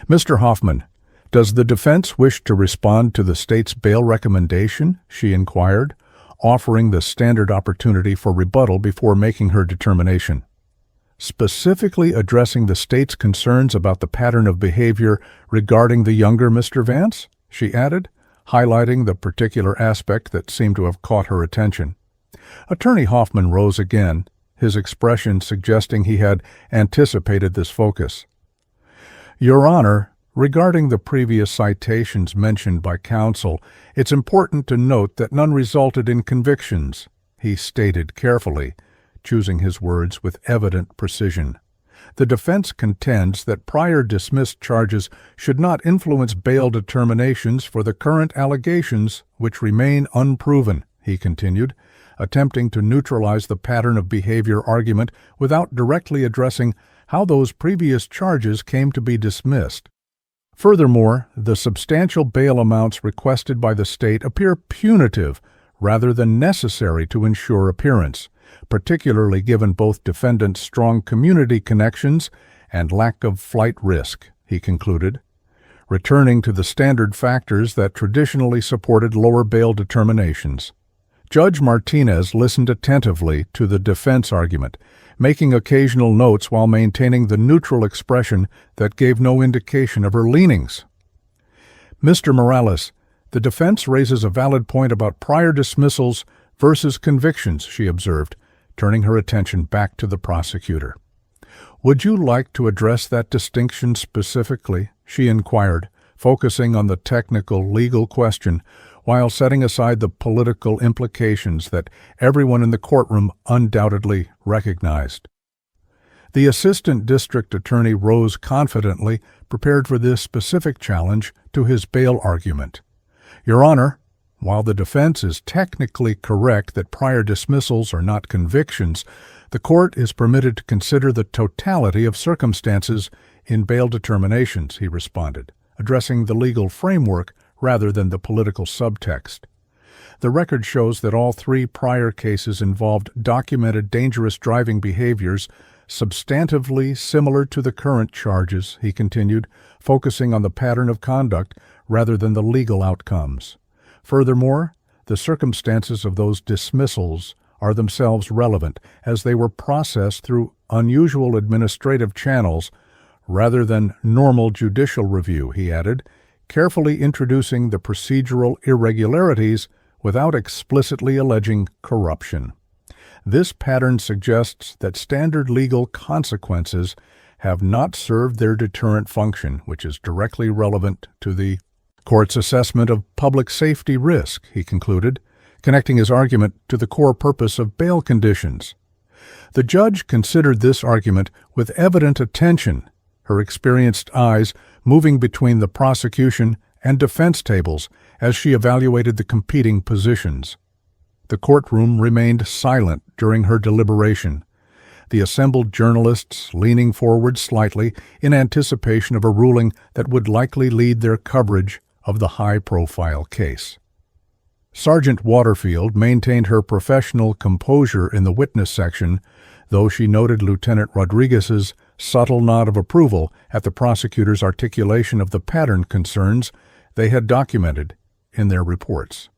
"Mr. Hoffman, does the defense wish to respond to the state's bail recommendation?" she inquired, offering the standard opportunity for rebuttal before making her determination. "Specifically addressing the state's concerns about the pattern of behavior regarding the younger Mr. Vance?" she added, highlighting the particular aspect that seemed to have caught her attention. Attorney Hoffman rose again, his expression suggesting he had anticipated this focus. "Your Honor, regarding the previous citations mentioned by counsel, it's important to note that none resulted in convictions," he stated carefully, choosing his words with evident precision. The defense contends that prior dismissed charges should not influence bail determinations for the current allegations, which remain unproven, he continued, attempting to neutralize the pattern of behavior argument without directly addressing how those previous charges came to be dismissed. Furthermore, the substantial bail amounts requested by the state appear punitive rather than necessary to ensure appearance, particularly given both defendants' strong community connections and lack of flight risk, he concluded, returning to the standard factors that traditionally supported lower bail determinations. Judge Martinez listened attentively to the defense argument, making occasional notes while maintaining the neutral expression that gave no indication of her leanings. Mr. Morales, the defense raises a valid point about prior dismissals versus convictions, she observed, turning her attention back to the prosecutor. Would you like to address that distinction specifically? She inquired, focusing on the technical legal question while setting aside the political implications that everyone in the courtroom undoubtedly recognized. The assistant district attorney rose confidently, prepared for this specific challenge to his bail argument. Your Honor, while the defense is technically correct that prior dismissals are not convictions, the court is permitted to consider the totality of circumstances in bail determinations, he responded, addressing the legal framework rather than the political subtext. The record shows that all three prior cases involved documented dangerous driving behaviors substantively similar to the current charges, he continued, focusing on the pattern of conduct rather than the legal outcomes. Furthermore, the circumstances of those dismissals are themselves relevant, as they were processed through unusual administrative channels rather than normal judicial review, he added, carefully introducing the procedural irregularities without explicitly alleging corruption. This pattern suggests that standard legal consequences have not served their deterrent function, which is directly relevant to the court's assessment of public safety risk, he concluded, connecting his argument to the core purpose of bail conditions. The judge considered this argument with evident attention, her experienced eyes moving between the prosecution and defense tables as she evaluated the competing positions. The courtroom remained silent during her deliberation, the assembled journalists leaning forward slightly in anticipation of a ruling that would likely lead their coverage of the high-profile case. Sergeant Waterfield maintained her professional composure in the witness section, though she noted Lieutenant Rodriguez's subtle nod of approval at the prosecutor's articulation of the pattern concerns they had documented in their reports.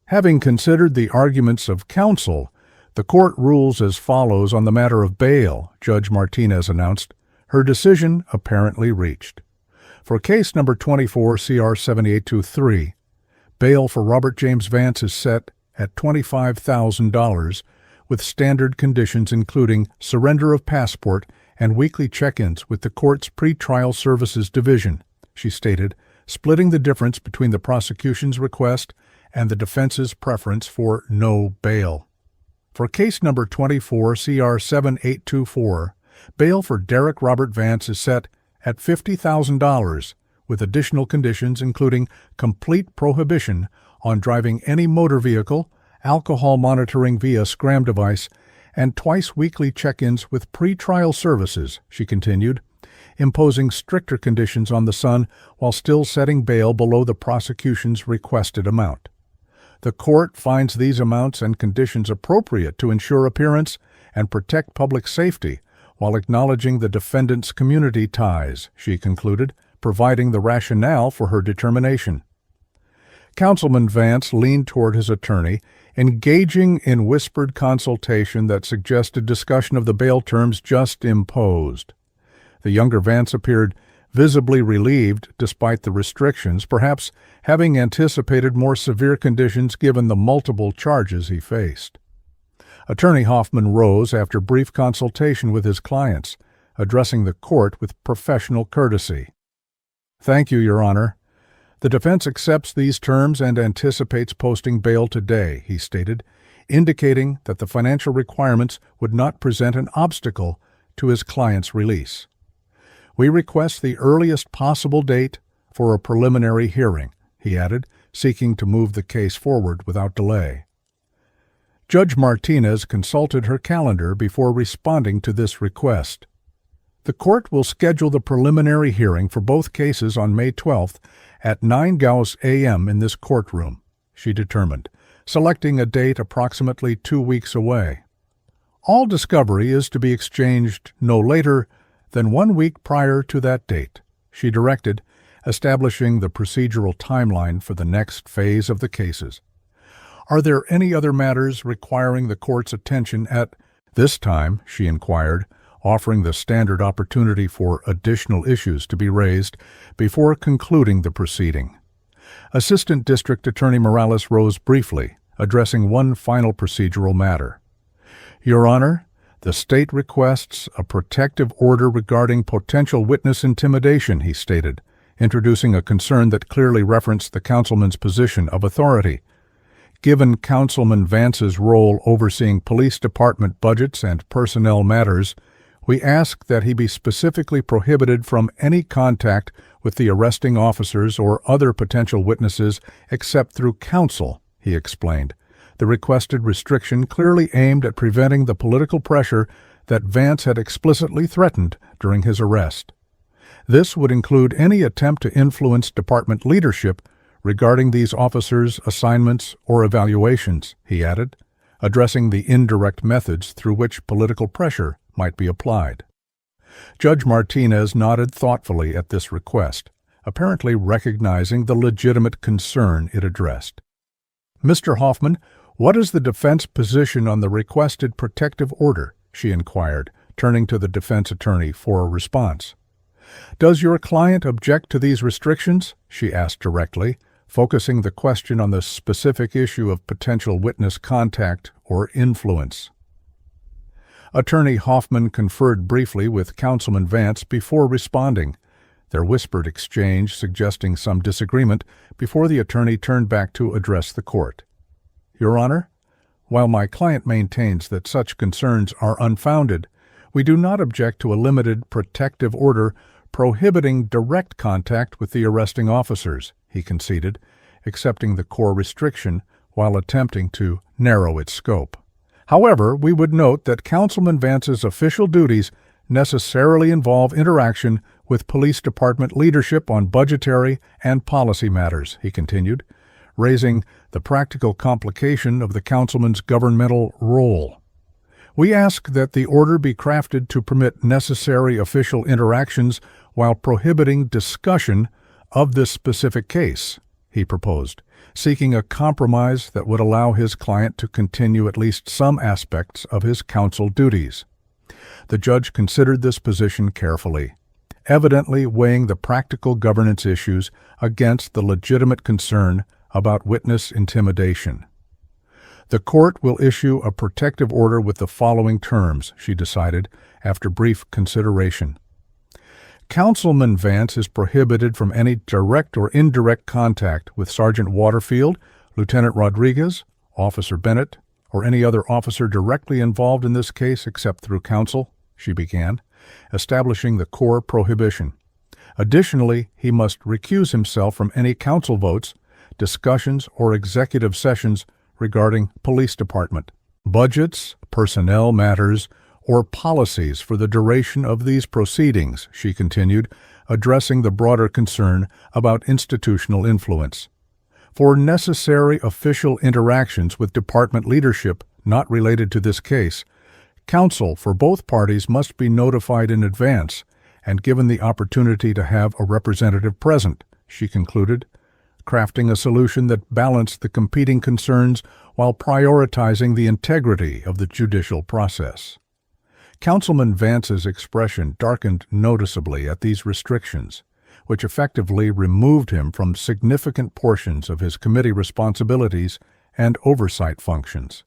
Having considered the arguments of counsel, the court rules as follows on the matter of bail, Judge Martinez announced, her decision apparently reached. For case number 24 CR 7823, bail for Robert James Vance is set at $25,000 with standard conditions including surrender of passport and weekly check-ins with the court's pretrial services division, she stated, splitting the difference between the prosecution's request and the defense's preference for no bail. For case number 24 CR 7824, bail for Derek Robert Vance is set at $50,000 with additional conditions including complete prohibition on driving any motor vehicle, alcohol monitoring via scram device, and twice weekly check-ins with pretrial services, she continued, imposing stricter conditions on the son while still setting bail below the prosecution's requested amount. The court finds these amounts and conditions appropriate to ensure appearance and protect public safety while acknowledging the defendant's community ties, she concluded, providing the rationale for her determination. Councilman Vance leaned toward his attorney, engaging in whispered consultation that suggested discussion of the bail terms just imposed. The younger Vance appeared visibly relieved despite the restrictions, perhaps having anticipated more severe conditions given the multiple charges he faced. Attorney Hoffman rose after brief consultation with his clients, addressing the court with professional courtesy. Thank you, Your Honor. The defense accepts these terms and anticipates posting bail today, he stated, indicating that the financial requirements would not present an obstacle to his client's release. We request the earliest possible date for a preliminary hearing, he added, seeking to move the case forward without delay. Judge Martinez consulted her calendar before responding to this request. The court will schedule the preliminary hearing for both cases on May 12th at 9 Gauss a.m. in this courtroom, she determined, selecting a date approximately 2 weeks away. All discovery is to be exchanged no later than 1 week prior to that date, she directed, establishing the procedural timeline for the next phase of the cases. Are there any other matters requiring the court's attention at this time, she inquired, offering the standard opportunity for additional issues to be raised before concluding the proceeding. Assistant District Attorney Morales rose briefly, addressing one final procedural matter. Your Honor, the state requests a protective order regarding potential witness intimidation, he stated, introducing a concern that clearly referenced the councilman's position of authority. Given Councilman Vance's role overseeing police department budgets and personnel matters, we ask that he be specifically prohibited from any contact with the arresting officers or other potential witnesses except through counsel, he explained. The requested restriction clearly aimed at preventing the political pressure that Vance had explicitly threatened during his arrest. This would include any attempt to influence department leadership regarding these officers' assignments or evaluations, he added, addressing the indirect methods through which political pressure might be applied. Judge Martinez nodded thoughtfully at this request, apparently recognizing the legitimate concern it addressed. Mr. Hoffman, what is the defense position on the requested protective order? She inquired, turning to the defense attorney for a response. Does your client object to these restrictions? She asked directly, focusing the question on the specific issue of potential witness contact or influence. Attorney Hoffman conferred briefly with Councilman Vance before responding, their whispered exchange suggesting some disagreement before the attorney turned back to address the court. Your Honor, while my client maintains that such concerns are unfounded, we do not object to a limited protective order prohibiting direct contact with the arresting officers, he conceded, accepting the core restriction while attempting to narrow its scope. However, we would note that Councilman Vance's official duties necessarily involve interaction with police department leadership on budgetary and policy matters, he continued, raising the practical complication of the councilman's governmental role. We ask that the order be crafted to permit necessary official interactions while prohibiting discussion of this specific case, he proposed, seeking a compromise that would allow his client to continue at least some aspects of his counsel duties. The judge considered this position carefully, evidently weighing the practical governance issues against the legitimate concern about witness intimidation. The court will issue a protective order with the following terms, she decided, after brief consideration. Councilman Vance is prohibited from any direct or indirect contact with Sergeant Waterfield, Lieutenant Rodriguez, Officer Bennett, or any other officer directly involved in this case except through counsel, she began, establishing the core prohibition. Additionally, he must recuse himself from any council votes, discussions, or executive sessions regarding police department, budgets, personnel matters, or policies for the duration of these proceedings, she continued, addressing the broader concern about institutional influence. For necessary official interactions with department leadership not related to this case, counsel for both parties must be notified in advance and given the opportunity to have a representative present, she concluded, crafting a solution that balanced the competing concerns while prioritizing the integrity of the judicial process. Councilman Vance's expression darkened noticeably at these restrictions, which effectively removed him from significant portions of his committee responsibilities and oversight functions.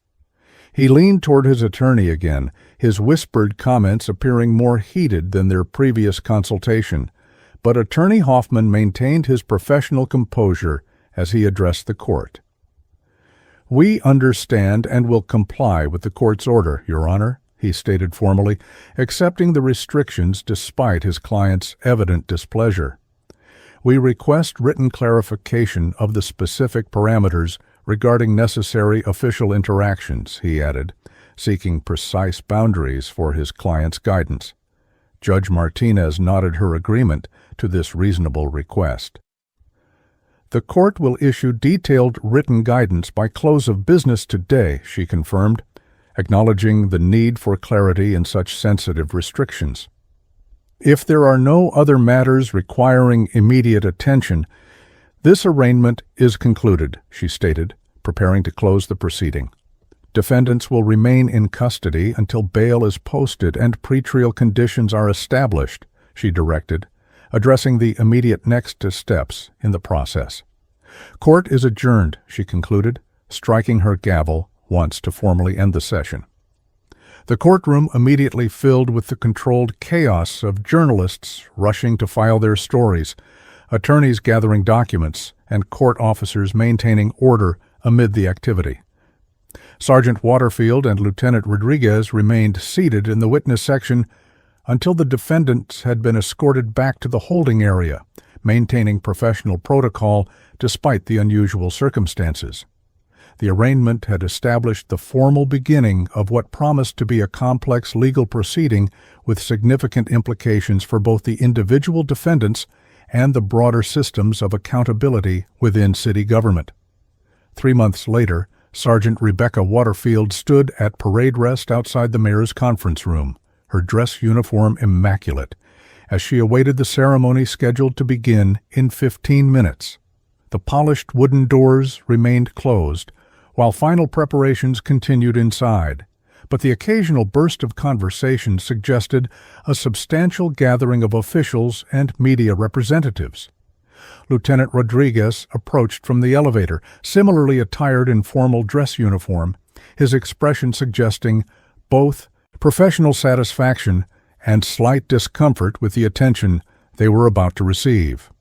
He leaned toward his attorney again, his whispered comments appearing more heated than their previous consultation, but Attorney Hoffman maintained his professional composure as he addressed the court. We understand and will comply with the court's order, Your Honor, he stated formally, accepting the restrictions despite his client's evident displeasure. We request written clarification of the specific parameters regarding necessary official interactions, he added, seeking precise boundaries for his client's guidance. Judge Martinez nodded her agreement to this reasonable request. The court will issue detailed written guidance by close of business today, she confirmed, acknowledging the need for clarity in such sensitive restrictions. If there are no other matters requiring immediate attention, this arraignment is concluded, she stated, preparing to close the proceeding. Defendants will remain in custody until bail is posted and pretrial conditions are established, she directed, addressing the immediate next steps in the process. Court is adjourned, she concluded, striking her gavel once to formally end the session. The courtroom immediately filled with the controlled chaos of journalists rushing to file their stories, attorneys gathering documents, and court officers maintaining order amid the activity. Sergeant Waterfield and Lieutenant Rodriguez remained seated in the witness section until the defendants had been escorted back to the holding area, maintaining professional protocol despite the unusual circumstances. The arraignment had established the formal beginning of what promised to be a complex legal proceeding with significant implications for both the individual defendants and the broader systems of accountability within city government. 3 months later, Sergeant Rebecca Waterfield stood at parade rest outside the mayor's conference room, her dress uniform immaculate, as she awaited the ceremony scheduled to begin in 15 minutes. The polished wooden doors remained closed, while final preparations continued inside, but the occasional burst of conversation suggested a substantial gathering of officials and media representatives. Lieutenant Rodriguez approached from the elevator, similarly attired in formal dress uniform, his expression suggesting both professional satisfaction and slight discomfort with the attention they were about to receive.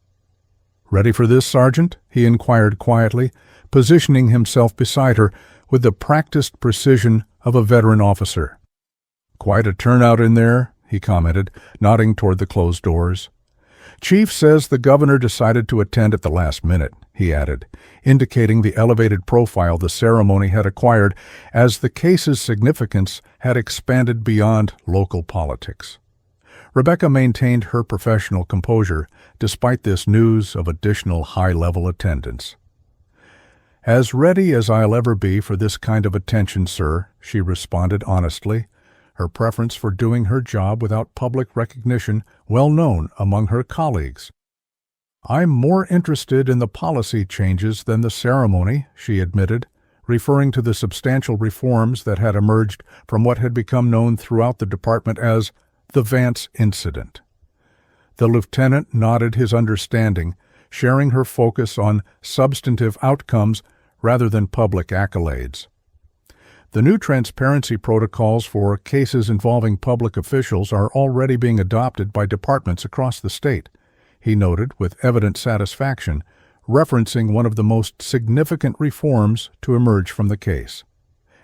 "Ready for this, Sergeant?" he inquired quietly, positioning himself beside her with the practiced precision of a veteran officer. "Quite a turnout in there," he commented, nodding toward the closed doors. "Chief says the governor decided to attend at the last minute," he added, indicating the elevated profile the ceremony had acquired as the case's significance had expanded beyond local politics. Rebecca maintained her professional composure despite this news of additional high-level attendance. "As ready as I'll ever be for this kind of attention, sir," she responded honestly, her preference for doing her job without public recognition well known among her colleagues. "I'm more interested in the policy changes than the ceremony," she admitted, referring to the substantial reforms that had emerged from what had become known throughout the department as the Vance incident. The lieutenant nodded his understanding, sharing her focus on substantive outcomes rather than public accolades. "The new transparency protocols for cases involving public officials are already being adopted by departments across the state," he noted with evident satisfaction, referencing one of the most significant reforms to emerge from the case.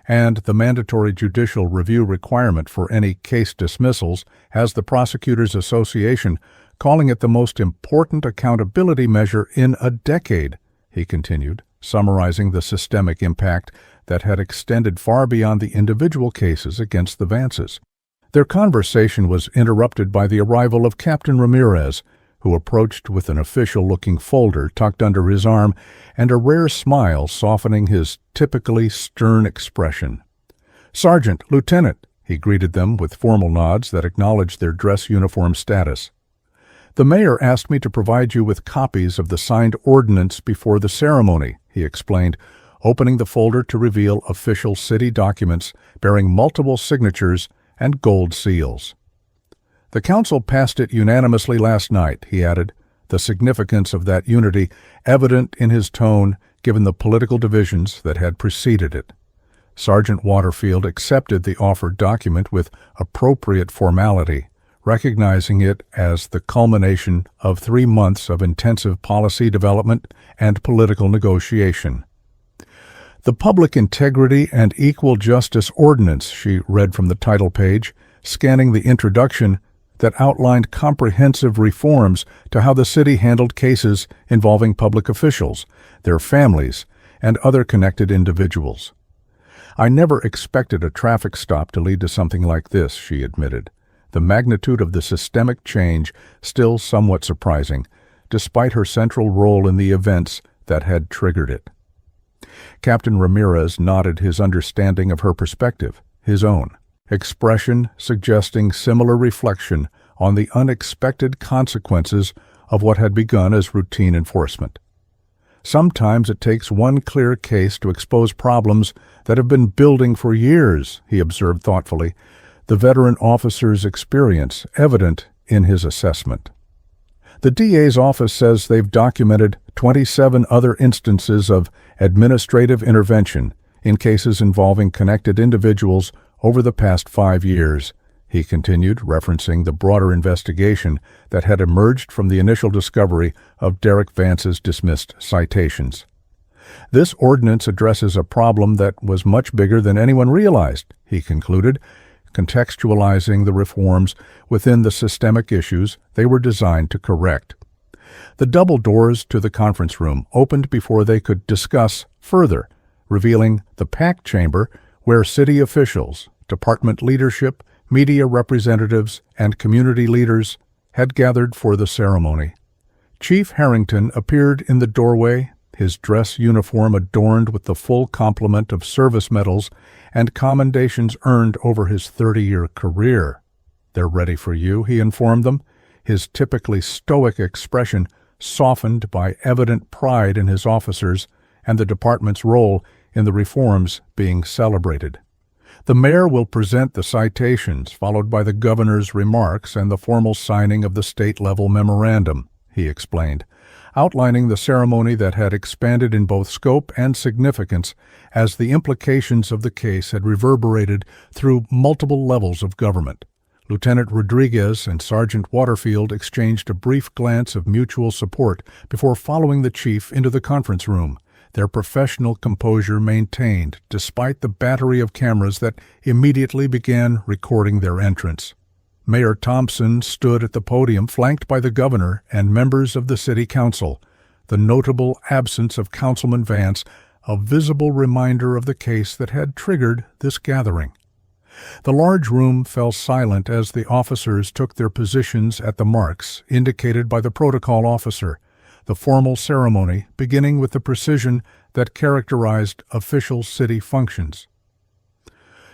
"And the mandatory judicial review requirement for any case dismissals has the Prosecutors Association calling it the most important accountability measure in a decade," he continued, summarizing the systemic impact that had extended far beyond the individual cases against the Vances. Their conversation was interrupted by the arrival of Captain Ramirez, who approached with an official-looking folder tucked under his arm and a rare smile softening his typically stern expression. "Sergeant, Lieutenant," he greeted them with formal nods that acknowledged their dress uniform status. "The mayor asked me to provide you with copies of the signed ordinance before the ceremony," he explained, opening the folder to reveal official city documents bearing multiple signatures and gold seals. "The council passed it unanimously last night," he added, the significance of that unity evident in his tone given the political divisions that had preceded it. Sergeant Waterfield accepted the offered document with appropriate formality, recognizing it as the culmination of 3 months of intensive policy development and political negotiation. "The Public Integrity and Equal Justice Ordinance," she read from the title page, scanning the introduction that outlined comprehensive reforms to how the city handled cases involving public officials, their families, and other connected individuals. "I never expected a traffic stop to lead to something like this," she admitted, the magnitude of the systemic change still somewhat surprising, despite her central role in the events that had triggered it. Captain Ramirez nodded his understanding of her perspective, his own, expression suggesting similar reflection on the unexpected consequences of what had begun as routine enforcement. Sometimes it takes one clear case to expose problems that have been building for years, he observed thoughtfully, the veteran officer's experience evident in his assessment. The DA's office says they've documented 27 other instances of administrative intervention in cases involving connected individuals over the past 5 years, he continued, referencing the broader investigation that had emerged from the initial discovery of Derek Vance's dismissed citations. This ordinance addresses a problem that was much bigger than anyone realized, he concluded, contextualizing the reforms within the systemic issues they were designed to correct. The double doors to the conference room opened before they could discuss further, revealing the packed chamber where city officials, department leadership, media representatives, and community leaders had gathered for the ceremony. Chief Harrington appeared in the doorway, his dress uniform adorned with the full complement of service medals and commendations earned over his 30-year career. "They're ready for you," he informed them, his typically stoic expression softened by evident pride in his officers and the department's role in the reforms being celebrated. The mayor will present the citations, followed by the governor's remarks and the formal signing of the state-level memorandum, he explained, outlining the ceremony that had expanded in both scope and significance as the implications of the case had reverberated through multiple levels of government. Lieutenant Rodriguez and Sergeant Waterfield exchanged a brief glance of mutual support before following the chief into the conference room, their professional composure maintained despite the battery of cameras that immediately began recording their entrance. Mayor Thompson stood at the podium flanked by the governor and members of the city council, the notable absence of Councilman Vance a visible reminder of the case that had triggered this gathering. The large room fell silent as the officers took their positions at the marks indicated by the protocol officer, the formal ceremony beginning with the precision that characterized official city functions.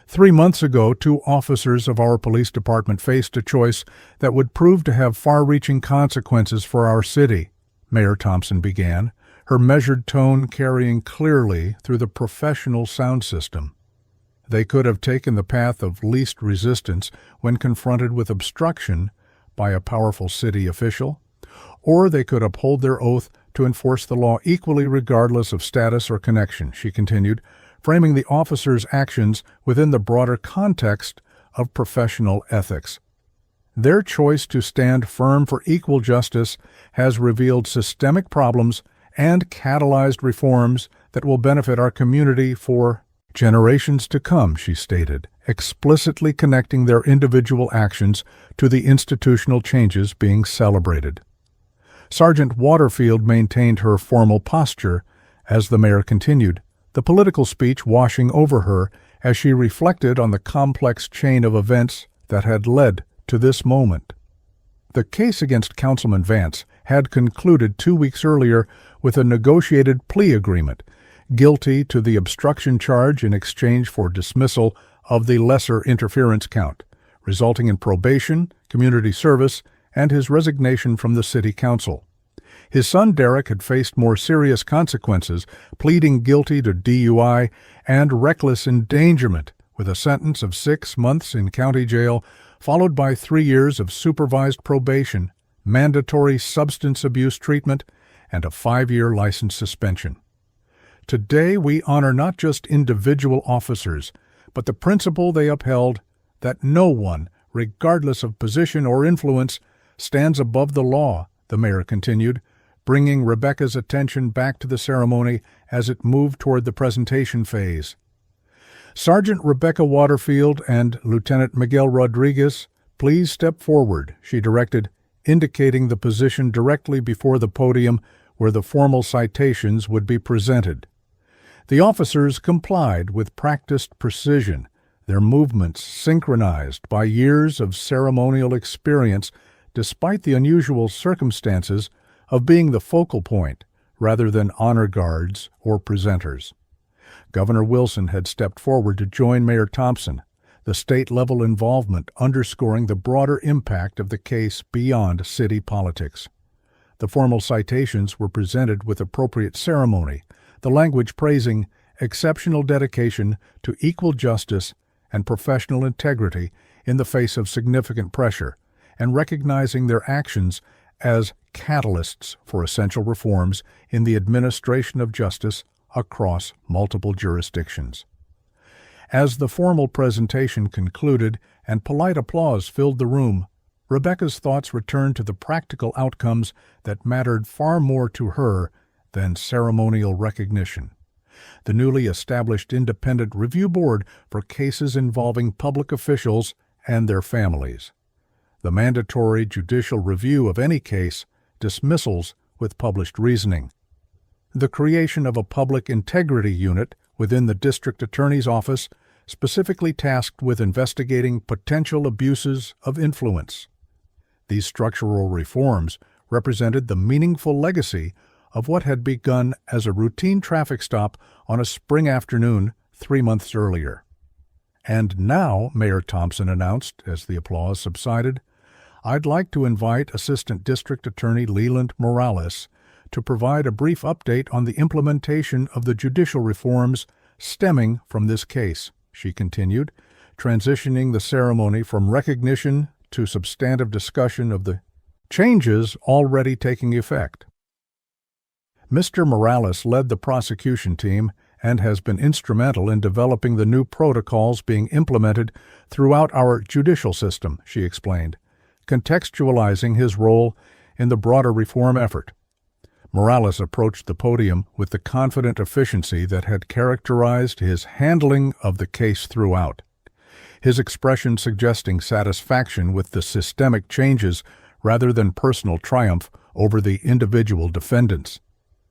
3 months ago, 2 officers of our police department faced a choice that would prove to have far-reaching consequences for our city, Mayor Thompson began, her measured tone carrying clearly through the professional sound system. They could have taken the path of least resistance when confronted with obstruction by a powerful city official, or they could uphold their oath to enforce the law equally regardless of status or connection, she continued, framing the officers' actions within the broader context of professional ethics. Their choice to stand firm for equal justice has revealed systemic problems and catalyzed reforms that will benefit our community for generations to come, she stated, explicitly connecting their individual actions to the institutional changes being celebrated. Sergeant Waterfield maintained her formal posture as the mayor continued, the political speech washing over her as she reflected on the complex chain of events that had led to this moment. The case against Councilman Vance had concluded 2 weeks earlier with a negotiated plea agreement, guilty to the obstruction charge in exchange for dismissal of the lesser interference count, resulting in probation, community service, and his resignation from the city council. His son Derek had faced more serious consequences, pleading guilty to DUI and reckless endangerment, with a sentence of 6 months in county jail, followed by 3 years of supervised probation, mandatory substance abuse treatment, and a 5-year license suspension. Today we honor not just individual officers, but the principle they upheld that no one, regardless of position or influence, stands above the law, the mayor continued, bringing Rebecca's attention back to the ceremony as it moved toward the presentation phase. Sergeant Rebecca Waterfield and Lieutenant Miguel Rodriguez, please step forward, she directed, indicating the position directly before the podium where the formal citations would be presented. The officers complied with practiced precision, their movements synchronized by years of ceremonial experience despite the unusual circumstances of being the focal point, rather than honor guards or presenters. Governor Wilson had stepped forward to join Mayor Thompson, the state-level involvement underscoring the broader impact of the case beyond city politics. The formal citations were presented with appropriate ceremony, the language praising exceptional dedication to equal justice and professional integrity in the face of significant pressure, and recognizing their actions as catalysts for essential reforms in the administration of justice across multiple jurisdictions. As the formal presentation concluded and polite applause filled the room, Rebecca's thoughts returned to the practical outcomes that mattered far more to her than ceremonial recognition. The newly established Independent Review Board for cases involving public officials and their families. The mandatory judicial review of any case, dismissals with published reasoning. The creation of a public integrity unit within the district attorney's office specifically tasked with investigating potential abuses of influence. These structural reforms represented the meaningful legacy of what had begun as a routine traffic stop on a spring afternoon 3 months earlier. "And now," Mayor Thompson announced as the applause subsided, "I'd like to invite Assistant District Attorney Leland Morales to provide a brief update on the implementation of the judicial reforms stemming from this case," she continued, transitioning the ceremony from recognition to substantive discussion of the changes already taking effect. Mr. Morales led the prosecution team and has been instrumental in developing the new protocols being implemented throughout our judicial system, she explained, contextualizing his role in the broader reform effort. Morales approached the podium with the confident efficiency that had characterized his handling of the case throughout, his expression suggesting satisfaction with the systemic changes rather than personal triumph over the individual defendants.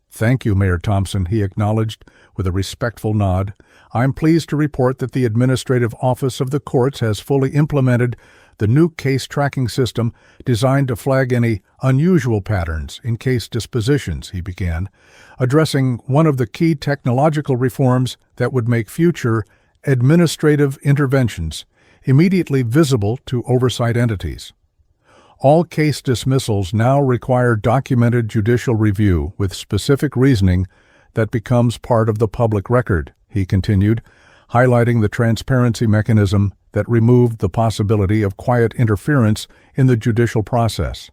"Thank you, Mayor Thompson," he acknowledged with a respectful nod. "I'm pleased to report that the Administrative Office of the Courts has fully implemented the new case tracking system designed to flag any unusual patterns in case dispositions," he began, addressing one of the key technological reforms that would make future administrative interventions immediately visible to oversight entities. "All case dismissals now require documented judicial review with specific reasoning that becomes part of the public record," he continued, highlighting the transparency mechanism that removed the possibility of quiet interference in the judicial process.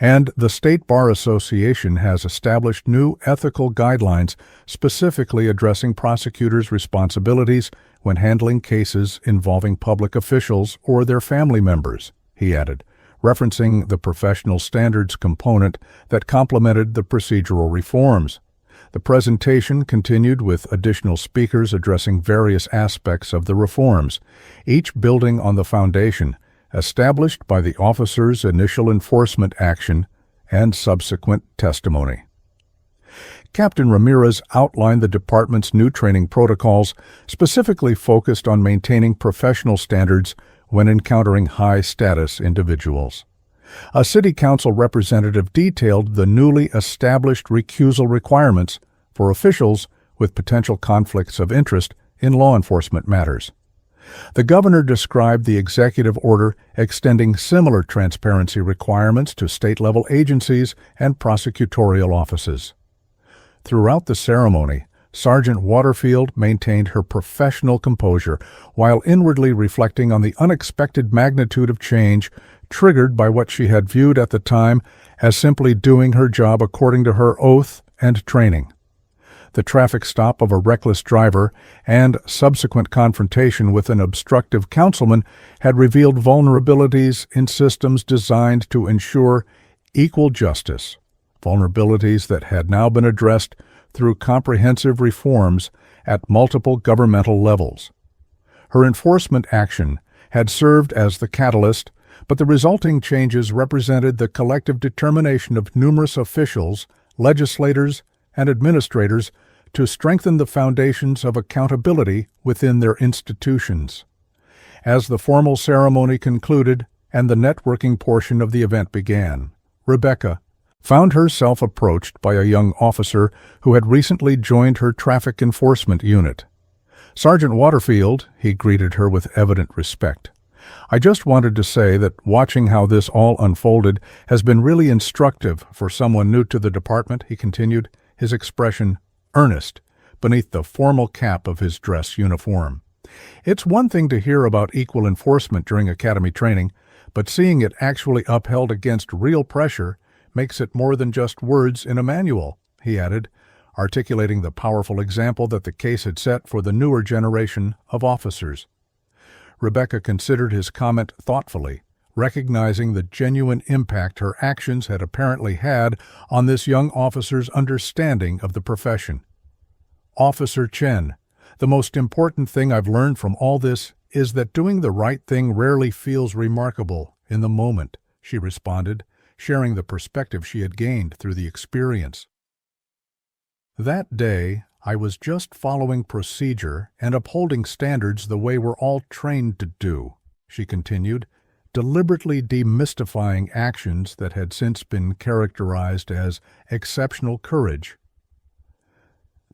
And the State Bar Association has established new ethical guidelines specifically addressing prosecutors' responsibilities when handling cases involving public officials or their family members, he added, referencing the professional standards component that complemented the procedural reforms. The presentation continued with additional speakers addressing various aspects of the reforms, each building on the foundation established by the officer's initial enforcement action and subsequent testimony. Captain Ramirez outlined the department's new training protocols, specifically focused on maintaining professional standards when encountering high-status individuals. A city council representative detailed the newly established recusal requirements for officials with potential conflicts of interest in law enforcement matters. The governor described the executive order extending similar transparency requirements to state-level agencies and prosecutorial offices. Throughout the ceremony, Sergeant Waterfield maintained her professional composure while inwardly reflecting on the unexpected magnitude of change triggered by what she had viewed at the time as simply doing her job according to her oath and training. The traffic stop of a reckless driver and subsequent confrontation with an obstructive councilman had revealed vulnerabilities in systems designed to ensure equal justice, vulnerabilities that had now been addressed through comprehensive reforms at multiple governmental levels. Her enforcement action had served as the catalyst, but the resulting changes represented the collective determination of numerous officials, legislators, and administrators to strengthen the foundations of accountability within their institutions. As the formal ceremony concluded and the networking portion of the event began, Rebecca, found herself approached by a young officer who had recently joined her traffic enforcement unit. "Sergeant Waterfield," he greeted her with evident respect. "I just wanted to say that watching how this all unfolded has been really instructive for someone new to the department," he continued, his expression earnest beneath the formal cap of his dress uniform. "It's one thing to hear about equal enforcement during academy training, but seeing it actually upheld against real pressure makes it more than just words in a manual," he added, articulating the powerful example that the case had set for the newer generation of officers. Rebecca considered his comment thoughtfully, recognizing the genuine impact her actions had apparently had on this young officer's understanding of the profession. "Officer Chen, the most important thing I've learned from all this is that doing the right thing rarely feels remarkable in the moment," she responded, sharing the perspective she had gained through the experience. "That day, I was just following procedure and upholding standards the way we're all trained to do," she continued, deliberately demystifying actions that had since been characterized as exceptional courage.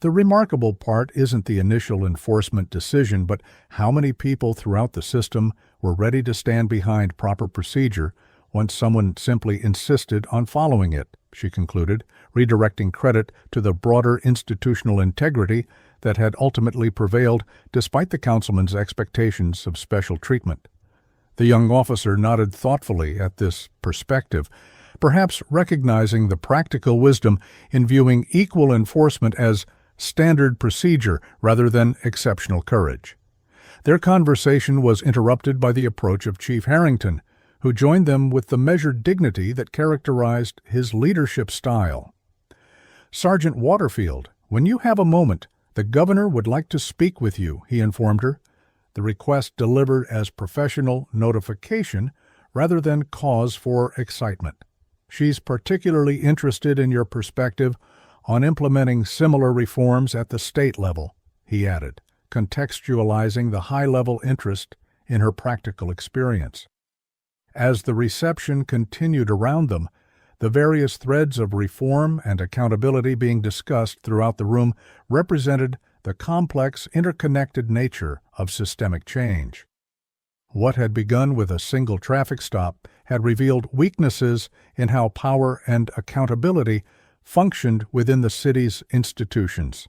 "The remarkable part isn't the initial enforcement decision, but how many people throughout the system were ready to stand behind proper procedure once someone simply insisted on following it," she concluded, redirecting credit to the broader institutional integrity that had ultimately prevailed despite the councilman's expectations of special treatment. The young officer nodded thoughtfully at this perspective, perhaps recognizing the practical wisdom in viewing equal enforcement as standard procedure rather than exceptional courage. Their conversation was interrupted by the approach of Chief Harrington, who joined them with the measured dignity that characterized his leadership style. "Sergeant Waterfield, when you have a moment, the governor would like to speak with you," he informed her, the request delivered as professional notification rather than cause for excitement. "She's particularly interested in your perspective on implementing similar reforms at the state level," he added, contextualizing the high-level interest in her practical experience. As the reception continued around them, the various threads of reform and accountability being discussed throughout the room represented the complex, interconnected nature of systemic change. What had begun with a single traffic stop had revealed weaknesses in how power and accountability functioned within the city's institutions.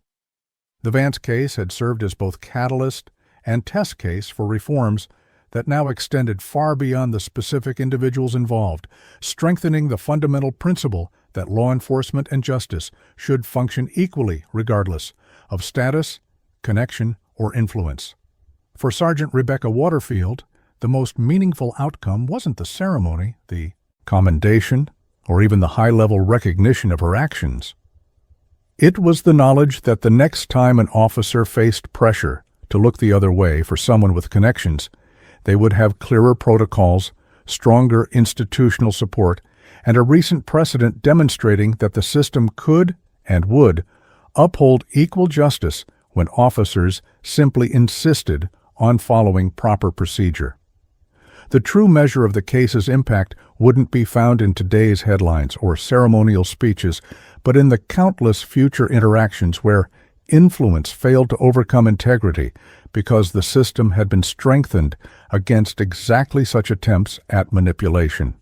The Vance case had served as both catalyst and test case for reforms that now extended far beyond the specific individuals involved, strengthening the fundamental principle that law enforcement and justice should function equally regardless of status, connection, or influence. For Sergeant Rebecca Waterfield, the most meaningful outcome wasn't the ceremony, the commendation, or even the high-level recognition of her actions. It was the knowledge that the next time an officer faced pressure to look the other way for someone with connections, they would have clearer protocols, stronger institutional support, and a recent precedent demonstrating that the system could and would uphold equal justice when officers simply insisted on following proper procedure. The true measure of the case's impact wouldn't be found in today's headlines or ceremonial speeches, but in the countless future interactions where influence failed to overcome integrity because the system had been strengthened against exactly such attempts at manipulation.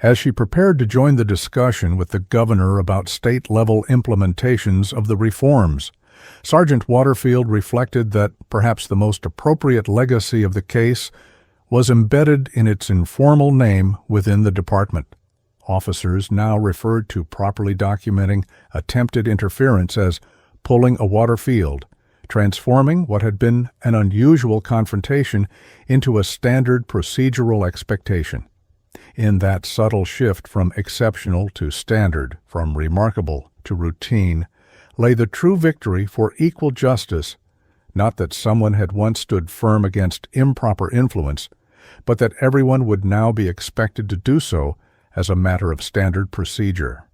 As she prepared to join the discussion with the governor about state-level implementations of the reforms, Sergeant Waterfield reflected that perhaps the most appropriate legacy of the case was embedded in its informal name within the department. Officers now referred to properly documenting attempted interference as pulling a Waterfield, transforming what had been an unusual confrontation into a standard procedural expectation. In that subtle shift from exceptional to standard, from remarkable to routine, lay the true victory for equal justice, not that someone had once stood firm against improper influence, but that everyone would now be expected to do so as a matter of standard procedure.